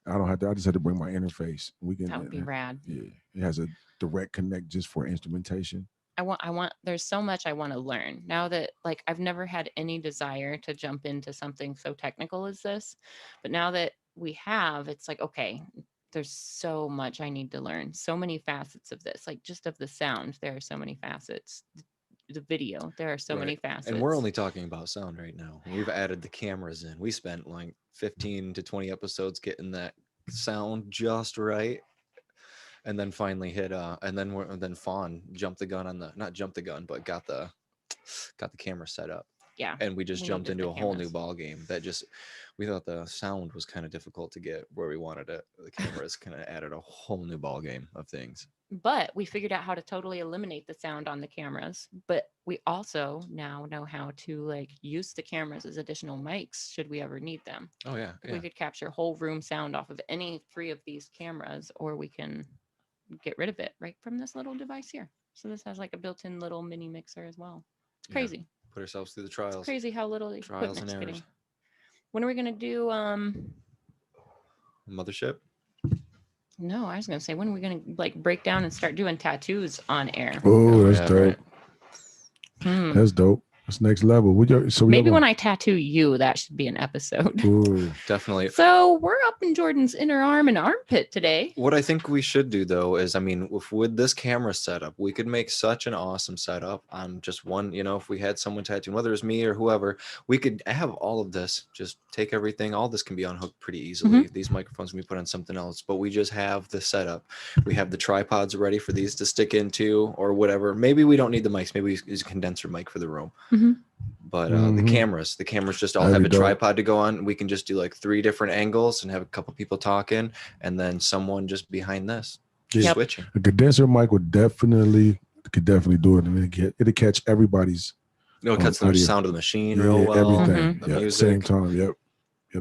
I don't have to. I just have to bring my interface. We can. That would be rad. Yeah, it has a direct connect just for instrumentation. I want there's so much I want to learn now that like I've never had any desire to jump into something so technical as this, but now that we have, it's like, okay, there's so much I need to learn, so many facets of this, like just of the sound, there are so many facets, the video, there are so many Right. facets. And we're only talking about sound right now. We've added the cameras in. We spent like 15 to 20 episodes getting that sound just right. And then finally hit and then Fawn jumped the gun on the not jumped the gun, but got the camera set up. Yeah. And we just We jumped needed into a the whole new cameras. ball game that we thought the sound was kind of difficult to get where we wanted it. The cameras kind of added a whole new ball game of things. But we figured out how to totally eliminate the sound on the cameras. But we also now know how to like use the cameras as additional mics should we ever need them. Oh yeah. Like, we could capture whole room sound off of any 3 of these cameras, or we can get rid of it right from this little device here. So this has like a built-in little mini mixer as well. It's Yeah. crazy. Put ourselves through the trials. Crazy how little the Trials and equipment's errors. getting. When are we gonna do Mothership. no, I was gonna say when are we gonna like break down and start doing tattoos on air? Oh, that's yeah, dope. right. Hmm. That's dope. That's next level. Maybe when I tattoo you, that should be an episode. Ooh. Definitely. So we're up in Jordan's inner arm and armpit today. What I think we should do though is, I mean, if with this camera setup, we could make such an awesome setup on just one, you know, if we had someone tattooing, whether it's me or whoever, we could have all of this, just take everything. All this can be unhooked pretty easily. These microphones can be put on something else, but we just have the setup. We have the tripods ready for these to stick into or whatever. Maybe we don't need the mics. Maybe we use a condenser mic for the room. But the cameras just all have a tripod to go on. We can just do like 3 different angles and have a couple people talking, and then someone just behind this switching. A condenser mic could definitely do it, and it'll catch everybody's. No, it cuts the audio. sound of the machine real well. Everything. The Yeah, music. same time. Yep.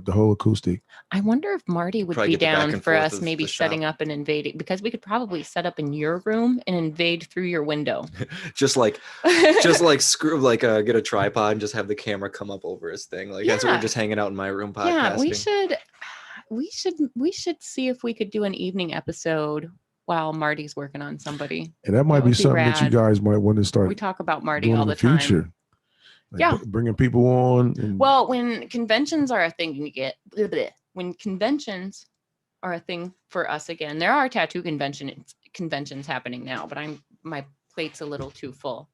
The whole acoustic. I wonder if Marty would Probably be get the back down and for forth us of maybe the shop. setting up and invading, because we could probably set up in your room and invade through your window. just like screw get a tripod and just have the camera come up over his thing. Like that's what Yeah. we're just hanging out in my room podcasting. Yeah, we should see if we could do an evening episode while Marty's working on somebody. And that might That be would be something that you rad. guys might want to start We talk about Marty doing all in the the time. future. Like Yeah. bringing people on. And Well, when conventions are a thing, when conventions are a thing for us again, there are tattoo conventions happening now, but my plate's a little too full.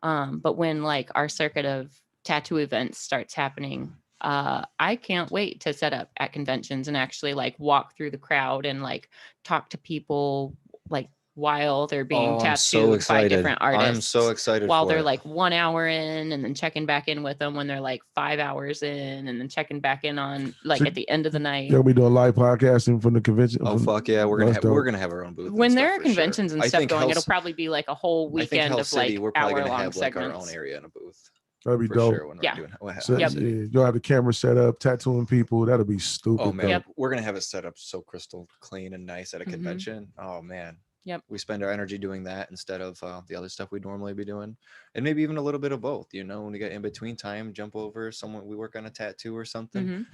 But when like our circuit of tattoo events starts happening, I can't wait to set up at conventions and actually like walk through the crowd and like talk to people like while they're being I'm so tattooed by excited. different artists. I'm so excited While for they're it. like 1 hour in, and then checking back in with them when they're like 5 hours in, and then checking back in on like So at the end of the night. You'll be doing live podcasting from the convention. Oh fuck yeah, we're That's dope. gonna have our own booth. and When stuff there are for sure. conventions and I stuff think going, it'll House- probably be like a whole I think weekend Hell of City, like we're probably gonna hour-long have like our segments. own area in a booth That'd be for dope. sure when Yeah. we're doing. So, Yep. yeah, you'll have the camera set up, tattooing people. That'll be stupid. Oh man, Yep. we're gonna have it set up so crystal clean and nice at a Mhm. convention. Oh man. Yep. We spend our energy doing that instead of the other stuff we'd normally be doing, and maybe even a little bit of both. You know, when we get in between time, jump over someone. We work on a tattoo or something, Mhm.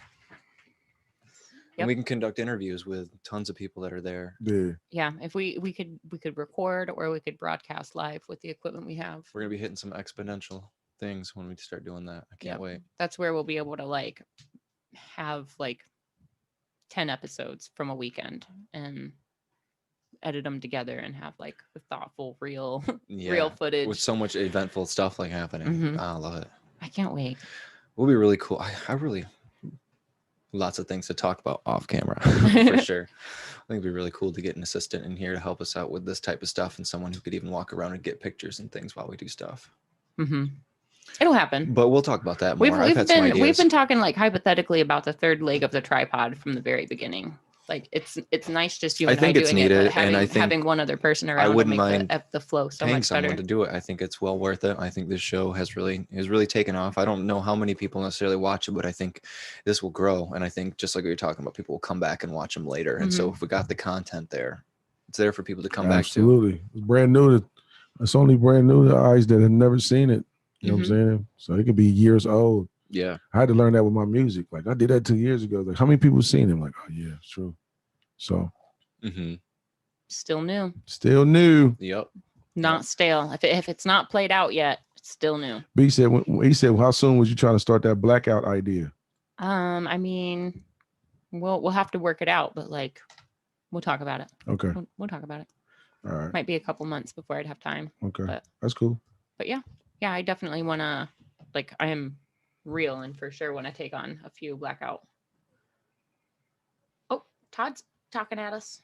and we can conduct interviews with tons of people that are there. Yeah. Yeah, if we could record, or we could broadcast live with the equipment we have. We're gonna be hitting some exponential things when we start doing that. I can't Yep. wait. That's where we'll be able to like have like 10 episodes from a weekend and edit them together and have like the thoughtful, real Yeah. footage. With so much eventful stuff like happening. Mhm. I love it. I can't wait. Will be really cool. I really lots of things to talk about off camera for sure. I think it'd be really cool to get an assistant in here to help us out with this type of stuff, and someone who could even walk around and get pictures and things while we do stuff. Hmm. It'll happen. But we'll talk about that more. We've ideas. been talking like hypothetically about the third leg of the tripod from the very beginning. Like it's nice just you I and think it's doing it, needed, but having, and I think having one other person around will wouldn't make mind the flow so paying much someone better. to do it. I think it's well worth it. I think this show has really taken off. I don't know how many people necessarily watch it, but I think this will grow. And I think just like we were talking about, people will come back and watch them later. And so if we got the content there, it's there for people to come back to. Absolutely. It's brand new. It's only brand new to eyes that have never seen it. You know what I'm saying? So it could be years old. Yeah. I had to learn that with my music. Like I did that 2 years ago. Like how many people seen it? I'm like, oh yeah, it's true. So Still new, still new. Yep. not stale. If it's not played out yet, it's still new. B said when he said, how soon was you trying to start that blackout idea? I mean, we'll have to work it out, but like we'll talk about it. Okay. We'll talk about it. All right. Might be a couple months before I'd have time. Okay. But That's cool. yeah, I definitely want to, like, I am real and for sure want to take on a few blackout. Oh, Todd's talking at us.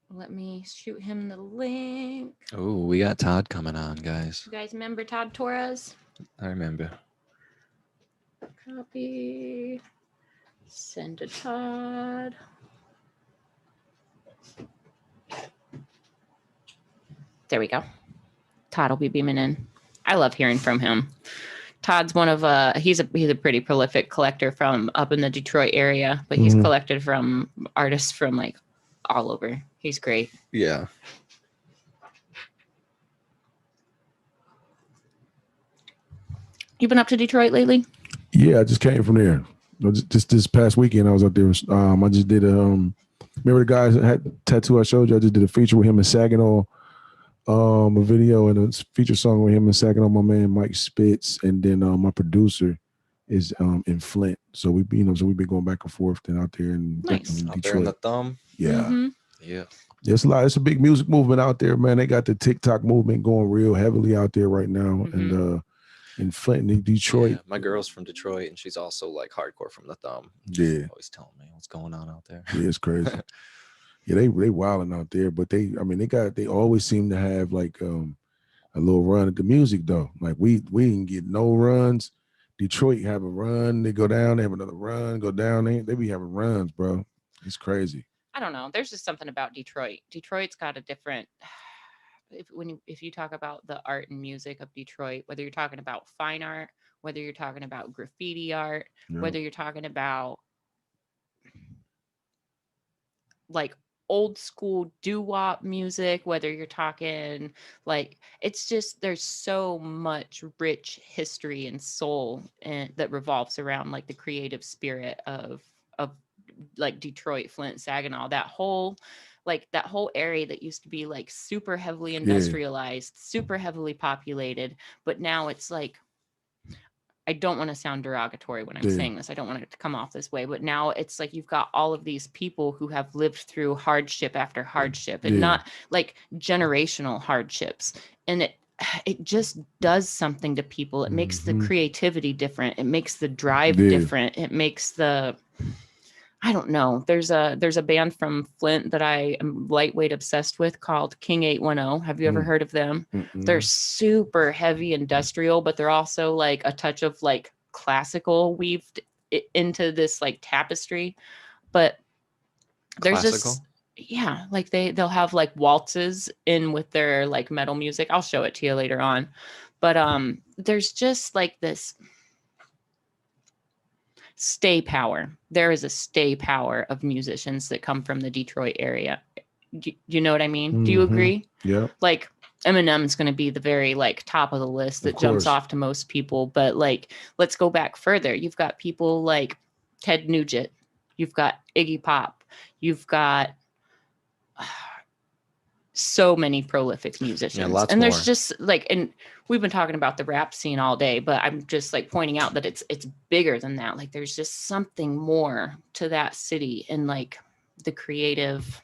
Let me shoot him the link. Oh, we got Todd coming on, guys. You guys remember Todd Torres? I remember. Copy. Send to Todd. There we go. Todd will be beaming in. I love hearing from him. Todd's one of he's a pretty prolific collector from up in the Detroit area, but he's collected from artists from like all over. He's great. Yeah. You been up to Detroit lately? Yeah, I just came from there. Just this past weekend, I was up there. I just did remember the guys that had tattoo I showed you? I just did a feature with him in Saginaw A video and a feature song with him and Saginaw, my man Mike Spitz, and then my producer is in Flint. So we've been going back and forth then out there in, Nice. in Out there in the Detroit. thumb. Yeah. Mhm. Yeah. There's a lot. It's a big music movement out there, man. They got the TikTok movement going real heavily out there right now, and in Flint and Detroit. Yeah, my girl's from Detroit, and she's also like hardcore from the thumb. Yeah. She's always telling me what's going on out there. Yeah, it's crazy. Yeah, they wilding out there, but they always seem to have like a little run at the music though. Like we didn't get no runs. Detroit have a run, they go down, they have another run, go down. They be having runs, bro. It's crazy. I don't know. There's just something about Detroit. Detroit's got a different. If you talk about the art and music of Detroit, whether you're talking about fine art, whether you're talking about graffiti art, Yeah. whether you're talking about like old school doo-wop music, whether you're talking like, it's just, there's so much rich history and soul and that revolves around like the creative spirit of like Detroit, Flint, Saginaw, that whole area that used to be like super heavily industrialized, super heavily populated, but now it's like, I don't want to sound derogatory when I'm saying this. I don't want it to come off this way, but now it's like you've got all of these people who have lived through hardship after hardship, and not like generational hardships. And it just does something to people. It makes the creativity different. It makes the drive different. It makes I don't know. There's a band from Flint that I am lightweight obsessed with called King 810. Have you ever heard of them? They're super heavy industrial, but they're also like a touch of like classical weaved into this like tapestry. But there's Classical? just like they'll have like waltzes in with their like metal music. I'll show it to you later on. But there's just like this stay power. There is a stay power of musicians that come from the Detroit area. Do you know what I mean? Do you agree? Yeah. Like Eminem's going to be the very like top of the list that jumps off to most people. But like, let's go back further. You've got people like Ted Nugent. You've got Iggy Pop. You've got so many prolific musicians. lots and there's more. just like, and we've been talking about the rap scene all day, but I'm just like pointing out that it's bigger than that. Like there's just something more to that city and like the creative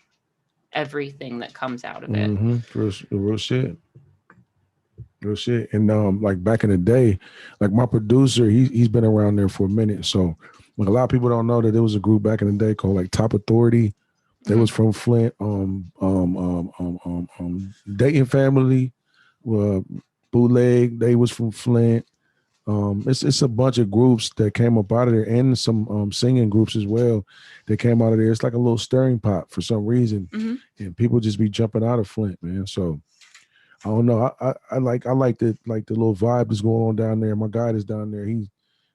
everything that comes out of it. Real shit. Real shit. And like back in the day, like my producer, he's been around there for a minute. So like a lot of people don't know that there was a group back in the day called like Top Authority. They was from Flint. Dayton Family, Bootleg. They was from Flint. It's a bunch of groups that came up out of there, and some singing groups as well that came out of there. It's like a little stirring pot for some reason, and people just be jumping out of Flint, man. So I don't know. I like the little vibe that's going on down there. My guy is down there.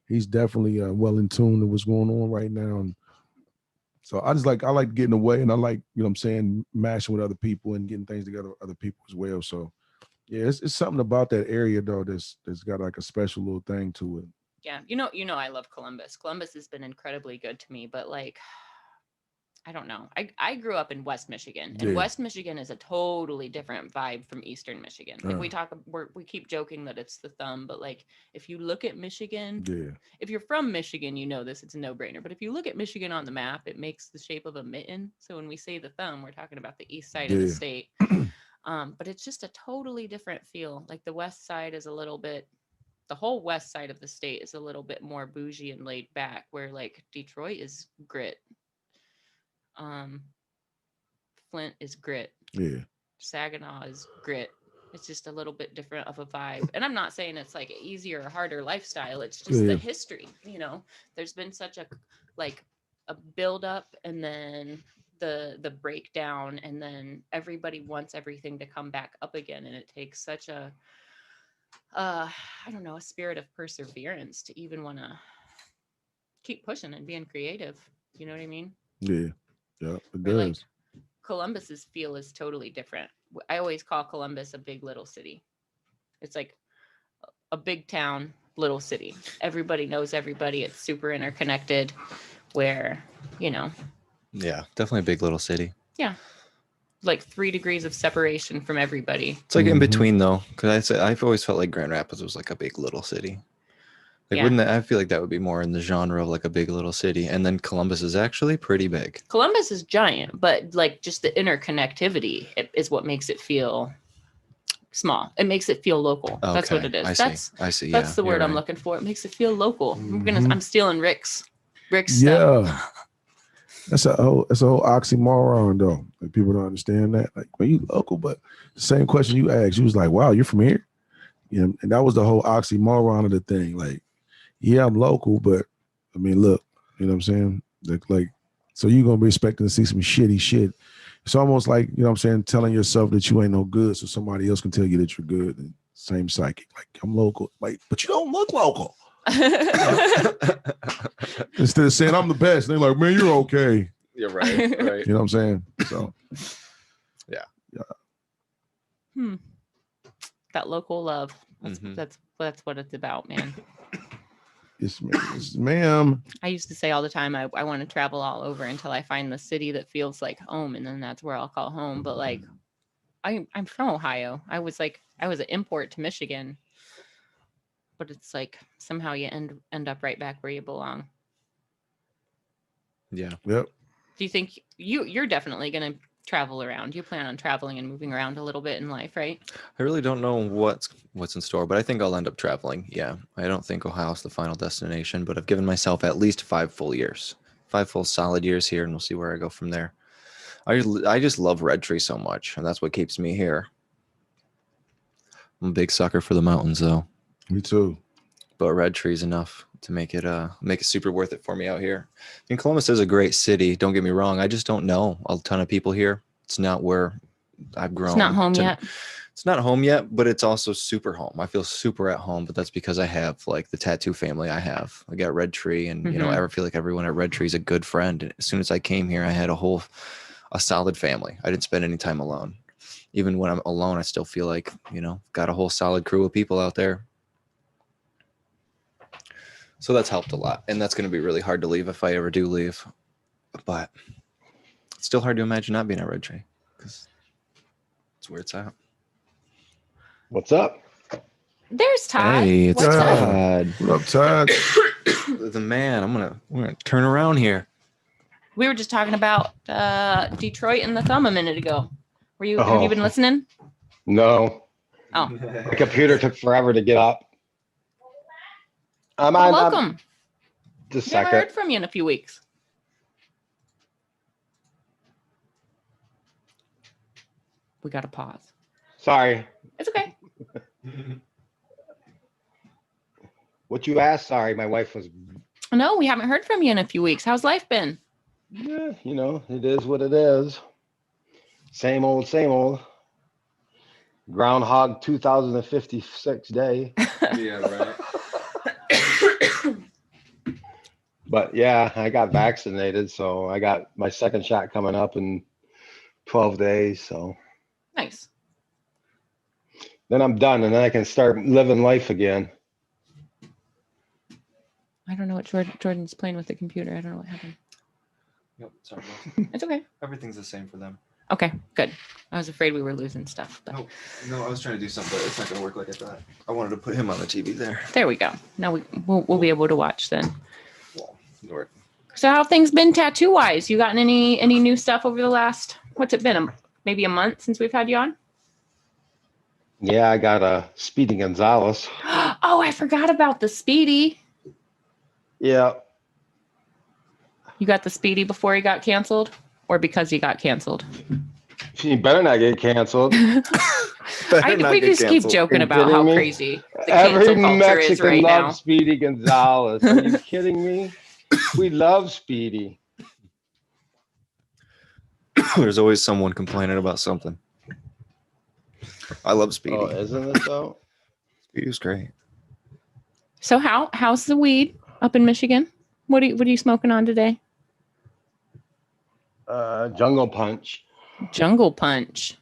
He's definitely well in tune to what's going on right now. And so I like getting away, and I like, you know what I'm saying, mashing with other people and getting things together with other people as well. So yeah, it's something about that area though that's got like a special little thing to it. Yeah, you know, I love Columbus. Columbus has been incredibly good to me, but like, I don't know. I grew up in West Michigan, and West Michigan is a totally different vibe from Eastern Michigan. Like we keep joking that it's the thumb, but like if you look at Michigan, if you're from Michigan, you know this, it's a no-brainer. But if you look at Michigan on the map, it makes the shape of a mitten. So when we say the thumb, we're talking about the east side of the state. But it's just a totally different feel. Like the west side is a little bit, the whole west side of the state is a little bit more bougie and laid back, where like Detroit is grit. Flint is grit. Yeah. Saginaw is grit. It's just a little bit different of a vibe. And I'm not saying it's like an easier or harder lifestyle. It's just the history, you know. There's been such a build up, and then the breakdown, and then everybody wants everything to come back up again, and it takes such a I don't know, a spirit of perseverance to even want to keep pushing and being creative. You know what I mean? Yeah, it does. Like, Columbus's feel is totally different. I always call Columbus a big little city. It's like a big town, little city. Everybody knows everybody. It's super interconnected, where, you know. Yeah, definitely a big little city. Yeah. like 3 degrees of separation from everybody. It's like in Mhm. between though, because I've always felt like Grand Rapids was like a big little city. Like, Yeah. wouldn't that, I feel like that would be more in the genre of like a big little city, and then Columbus is actually pretty big. Columbus is giant, but like just the interconnectivity is what makes it feel small. It makes it feel local. That's what Okay, it is. I see. I see. That's Yeah, the word you're I'm right. looking for. It makes it feel local. Mhm. I'm stealing Rick's stuff. Yeah. That's a whole oxymoron though. Like, people don't understand that. Like, well, you local, but the same question you asked, you was like, wow, you're from here? You know, and that was the whole oxymoron of the thing. Like, yeah, I'm local, but I mean, look, you know what I'm saying? Like, so you're gonna be expecting to see some shitty shit. It's almost like, you know what I'm saying, telling yourself that you ain't no good so somebody else can tell you that you're good. And same psychic. Like, I'm local. Like, but you don't look local. Instead of saying I'm the best, they're like, man, you're okay. You're right. Right. You know what I'm saying? So That local love. Mhm. That's what it's about, man. yes, ma'am. I used to say all the time, I want to travel all over until I find the city that feels like home, and then that's where I'll call home. But like, I'm from Ohio. I was an import to Michigan, but it's like somehow you end up right back where you belong. Yeah. Yep. Do you think you're definitely gonna travel around? You plan on traveling and moving around a little bit in life, right? I really don't know what's in store, but I think I'll end up traveling. Yeah. I don't think Ohio's the final destination, but I've given myself at least 5 full years, 5 full solid years here, and we'll see where I go from there. I just love Red Tree so much, and that's what keeps me here. I'm a big sucker for the mountains though, Me too. but Red Tree's enough to make it super worth it for me out here. I mean, Columbus is a great city, don't get me wrong. I just don't know a ton of people here. It's not where I've grown. It's not home yet. It's not home yet, but it's also super home. I feel super at home, but that's because I have like the tattoo family I have. I got Red Tree, and you know, I feel like everyone at Red Tree is a good friend. And as soon as I came here, I had a solid family. I didn't spend any time alone. Even when I'm alone, I still feel like, you know, got a whole solid crew of people out there. So that's helped a lot. And that's going to be really hard to leave if I ever do leave. But it's still hard to imagine not being at Red Tree, because it's where it's at. What's up? There's Todd. Hey, it's What's up? Todd. What up, Todd? The man. We're gonna turn around here. We were just talking about Detroit and the Thumb a minute ago. Have you been listening? No. Oh, My computer took forever to get up. I'm welcome. Just a Never second. heard from you in a few weeks. We got to pause. Sorry. It's okay. What you asked? Sorry, my wife was. No, we haven't heard from you in a few weeks. How's life been? Yeah, you know, it is what it is. Same old, same old. Groundhog 2056 day. Yeah, right. But yeah, I got vaccinated, so I got my second shot coming up in 12 days. So Nice. then I'm done, and then I can start living life again. I don't know what Jordan's playing with the computer. I don't know what happened. Yep, sorry. It's okay. Everything's the same for them. Okay, good. I was afraid we were losing stuff, but No, I was trying to do something, but it's not going to work like I thought. I wanted to put him on the TV there. there we go. Now we'll be able to watch then. Well, it'll work. So how have things been tattoo wise? You gotten any new stuff over the last, what's it been? Maybe a month since we've had you on? Yeah, I got a Speedy Gonzalez. Oh, I forgot about the Speedy. Yeah. You got the Speedy before he got canceled or because he got canceled? He better not get canceled. We just keep joking Are you about kidding how me? crazy the Every cancel culture is Mexican right loves now. Speedy Gonzalez. Are you kidding me? We love Speedy. There's always someone complaining about something. I love Speedy. Oh, isn't it though? Speedy's great. So how's the weed up in Michigan? What are you smoking on today? Jungle Punch. Jungle Punch.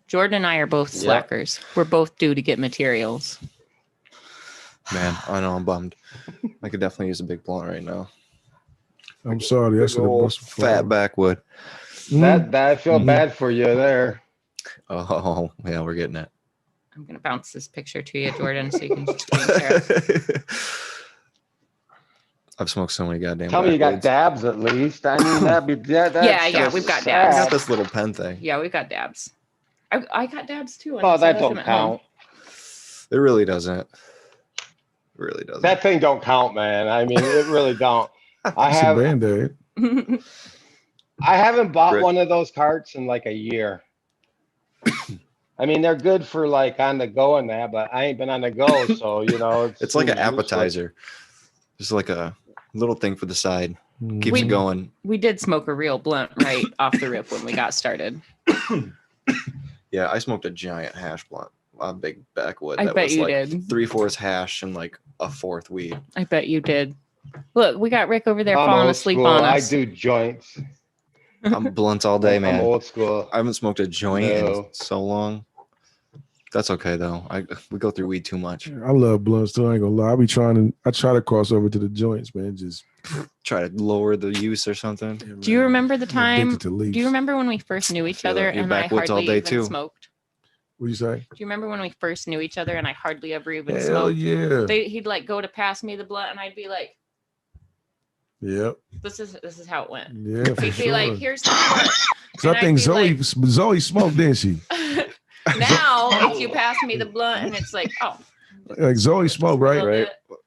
Jordan and I are both Yep. slackers. We're both due to get materials. Man, I know I'm bummed. I could definitely use a big blunt right now. I'm sorry. That's Big the old most fat backwood. That I feel Mhm. bad for you there. Oh, yeah, we're getting it. I'm gonna bounce this picture to you, Jordan, so you can screen share it. I've smoked so many goddamn. Tell me you got backwoods. dabs at least. I mean, that's Yeah, we've got I dabs. got sad. this little pen thing. Yeah, we've got dabs. I got dabs too. Oh, until I that left don't them at home. count. It really doesn't. It really doesn't. That thing don't count, man. I mean, it really don't. I It's a have Band-Aid. I haven't bought Rick. one of those carts in like a year. I mean, they're good for like on the go and that, but I ain't been on the go, so you know, It's like an useless. appetizer. Just like a little thing for the side. Keeps We- it going. We did smoke a real blunt right off the rip when we got started. Yeah, I smoked a giant hash blunt. A big backwood. I that bet was you like did. 3/4 hash and like a fourth weed. I bet you did. Look, we got Rick over there I'm falling old asleep school. on I us. do joints. I'm blunts all day, I'm man. old school. I haven't smoked a joint in No. so long. That's okay though. We go through weed too much. I love blunts too. I ain't gonna lie. I try to cross over to the joints, man. Just Try to lower the use or something. Do you remember the I'm time? addicted to leaves. Do you remember when we first knew each feel other it. You're and I backwoods all hardly day, even too. smoked? What you say? Do you remember when we first knew each other and I hardly ever even Hell smoked? yeah. He'd like go to pass me the blunt and I'd be like, Yep. this is how it went. Yeah, for He'd sure. be like, here's the blunt. So and I think I'd be Zoe smoked, didn't she? Now, if you pass me the blunt and it's like, oh, Like Zoe just a smoked, right? little Right. bit.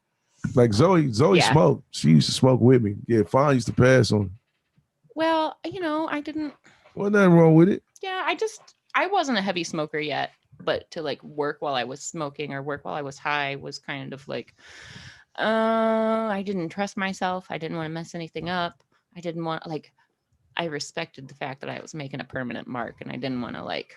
Like Zoe Yeah. smoked. She used to smoke with me. Yeah, Fawn used to pass on. Well, I didn't. Wasn't nothing wrong with it. Yeah, I wasn't a heavy smoker yet, but to like work while I was smoking or work while I was high was kind of like, I didn't trust myself. I didn't want to mess anything up. I didn't want I respected the fact that I was making a permanent mark and I didn't want to like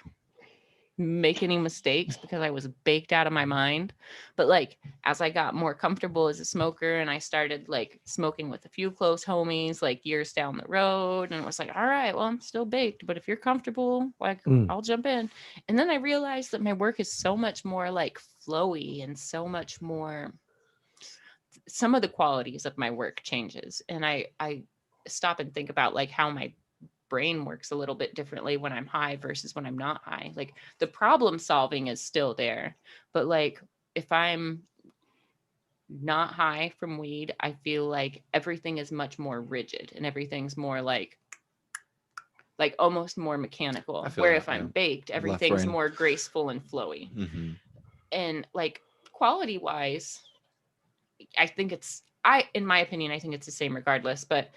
make any mistakes because I was baked out of my mind. But like as I got more comfortable as a smoker and I started like smoking with a few close homies like years down the road, and it was like, all right, well, I'm still baked, but if you're comfortable, like I'll jump in. And then I realized that my work is so much more like flowy and so much more, some of the qualities of my work changes. And I stop and think about like how my brain works a little bit differently when I'm high versus when I'm not high. Like the problem solving is still there, but like if I'm not high from weed, I feel like everything is much more rigid and everything's more like almost more mechanical. I feel Where that, if I'm yeah. baked, Left everything's brain. more graceful and flowy. Mm-hmm. And like quality wise, I think in my opinion, I think it's the same regardless, but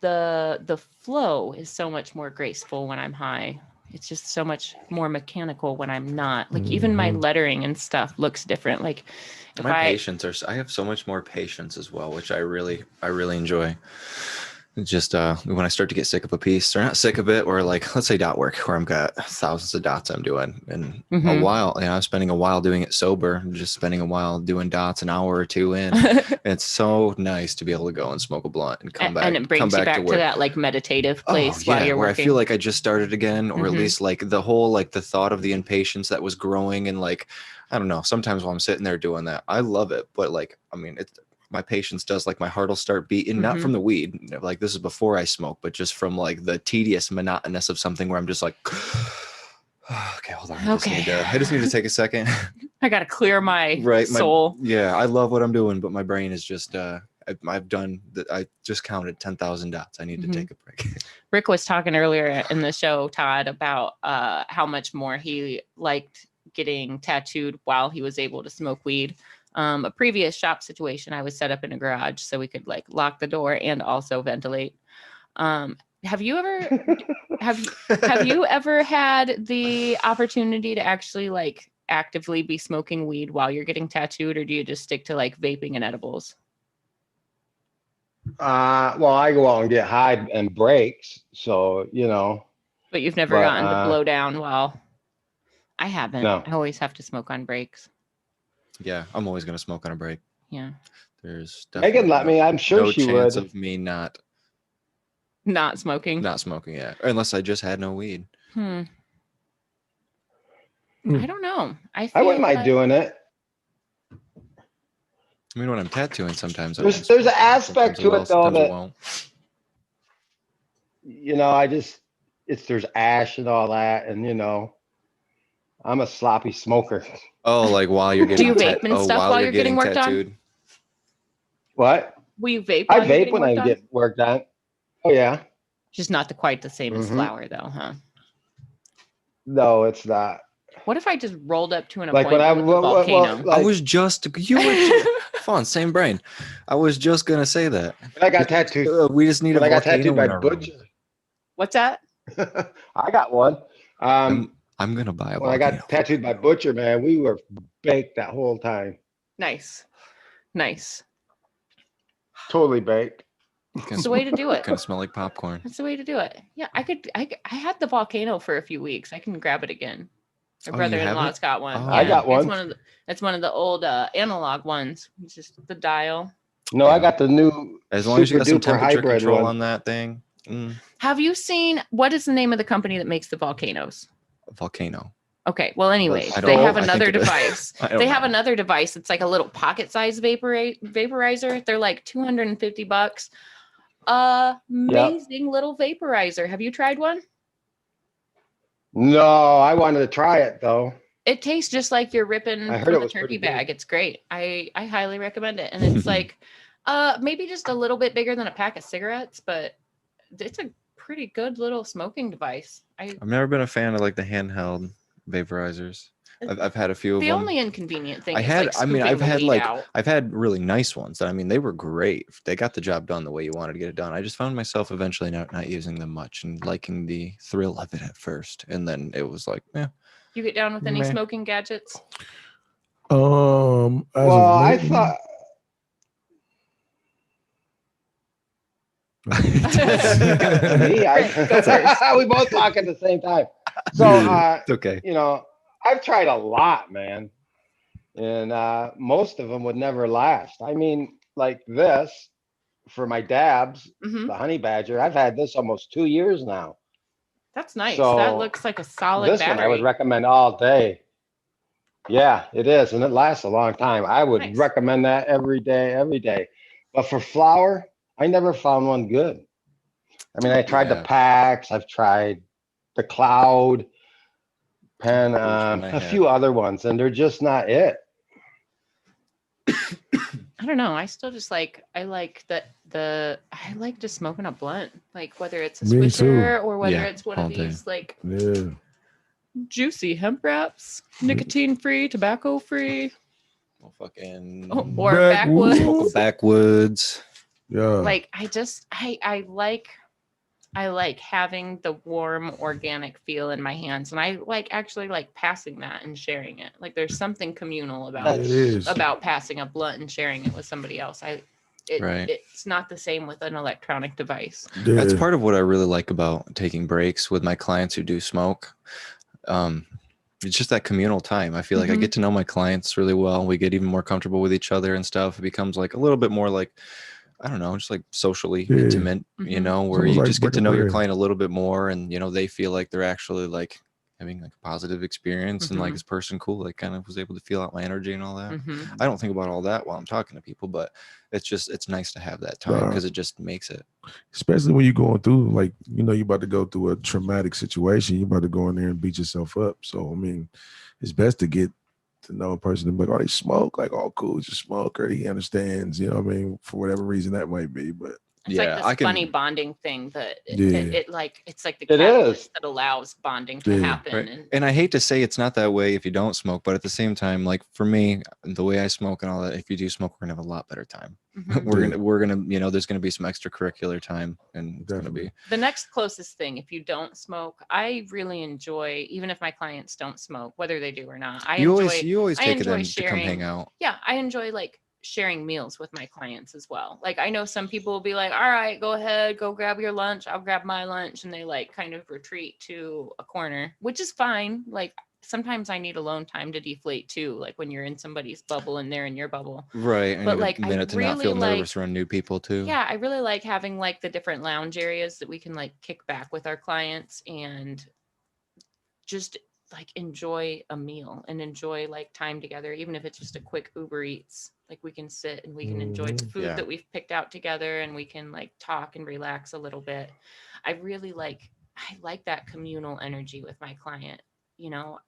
the flow is so much more graceful when I'm high. It's just so much more mechanical when I'm not. Like even my lettering and stuff looks different. Like if My patience I have so much more patience as well, which I really enjoy. It's just when I start to get sick of a piece, or not sick of it, or like let's say dot work, where I've got thousands of dots I'm doing, and a while, I'm spending a while doing it sober, just spending a while doing dots an hour or two in. It's so nice to be able to go and smoke a blunt and come back, and it brings you back to that like meditative place while you're where working. I feel like I just started again, or at least like the whole like the thought of the impatience that was growing, and like I don't know. Sometimes while I'm sitting there doing that, I love it, but like I mean it's. My patience does like my heart will start beating, not from the weed. Like this is before I smoke, but just from like the tedious monotonous of something where I'm just like, okay, hold on. I just need to take a second. I got to clear my soul. I love what I'm doing, but my brain is just, I've done that. I just counted 10,000 dots. I need to take a break. Rick was talking earlier in the show, Todd, about how much more he liked getting tattooed while he was able to smoke weed. A previous shop situation, I was set up in a garage so we could like lock the door and also ventilate. Have you ever had the opportunity to actually like actively be smoking weed while you're getting tattooed, or do you just stick to like vaping and edibles? Well, I go out and get high and breaks, so you know. But you've never gotten to blow down while. I haven't. No. I always have to smoke on breaks. Yeah, I'm always gonna smoke on a break. Yeah. There's Megan let me. I'm sure no she chance would. of me not smoking. Not smoking yet, unless I just had no weed. I don't know. I wouldn't mind doing it. I mean, when I'm tattooing, sometimes There's an aspect to it though that there's ash and all that, and I'm a sloppy smoker. Oh, like while you're getting you vape and stuff while you're getting work done? tattooed? What? Will you vape I while you're vape getting when work I done? get work done. Oh yeah. Just not quite the same as Mhm. flower though, huh? No, it's not. What if I just rolled up to an Like when appointment with a volcano? like, I was just you were fun, same brain. I was just gonna say that. when I got tattooed. We just need a When I got volcano tattooed by in our room. Butcher. What's that? I got one. I'm gonna buy a When I volcano. got tattooed by Butcher, man, we were baked that whole time. Nice. Nice. Totally baked. It's the way to do it. Gonna smell like popcorn. That's the way to do it. Yeah, I had the volcano for a few weeks. I can grab it again. My Oh, you brother-in-law's have it? got one. Oh. I got one. It's one of the old analog ones. It's just the dial. No, I got the new As long as you got some super duper temperature hybrid control one. on that thing. Have you seen what is the name of the company that makes the volcanoes? Volcano. Okay, well, anyways, I they don't- have I think another it is. device. I don't They have know. another device. It's like a little pocket-sized vaporizer. They're like $250. Amazing little vaporizer. Have you tried one? No, I wanted to try it though. It tastes just like you're ripping I heard from it a was turkey pretty good. bag. It's great. I highly recommend it. And it's like maybe just a little bit bigger than a pack of cigarettes, but it's a pretty good little smoking device. I've never been a fan of like the handheld vaporizers. I've had a few of The them. only inconvenient thing I is had, like I mean, scooping I've the had weed like, out. I've had really nice ones that, I mean, they were great. They got the job done the way you wanted to get it done. I just found myself eventually not using them much and liking the thrill of it at first. And then it was like, yeah. You get down with any Meh. smoking gadgets? As Well, of I lately- thought me, Rikk, go first. we both talk at the same time. So It's okay. I've tried a lot, man. And most of them would never last. I mean, like this for my dabs, Mhm. the honey badger, I've had this almost 2 years now. That's nice. So, that looks like a solid This battery. one I would recommend all day. Yeah, it is. And it lasts a long time. I would Nice. recommend that every day. But for flour, I never found one good. I mean, I tried Yeah. the packs, I've tried the cloud pen, Which one I a had. few other ones, and they're just not it. I don't know. I still just like I like just smoking a blunt, like whether it's a Me too. swisher or whether Yeah, it's one all of day. these like Yeah. juicy hemp wraps, nicotine free, tobacco free, Well, fucking or Backwoods. backwoods. backwoods. Yeah. Like I like having the warm organic feel in my hands, and I like actually like passing that and sharing it. Like there's something communal it is. about passing a blunt and sharing it with somebody else. Right. It's not the same with an electronic device. Yeah. That's part of what I really like about taking breaks with my clients who do smoke. It's just that communal time. I feel like I Mhm. get to know my clients really well. We get even more comfortable with each other and stuff. It becomes like a little bit more like, I don't know, just like socially Yeah. intimate, Mhm. where almost you like just get to breaking know your bread. client a little bit more and, they feel like they're actually like having like a positive experience and like Mhm. this person cool, like kind of was able to feel out my energy and all that. Mhm. I don't think about all that while I'm talking to people, but it's nice to have that time Nah. because it just makes it. Especially when you're going through, like, you're about to go through a traumatic situation. You're about to go in there and beat yourself up. So, I mean, it's best to get to know a person and be like, oh, they smoke. Like, oh, cool, just smoke. Or he understands, for whatever reason that might be. But It's Yeah, like this I can- funny bonding thing that Yeah. it's like the It catalyst is. that allows bonding to Yeah. happen. Right. And I hate to say it's not that way if you don't smoke, but at the same time, like for me, the way I smoke and all that, if you do smoke, we're gonna have a lot better time. Mhm. we're gonna there's gonna be some extracurricular time, and it's gonna Definitely. be The next closest thing, if you don't smoke, I really enjoy, even if my clients don't smoke, whether they do or not, you always I take enjoy them to come hang sharing- out. yeah, I enjoy like sharing meals with my clients as well. Like I know some people will be like, all right, go ahead, go grab your lunch, I'll grab my lunch, and they like kind of retreat to a corner, which is fine. Like sometimes I need alone time to deflate too, like when you're in somebody's bubble and they're in your bubble. Right. And But, you like, have a I minute to not feel really nervous around new people too. Yeah, I really like having like the different lounge areas that we can like kick back with our clients and just like enjoy a meal and enjoy like time together, even if it's just a quick Uber Eats. Like we can sit and we can enjoy the food Yeah. that we've picked out together, and we can like talk and relax a little bit. I like that communal energy with my client. You know,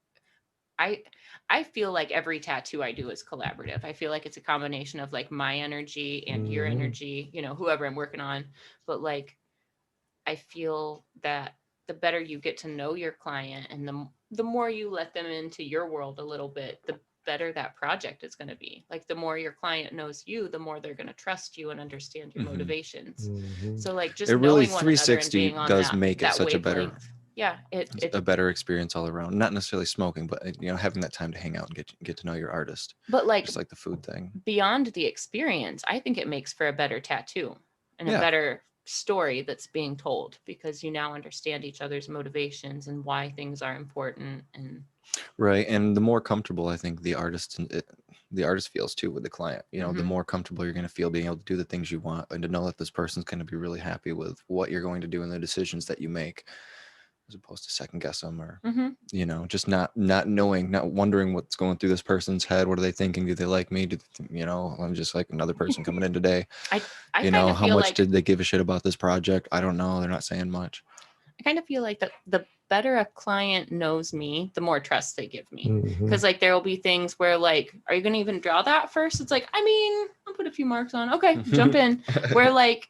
I feel like every tattoo I do is collaborative. I feel like it's a combination of like my energy and your energy, you know, whoever I'm working on. But like, I feel that the better you get to know your client and the more you let them into your world a little bit, the better that project is going to be. Like the more your client knows you, the more they're going to trust you and understand your motivations. So like just It really knowing one another and 360 being on does that, make it that such a better wavelength. Yeah, it a better experience all around. Not necessarily smoking, but having that time to hang out and get to know your artist. but like Just like the food thing. beyond the experience, I think it makes for a better tattoo and a Yeah. better story that's being told, because you now understand each other's motivations and why things are important. And Right, and the more comfortable I think the artist feels too with the client. The more comfortable you're going to feel being able to do the things you want, and to know that this person's going to be really happy with what you're going to do and the decisions that you make, as opposed to second guess them or just not knowing, not wondering what's going through this person's head. What are they thinking? Do they like me? I'm just like another person coming in today. I How much did they give a shit about this project? I don't know. They're not saying much. I kind of feel like that the better a client knows me, the more trust they give me. Because like there will be things where like, are you going to even draw that first? It's like, I mean, I'll put a few marks on. Okay, jump in. Where like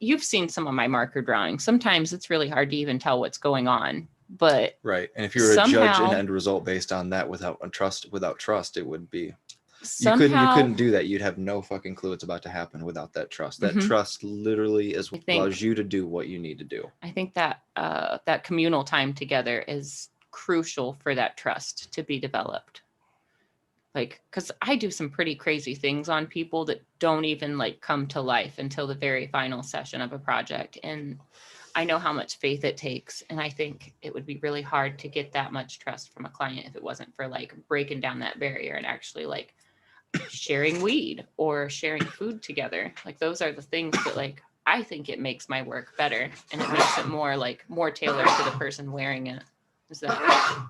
you've seen some of my marker drawings. Sometimes it's really hard to even tell what's going on. But right, and if you were a judge somehow- an end result based on that without trust, it would be. somehow, You couldn't do that. You'd have no fucking clue what's about to happen without that trust. That trust literally is what allows you to do what you need to do. I think that that communal time together is crucial for that trust to be developed. Like, because I do some pretty crazy things on people that don't even like come to life until the very final session of a project. And I know how much faith it takes. And I think it would be really hard to get that much trust from a client if it wasn't for like breaking down that barrier and actually like sharing weed or sharing food together. Like those are the things that like I think it makes my work better, and it makes it more tailored to the person wearing it. Is that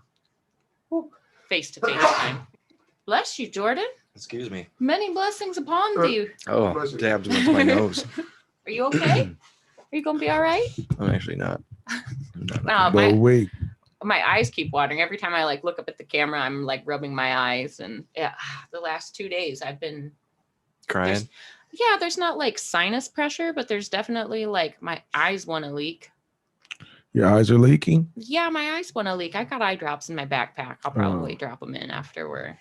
face-to-face time? Bless you, Jordan. Excuse me. Many blessings upon thee. Oh, dabbed with my nose. Are you okay? Are you gonna be all right? I'm actually not. But wait, my eyes keep watering every time I like look up at the camera. I'm like rubbing my eyes, and yeah, the last 2 days I've been Crying. There's not like sinus pressure, but there's definitely like my eyes want to leak. your eyes are leaking? Yeah, my eyes want to leak. I got eye drops in my backpack. I'll probably drop them in after we're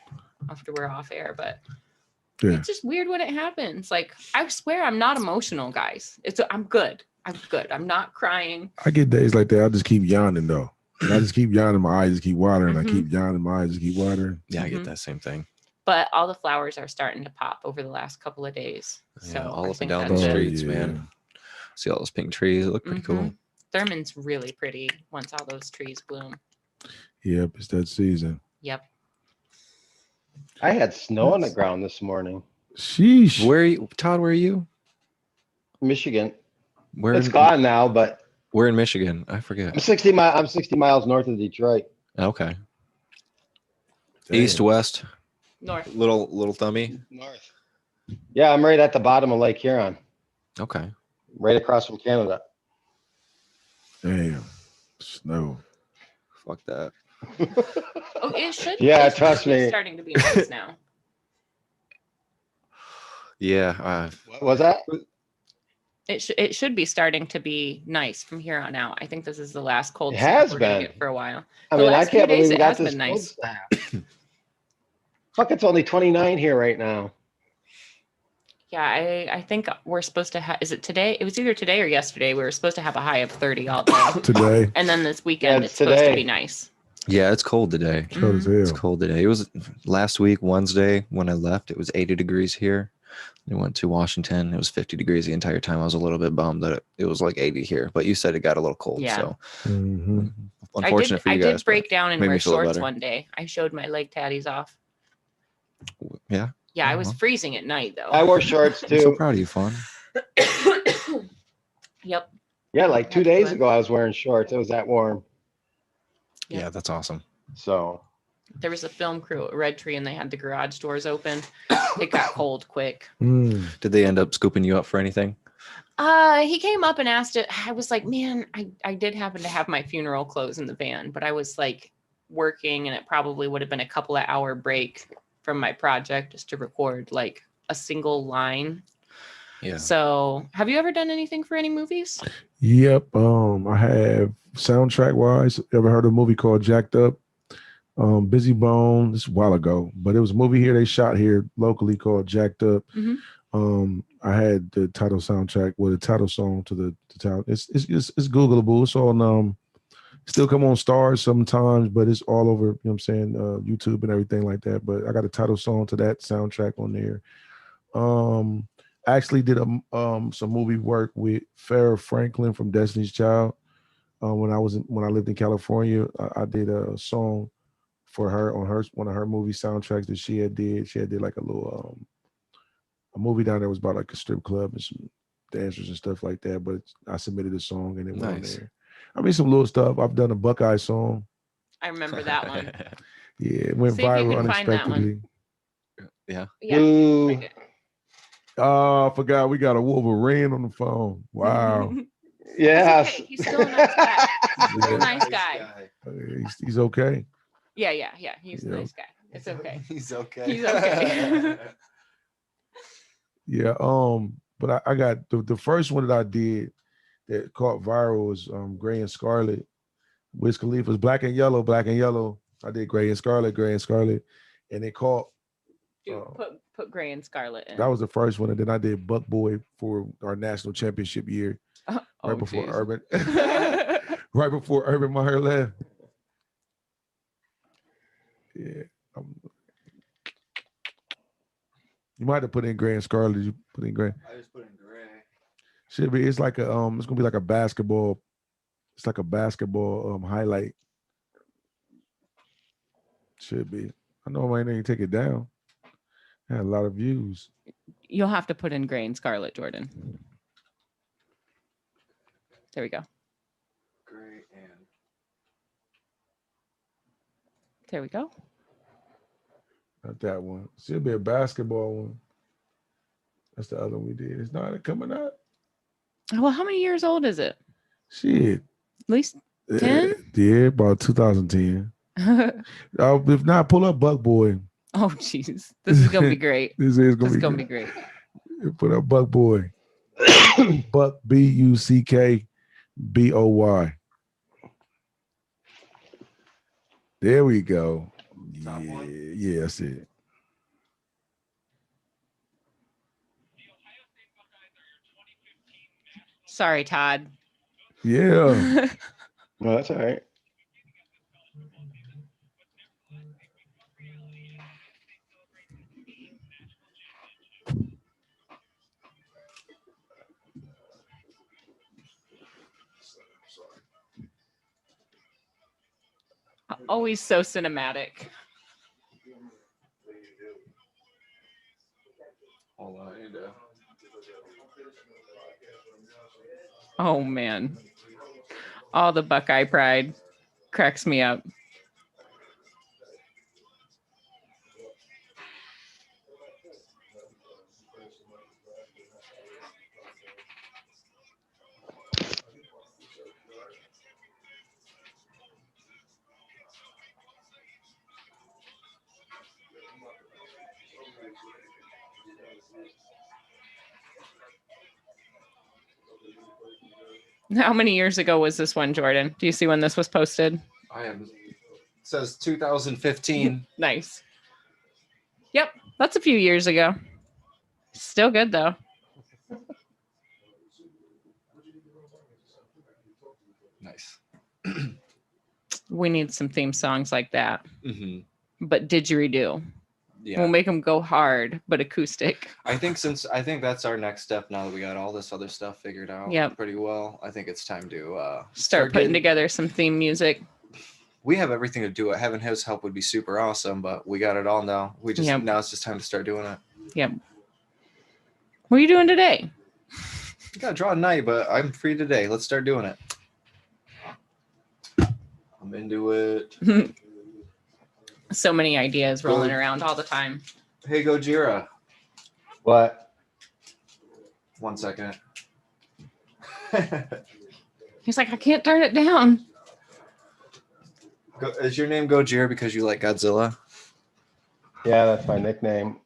off air, but it's just weird when it happens. Like I swear I'm not emotional, guys. I'm good. I'm not crying. I get days like that. I just keep yawning though. And I just keep yawning. My eyes just keep watering. I keep yawning. My eyes just keep watering. Yeah, I get that same thing. But all the flowers are starting to pop over the last couple of days. So all I up think and down that's the it. streets, man. See all those pink trees. It look pretty cool. Thurman's really pretty once all those trees bloom. Yep, it's that season. Yep. I had snow on the ground this morning. Sheesh. Where are you, Todd? Where are you? Michigan. Where It's gone now, but We're in Michigan. I forget. I'm 60 miles north of Detroit. Okay. Damn. East, west, North. little thummy. North. Yeah, I'm right at the bottom of Lake Huron, Okay. right across from Canada. Damn. Snow. Fuck that. Oh, it should. Yeah, it should trust be me. Starting to be nice now. Yeah. What was that? It should be starting to be nice from here on out. I think this is the last cold It snap has we're gonna been. get for a while. I The mean, I last few can't days believe we it got has this been cold nice. snap. Fuck, it's only 29 here right now. Yeah, I think we're supposed to have. Is it today? It was either today or yesterday. We were supposed to have a high of 30 all day, Today. and then this weekend Yeah, it's supposed to today. be nice. Yeah, it's cold today. Cold as It's hell. cold today. It was last week, Wednesday, when I left, it was 80 degrees here. I went to Washington. It was 50 degrees the entire time. I was a little bit bummed that it was like 80 here, but you said it got a little cold. Yeah. So Mhm. unfortunate for you I guys. did break down and made me wear feel shorts better. one day. I showed my leg tatties off. but yeah. Yeah, I Oh, was well. freezing at night though. I wore shorts I'm so too. proud of you, Fawn. Yep. Yeah, like 2 That's days good. ago I was wearing shorts. It was that warm. Yeah. Yeah, that's awesome. So There was a film crew at Red Tree and they had the garage doors open. It got cold quick. Did they end up scooping you up for anything? He came up and asked it. I was like, man, I did happen to have my funeral clothes in the van, but I was like working and it probably would have been a couple of hour break from my project just to record like a single line. Yeah. So have you ever done anything for any movies? Yep. I have soundtrack wise. Ever heard of a movie called Jacked Up? Busy Bone. This is a while ago, but it was a movie here they shot here locally called Jacked Up. I had the title soundtrack with a title song to the title. It's Googleable. It's on still come on Stars sometimes, but it's all over, you know what I'm saying, YouTube and everything like that. But I got a title song to that soundtrack on there. I actually did some movie work with Farrah Franklin from Destiny's Child. When I lived in California, I did a song for her on one of her movie soundtracks that she had did. She had did like a little a movie down there was about like a strip club and some dancers and stuff like that. But I submitted a song and it went on there. I mean, some little stuff. I've done a Buckeye song. I remember that one. Yeah, it went See if you viral can find that one. unexpectedly. Yeah. Ooh. Oh, I forgot we got a Wolverine on the phone. Wow. Yes. Okay. He's still a nice guy. He's still a nice guy. He's okay. Yeah. He's a nice guy. It's okay. He's okay. He's okay. Yeah. But I got the first one that I did that caught viral was Gray and Scarlet. Wiz Khalifa's Black and Yellow, Black and Yellow. I did Gray and Scarlet, and it caught. Dude, put Gray and Scarlet in. That was the first one, and then I did Buck Boy for our national championship year, right before geez. Urban, right before Urban Meyer left. Yeah, you might have put in Gray and Scarlet. You put in Gray. I just put in gray. Should be. It's like a It's gonna be like a basketball. It's like a basketball highlight. Should be. I know I ain't take it down. Had a lot of views. You'll have to put in Gray and Scarlet, Jordan. There we go. Gray and There we go. Not that one. Should be a basketball one. That's the other one we did. It's not coming out. Well, how many years old is it? Shit. At least 10? Yeah, about 2010. If not, pull up Buck Boy. Oh, jeez. This is going to be great. This is This is gonna going be to be great. Put up Buck Boy. Buck BUCKBOY. There we go. Yeah, that's it. Sorry, Todd. Yeah. No, that's all right. Always so cinematic. Oh, man. All the Buckeye pride cracks me up. How many years ago was this one, Jordan? Do you see when this was posted? I am. It says 2015. Nice. Yep, that's a few years ago. Still good though. Nice. We need some theme songs like that. Mm-hmm. But didgeridoo. Yeah. We'll make them go hard, but acoustic. I think that's our next step now that we got all this other stuff figured out pretty well. I think it's time to start putting together some theme music. We have everything to do it. Having his help would be super awesome, but we got it all now. Now it's just time to start doing it. Yep. What are you doing today? I gotta draw a night, but I'm free today. Let's start doing it. I'm into it. So many ideas rolling around all the time. Hey, Gojira. What? 1 second. He's like, I can't turn it down. Is your name Gojira because you like Godzilla? Yeah, that's my nickname.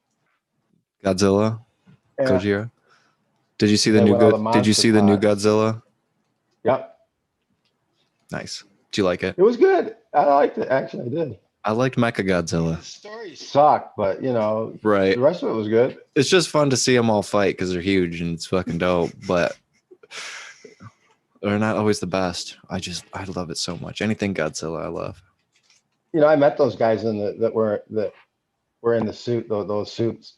Godzilla? Yeah. Gojira? Did you see the Yeah, new when all the Did you monster see the new pots. Godzilla? Yep. Nice. Do you like it? It was good. I liked it. Actually, I did. I liked Mecha Godzilla. The story sucked, but you know, Right. the rest of it was good. It's just fun to see them all fight because they're huge and it's fucking dope, but they're not always the best. I love it so much. Anything Godzilla, I love. You know, I met those guys that were in the suit, those suits.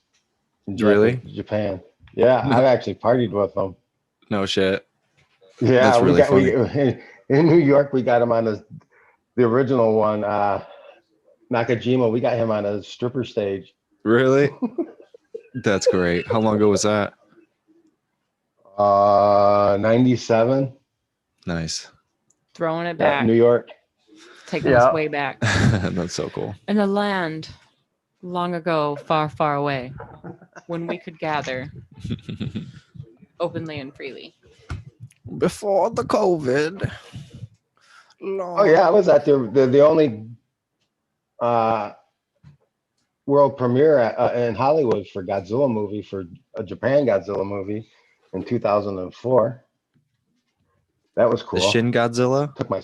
In Really? Japan. Yeah, I've actually partied with them. No shit. Yeah, That's really funny. In New York, we got him on the original one, Nakajima. We got him on a stripper stage. Really? That's great. How long ago was that? 97. Nice. Throwing it Yeah, back. New York. Taking Yeah. us way back. That's so cool. In a land long ago, far, far away, when we could gather openly and freely. Before the COVID. Oh yeah, I was at the only world premiere in Hollywood for Godzilla movie, for a Japan Godzilla movie in 2004. That was cool. The Shin Godzilla? Took my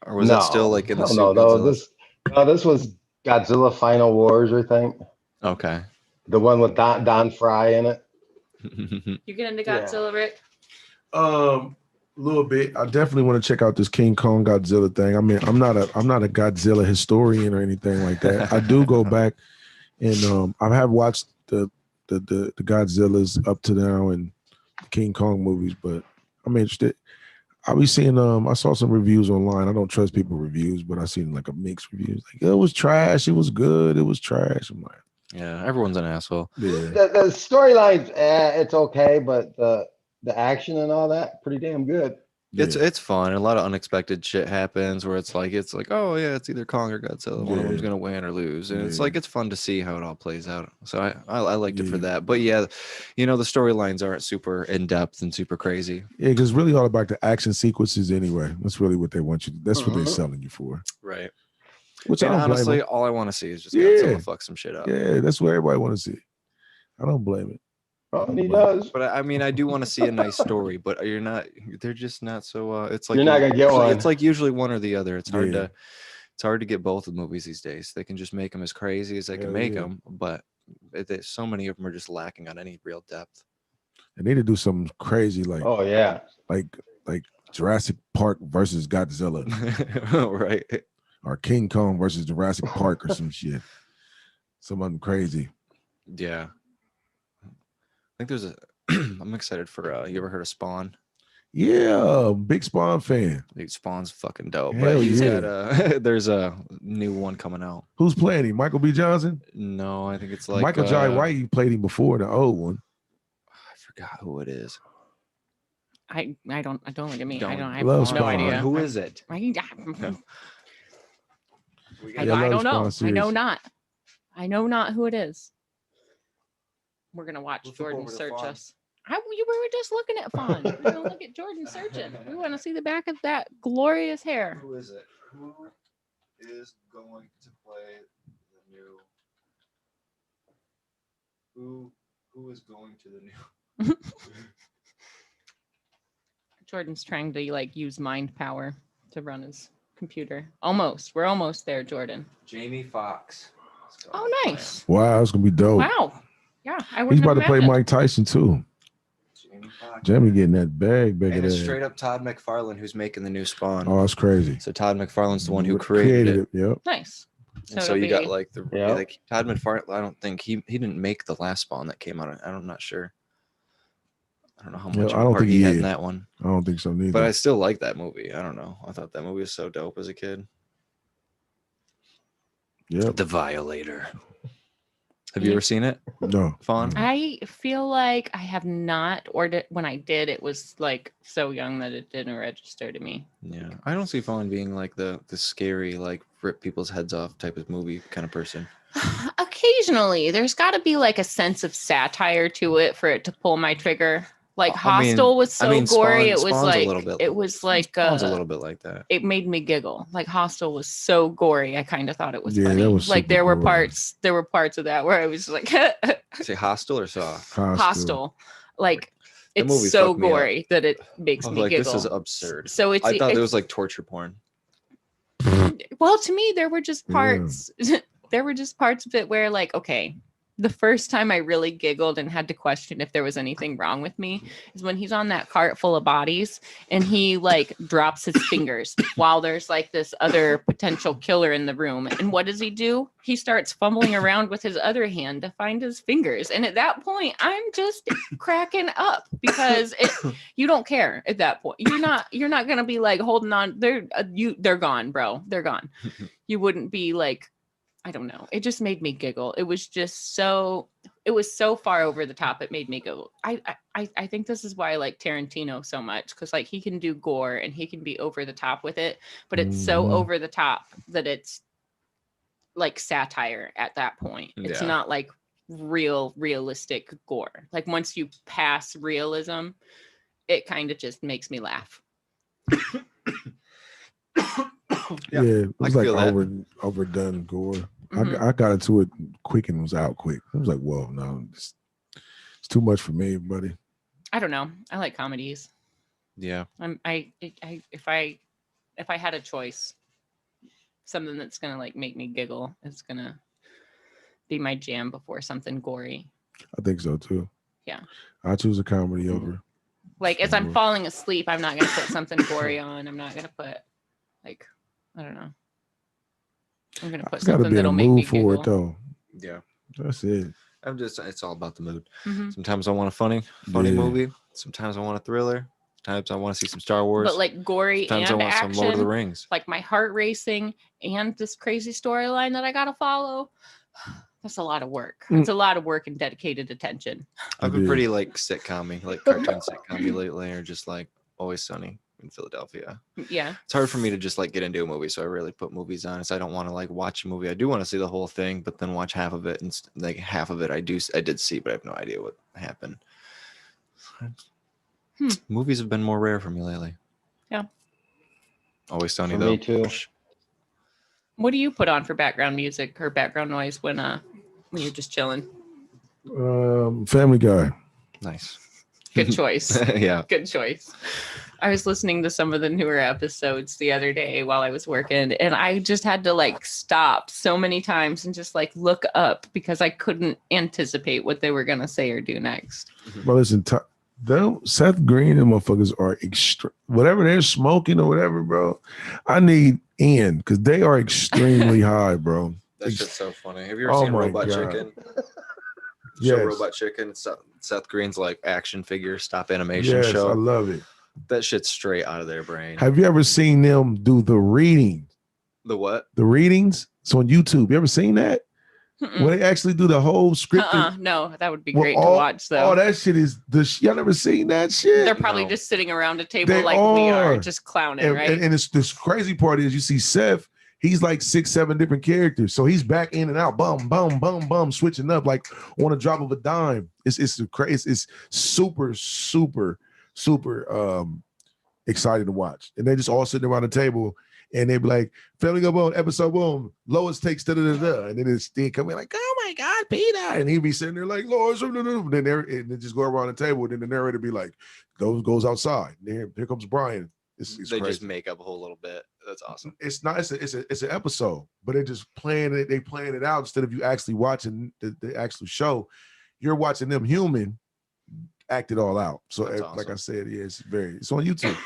Or was that still like in the suit no, Godzilla? this was Godzilla Final Wars, I think. Okay. The one with Don Fry in it. You get into Yeah. Godzilla, Rick? A little bit. I definitely want to check out this King Kong Godzilla thing. I mean, I'm not a Godzilla historian or anything like that. I do go back and I have watched the Godzillas up to now and King Kong movies, but I'm interested. I be seeing I saw some reviews online. I don't trust people reviews, but I seen like a mixed reviews. Like it was trash, it was good, it was trash. I'm like, Yeah, everyone's an asshole. yeah. The storyline's it's okay, but the action and all that pretty damn good. It's fun. A lot of unexpected shit happens where it's like oh yeah, it's either Kong or Godzilla. One of them's gonna win or lose, and it's like it's fun to see how it all plays out. So I liked it for that. But yeah, you know the storylines aren't super in depth and super crazy. Yeah, because really all about the action sequences anyway. That's really what they want you. That's what they're selling you for. Right. Which And I don't honestly, blame all I want to see is just Godzilla fuck some shit up. them. Yeah, that's what everybody want to see. I don't blame it. Oh, and he does. But I mean, I do want to see a nice story, but they're just not so. It's like You're not gonna get one. It's like usually one or the other. It's hard Yeah. it's hard to get both of the movies these days. They can just make them as crazy as they can make them, but so many of them are just lacking on any real depth. They need to do something crazy like Oh yeah. like Jurassic Park versus Godzilla, Right. or King Kong versus Jurassic Park or some shit. Something crazy. Yeah. I think there's I'm excited for you ever heard of Spawn? Yeah, big Spawn fan. Dude, Spawn's fucking dope. Hell But he's yeah. got there's a new one coming out. Who's playing him? Michael B. Johnson? No, I think it's like Michael Jai White played him before, the old one. I forgot who it is. I don't look at me. I Don't. have Love no Spawn. idea. Who is it? I Yeah, don't know. Spawn I series. know not. I know not who it is. We're gonna watch We'll flip Jordan over to search Fawn. us. You were just looking at Fawn. We're gonna look at Jordan searching. We want to see the back of that glorious hair. Who is it? Who is going to play the new? Who is going to the new? Jordan's trying to use mind power to run his computer. Almost. We're almost there, Jordan. Jamie Foxx. Oh, nice. Wow, it's gonna be dope. Wow. Yeah, I He's wouldn't about have to play imagined. Mike Tyson too. Jamie Foxx. Jamie getting that bag bigger And it's than straight up Todd McFarlane who's making the new Spawn. Oh, that's crazy. So Todd McFarlane's the one who created it. Yep. Nice. And so you got like Yeah. like Todd McFarlane. I don't think he didn't make the last Spawn that came out. I'm not sure. I don't know how Yeah, much I don't part think he he had is. in that one. I don't think so neither. But I still like that movie. I don't know. I thought that movie was so dope as a kid. Yep. The Violator. Have you ever seen it, No. Fawn? I feel like I have not, or when I did, it was like so young that it didn't register to me. Yeah, I don't see Fawn being like the scary, like rip people's heads off type of movie kind of person. Occasionally, there's got to be like a sense of satire to it for it to pull my trigger. Like I mean- Hostel was so gory. It was Spawn's like a little bit. it was like Spawn's a little bit like that. it made me giggle. Like Hostel was so gory. I kind of thought it was Yeah, funny. that was Like super there were gory. parts of that where I was like Say Hostel or Saw? Hostel. Like That it's movie so fucked me up. gory that it makes I was me like, giggle. this is absurd. So it's I thought it it's- was like torture porn. well, to me, there were just Yeah. parts. There were just parts of it where, like, okay, the first time I really giggled and had to question if there was anything wrong with me is when he's on that cart full of bodies and he like drops his fingers while there's like this other potential killer in the room. And what does he do? He starts fumbling around with his other hand to find his fingers. And at that point, I'm just cracking up because you don't care at that point. You're not gonna be like holding on. They're gone, bro. They're gone. You wouldn't be like. I don't know. It just made me giggle. It was so far over the top. It made me go. I think this is why I like Tarantino so much because like he can do gore and he can be over the top with it, but it's so Mhm. over the top that it's like satire at that point. It's Yeah. not like realistic gore. Like once you pass realism, it kind of just makes me laugh. Yeah, it was I like feel that. overdone gore. Mhm. I got into it quick and was out quick. I was like, whoa, no, it's too much for me, buddy. I don't know. I like comedies. Yeah. If I had a choice, something that's gonna like make me giggle, it's gonna be my jam before something gory. I think so too. Yeah. I choose a comedy over. Like as I'm Sure. falling asleep, I'm not gonna put something gory on. I'm not gonna put like I don't know. I'm gonna put I gotta something be in a that'll make me mood for giggle. it though. Yeah. That's it. It's all about the mood. Mhm. Sometimes I want a funny Yeah. movie. Sometimes I want a thriller. Sometimes I want to see some Star Wars. But like gory Sometimes I and want some Lord of the action, Rings. like my heart racing and this crazy storyline that I gotta follow. That's a lot of work. It's a lot of work and dedicated attention. I've It been pretty is. like sitcom-y, like cartoon sitcom-y lately, or just like Always Sunny in Philadelphia. Yeah. It's hard for me to just like get into a movie, so I really put movies on. So I don't want to like watch a movie. I do want to see the whole thing, but then watch half of it, and like half of it I did see, but I have no idea what happened. Movies have been more rare for me lately. Yeah. Always Sunny For though. me too. What do you put on for background music or background noise when you're just chilling? Family Guy. Nice. Good choice. Yeah. Good choice. I was listening to some of the newer episodes the other day while I was working, and I just had to like stop so many times and just like look up because I couldn't anticipate what they were gonna say or do next. Well, listen, them Seth Green and motherfuckers are whatever they're smoking or whatever, bro. I need in because they are extremely high, bro. That shit's so funny. Have you ever Oh seen my Robot God. Chicken? Yes. Show Robot Chicken. Seth Green's like action figure stop animation Yes, I show. love it. That shit's straight out of their brain. Have you ever seen them do the reading? The what? The readings? It's on YouTube. You ever seen that? Mm-mm. When they actually do the whole script. No, that would be Well, great to watch though. Oh, that shit is y'all never seen that shit? They're probably No. just sitting around a table They like we are, are. just clowning, and, right? and it's this crazy part is you see Seth, he's like 6-7 different characters. So he's back in and out, bum, bum, bum, bum, switching up like on a drop of a dime. It's crazy, it's super, super, super exciting to watch. And they just all sitting around the table and they be like, Family Go Boom, episode boom, Lois takes da-da-da-da. And then they come in like, oh my God, Peter. And he'd be sitting there like, Lois, and then they just go around the table. And then the narrator be like, goes outside. And here comes Brian. It's They crazy. just make up a whole little bit. That's awesome. It's not. It's an episode, but they're just playing it. They playing it out instead of you actually watching the actual show. You're watching them human act it all out. So, That's like I awesome. said, yeah, it's on YouTube.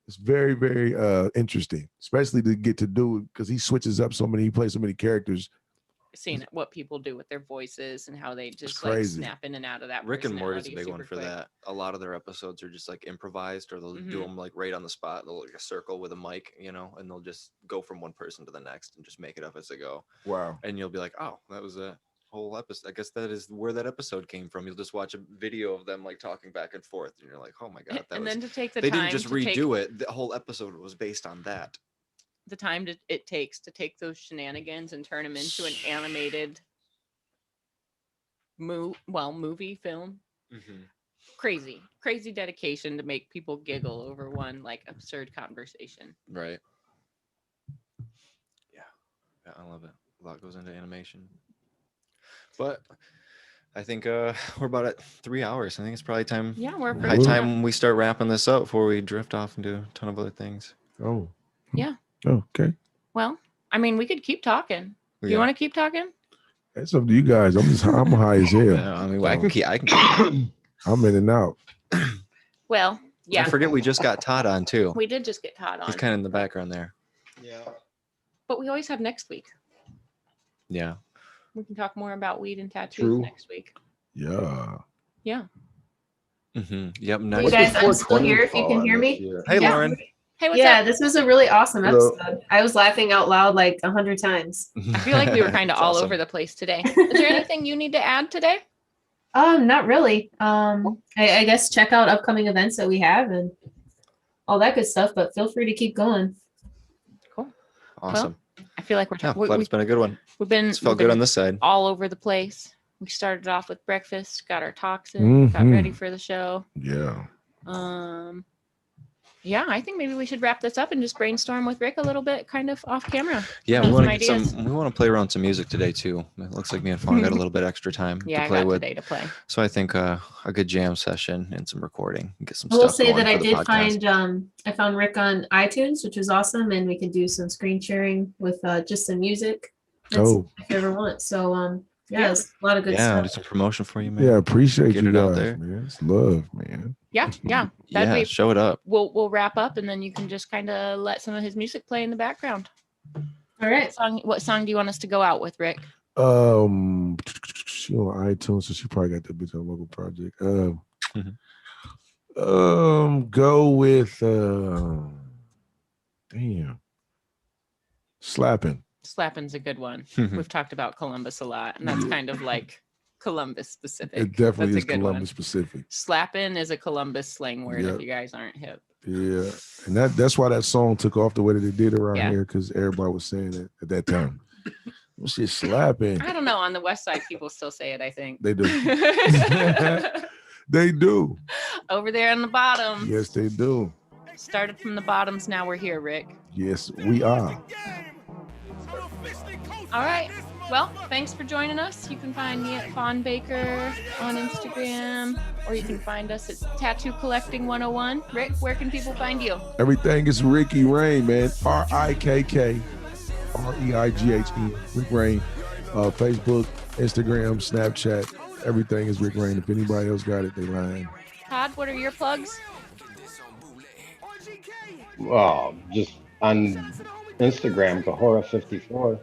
It's very, very interesting, especially to get to do it because he switches up so many. He plays so many characters. Seeing what people do with their voices and how they just crazy. like snap in and out of that. Rick and Morty's a personality big one super for quick. that. A lot of their episodes are just like improvised, or they'll do Mhm. them like right on the spot. They'll like a circle with a mic, and they'll just go from one person to the next and just make it up as they go. Wow. And you'll be like, oh, that was it. whole episode. I guess that is where that episode came from. You'll just watch a video of them like talking back and forth, and you're like, oh my god, that And was. then to take the They time didn't just to take redo it. The whole episode was based on that. the time it takes to take those shenanigans and turn them into an animated movie film. Mm-hmm. Crazy dedication to make people giggle over one like absurd conversation. Right. Yeah, I love it. A lot goes into animation. But I think we're about at 3 hours. I think it's probably time. Yeah, we're High approaching time we start wrapping this up before we drift off into a ton of other things. Oh. Yeah. Okay. Well, I mean, we could keep talking. Do you Yeah. want to keep talking? That's up to you guys. I'm high as hell. Yeah, I mean, I can keep. I'm in and out. Well, yeah. I forget we just got Todd on too. We did just get Todd on. He's kind of in the background there. Yeah. But we always have next week. Yeah. We can talk more about weed and tattoos True. next week. Yeah. Yeah. Mm-hmm. Yep. You Nice. guys, I'm still here if you can hear me. Hey, Yeah. Lauren. Hey, what's Yeah, up? this was a really awesome Hello. episode. I was laughing out loud like 100 times. I feel like we were kind of That's all awesome. over the place today. Is there anything you need to add today? Not really. I guess check out upcoming events that we have and all that good stuff, but feel free to keep going. Cool. Awesome. I feel like we're Yeah, talking. glad it's been a good one. We've been It's felt we've good on been this side. all over the place. We started off with breakfast, got our talks in, got Mhm. ready for the show. Yeah. Yeah, I think maybe we should wrap this up and just brainstorm with Rikk a little bit, kind of off camera. Yeah, Some we want to ideas. We want to play around some music today too. It looks like me and Fawn got a little bit extra time Yeah, to I play got with. today to play. So I think a good jam session and some recording and get some I will stuff say going that I for the did podcast. find I found Rikk on iTunes, which was awesome, and we can do some screen sharing with just some music. Oh. If you ever want. So Yeah. yeah, it's a lot of good Yeah, do stuff. some promotion for you, man. Yeah. Appreciate Get you it out guys, there. man. It's love, man. Yeah. That'd Yeah, be. show it up. We'll wrap up and then you can just kind of let some of his music play in the background. All right. What song do you want us to go out with, Rikk? She on iTunes, so she probably got that bitch on local project. Go with damn. Slapping. Slappin's a good one. Mhm. We've talked about Columbus a lot, and that's kind of like Columbus specific. It definitely That's is a good Columbus one. specific. Slappin is a Columbus slang word Yep. if you guys aren't hip. Yeah. And that's why that song took off the way that it did around Yeah. here, because everybody was saying it at that time. That shit slapping. I don't know. On the west side, people still say it, I think. They do. They do. Over there on the bottom. Yes, they do. Started from the bottoms. Now we're here, Rikk. Yes, we are. All right. Well, thanks for joining us. You can find me at Fawn Baker on Instagram, or you can find us at Tattoo Collecting 101. Rikk, where can people find you? Everything is Ricky Reighn, man. Rikk Reighe. Rick Reighn. Facebook, Instagram, Snapchat. Everything is Rick Reighn. If anybody else got it, they lying. Todd, what are your plugs? Just on Instagram, Kahora54.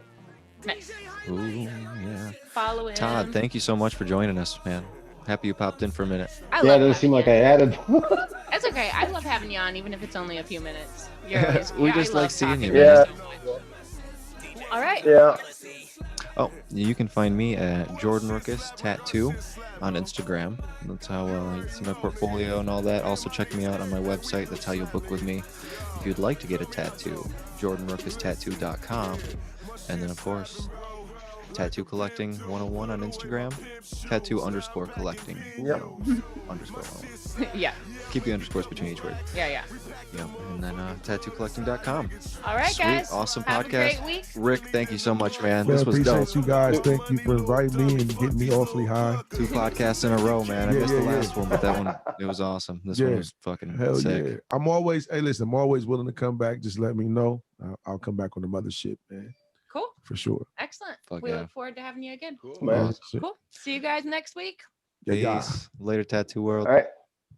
Nice. Ooh, yeah. Follow him. Todd, thank you so much for joining us, man. Happy you popped in for a minute. I Yeah, love it doesn't seem having like I you. added. That's okay. I love having you on, even if it's only a few minutes. You're always, We I just love like seeing talking you, to man. so much. All right. Yeah. Oh, you can find me at Jordan Rookus Tattoo on Instagram. That's how you see my portfolio and all that. Also, check me out on my website. That's how you'll book with me if you'd like to get a tattoo. JordanRookusTattoo.com. And then, of course, Tattoo Collecting 101 on Instagram. Tattoo_collecting. Yep. Underscore 101. Yeah. Keep the underscores between each word. Yeah. Yep. And then tattoocollecting.com. All right, Sweet, guys. awesome Have podcast. a great week. Rikk, thank you so much, man. Man, This was appreciate dope. you guys. Thank you for inviting me and getting me awfully high. 2 podcasts in a row, man. I Yeah, missed the yeah, last yeah. one, but that one, it was awesome. This one Yeah. was fucking Hell sick. yeah. I'm always willing to come back. Just let me know. I'll come back on the mothership, man. Cool. For sure. Excellent. Fuck We yeah. look forward to having you again. Man. Shit. Cool. See you guys next week. Yeah, yeah. Peace. Later, Tattoo World. All right.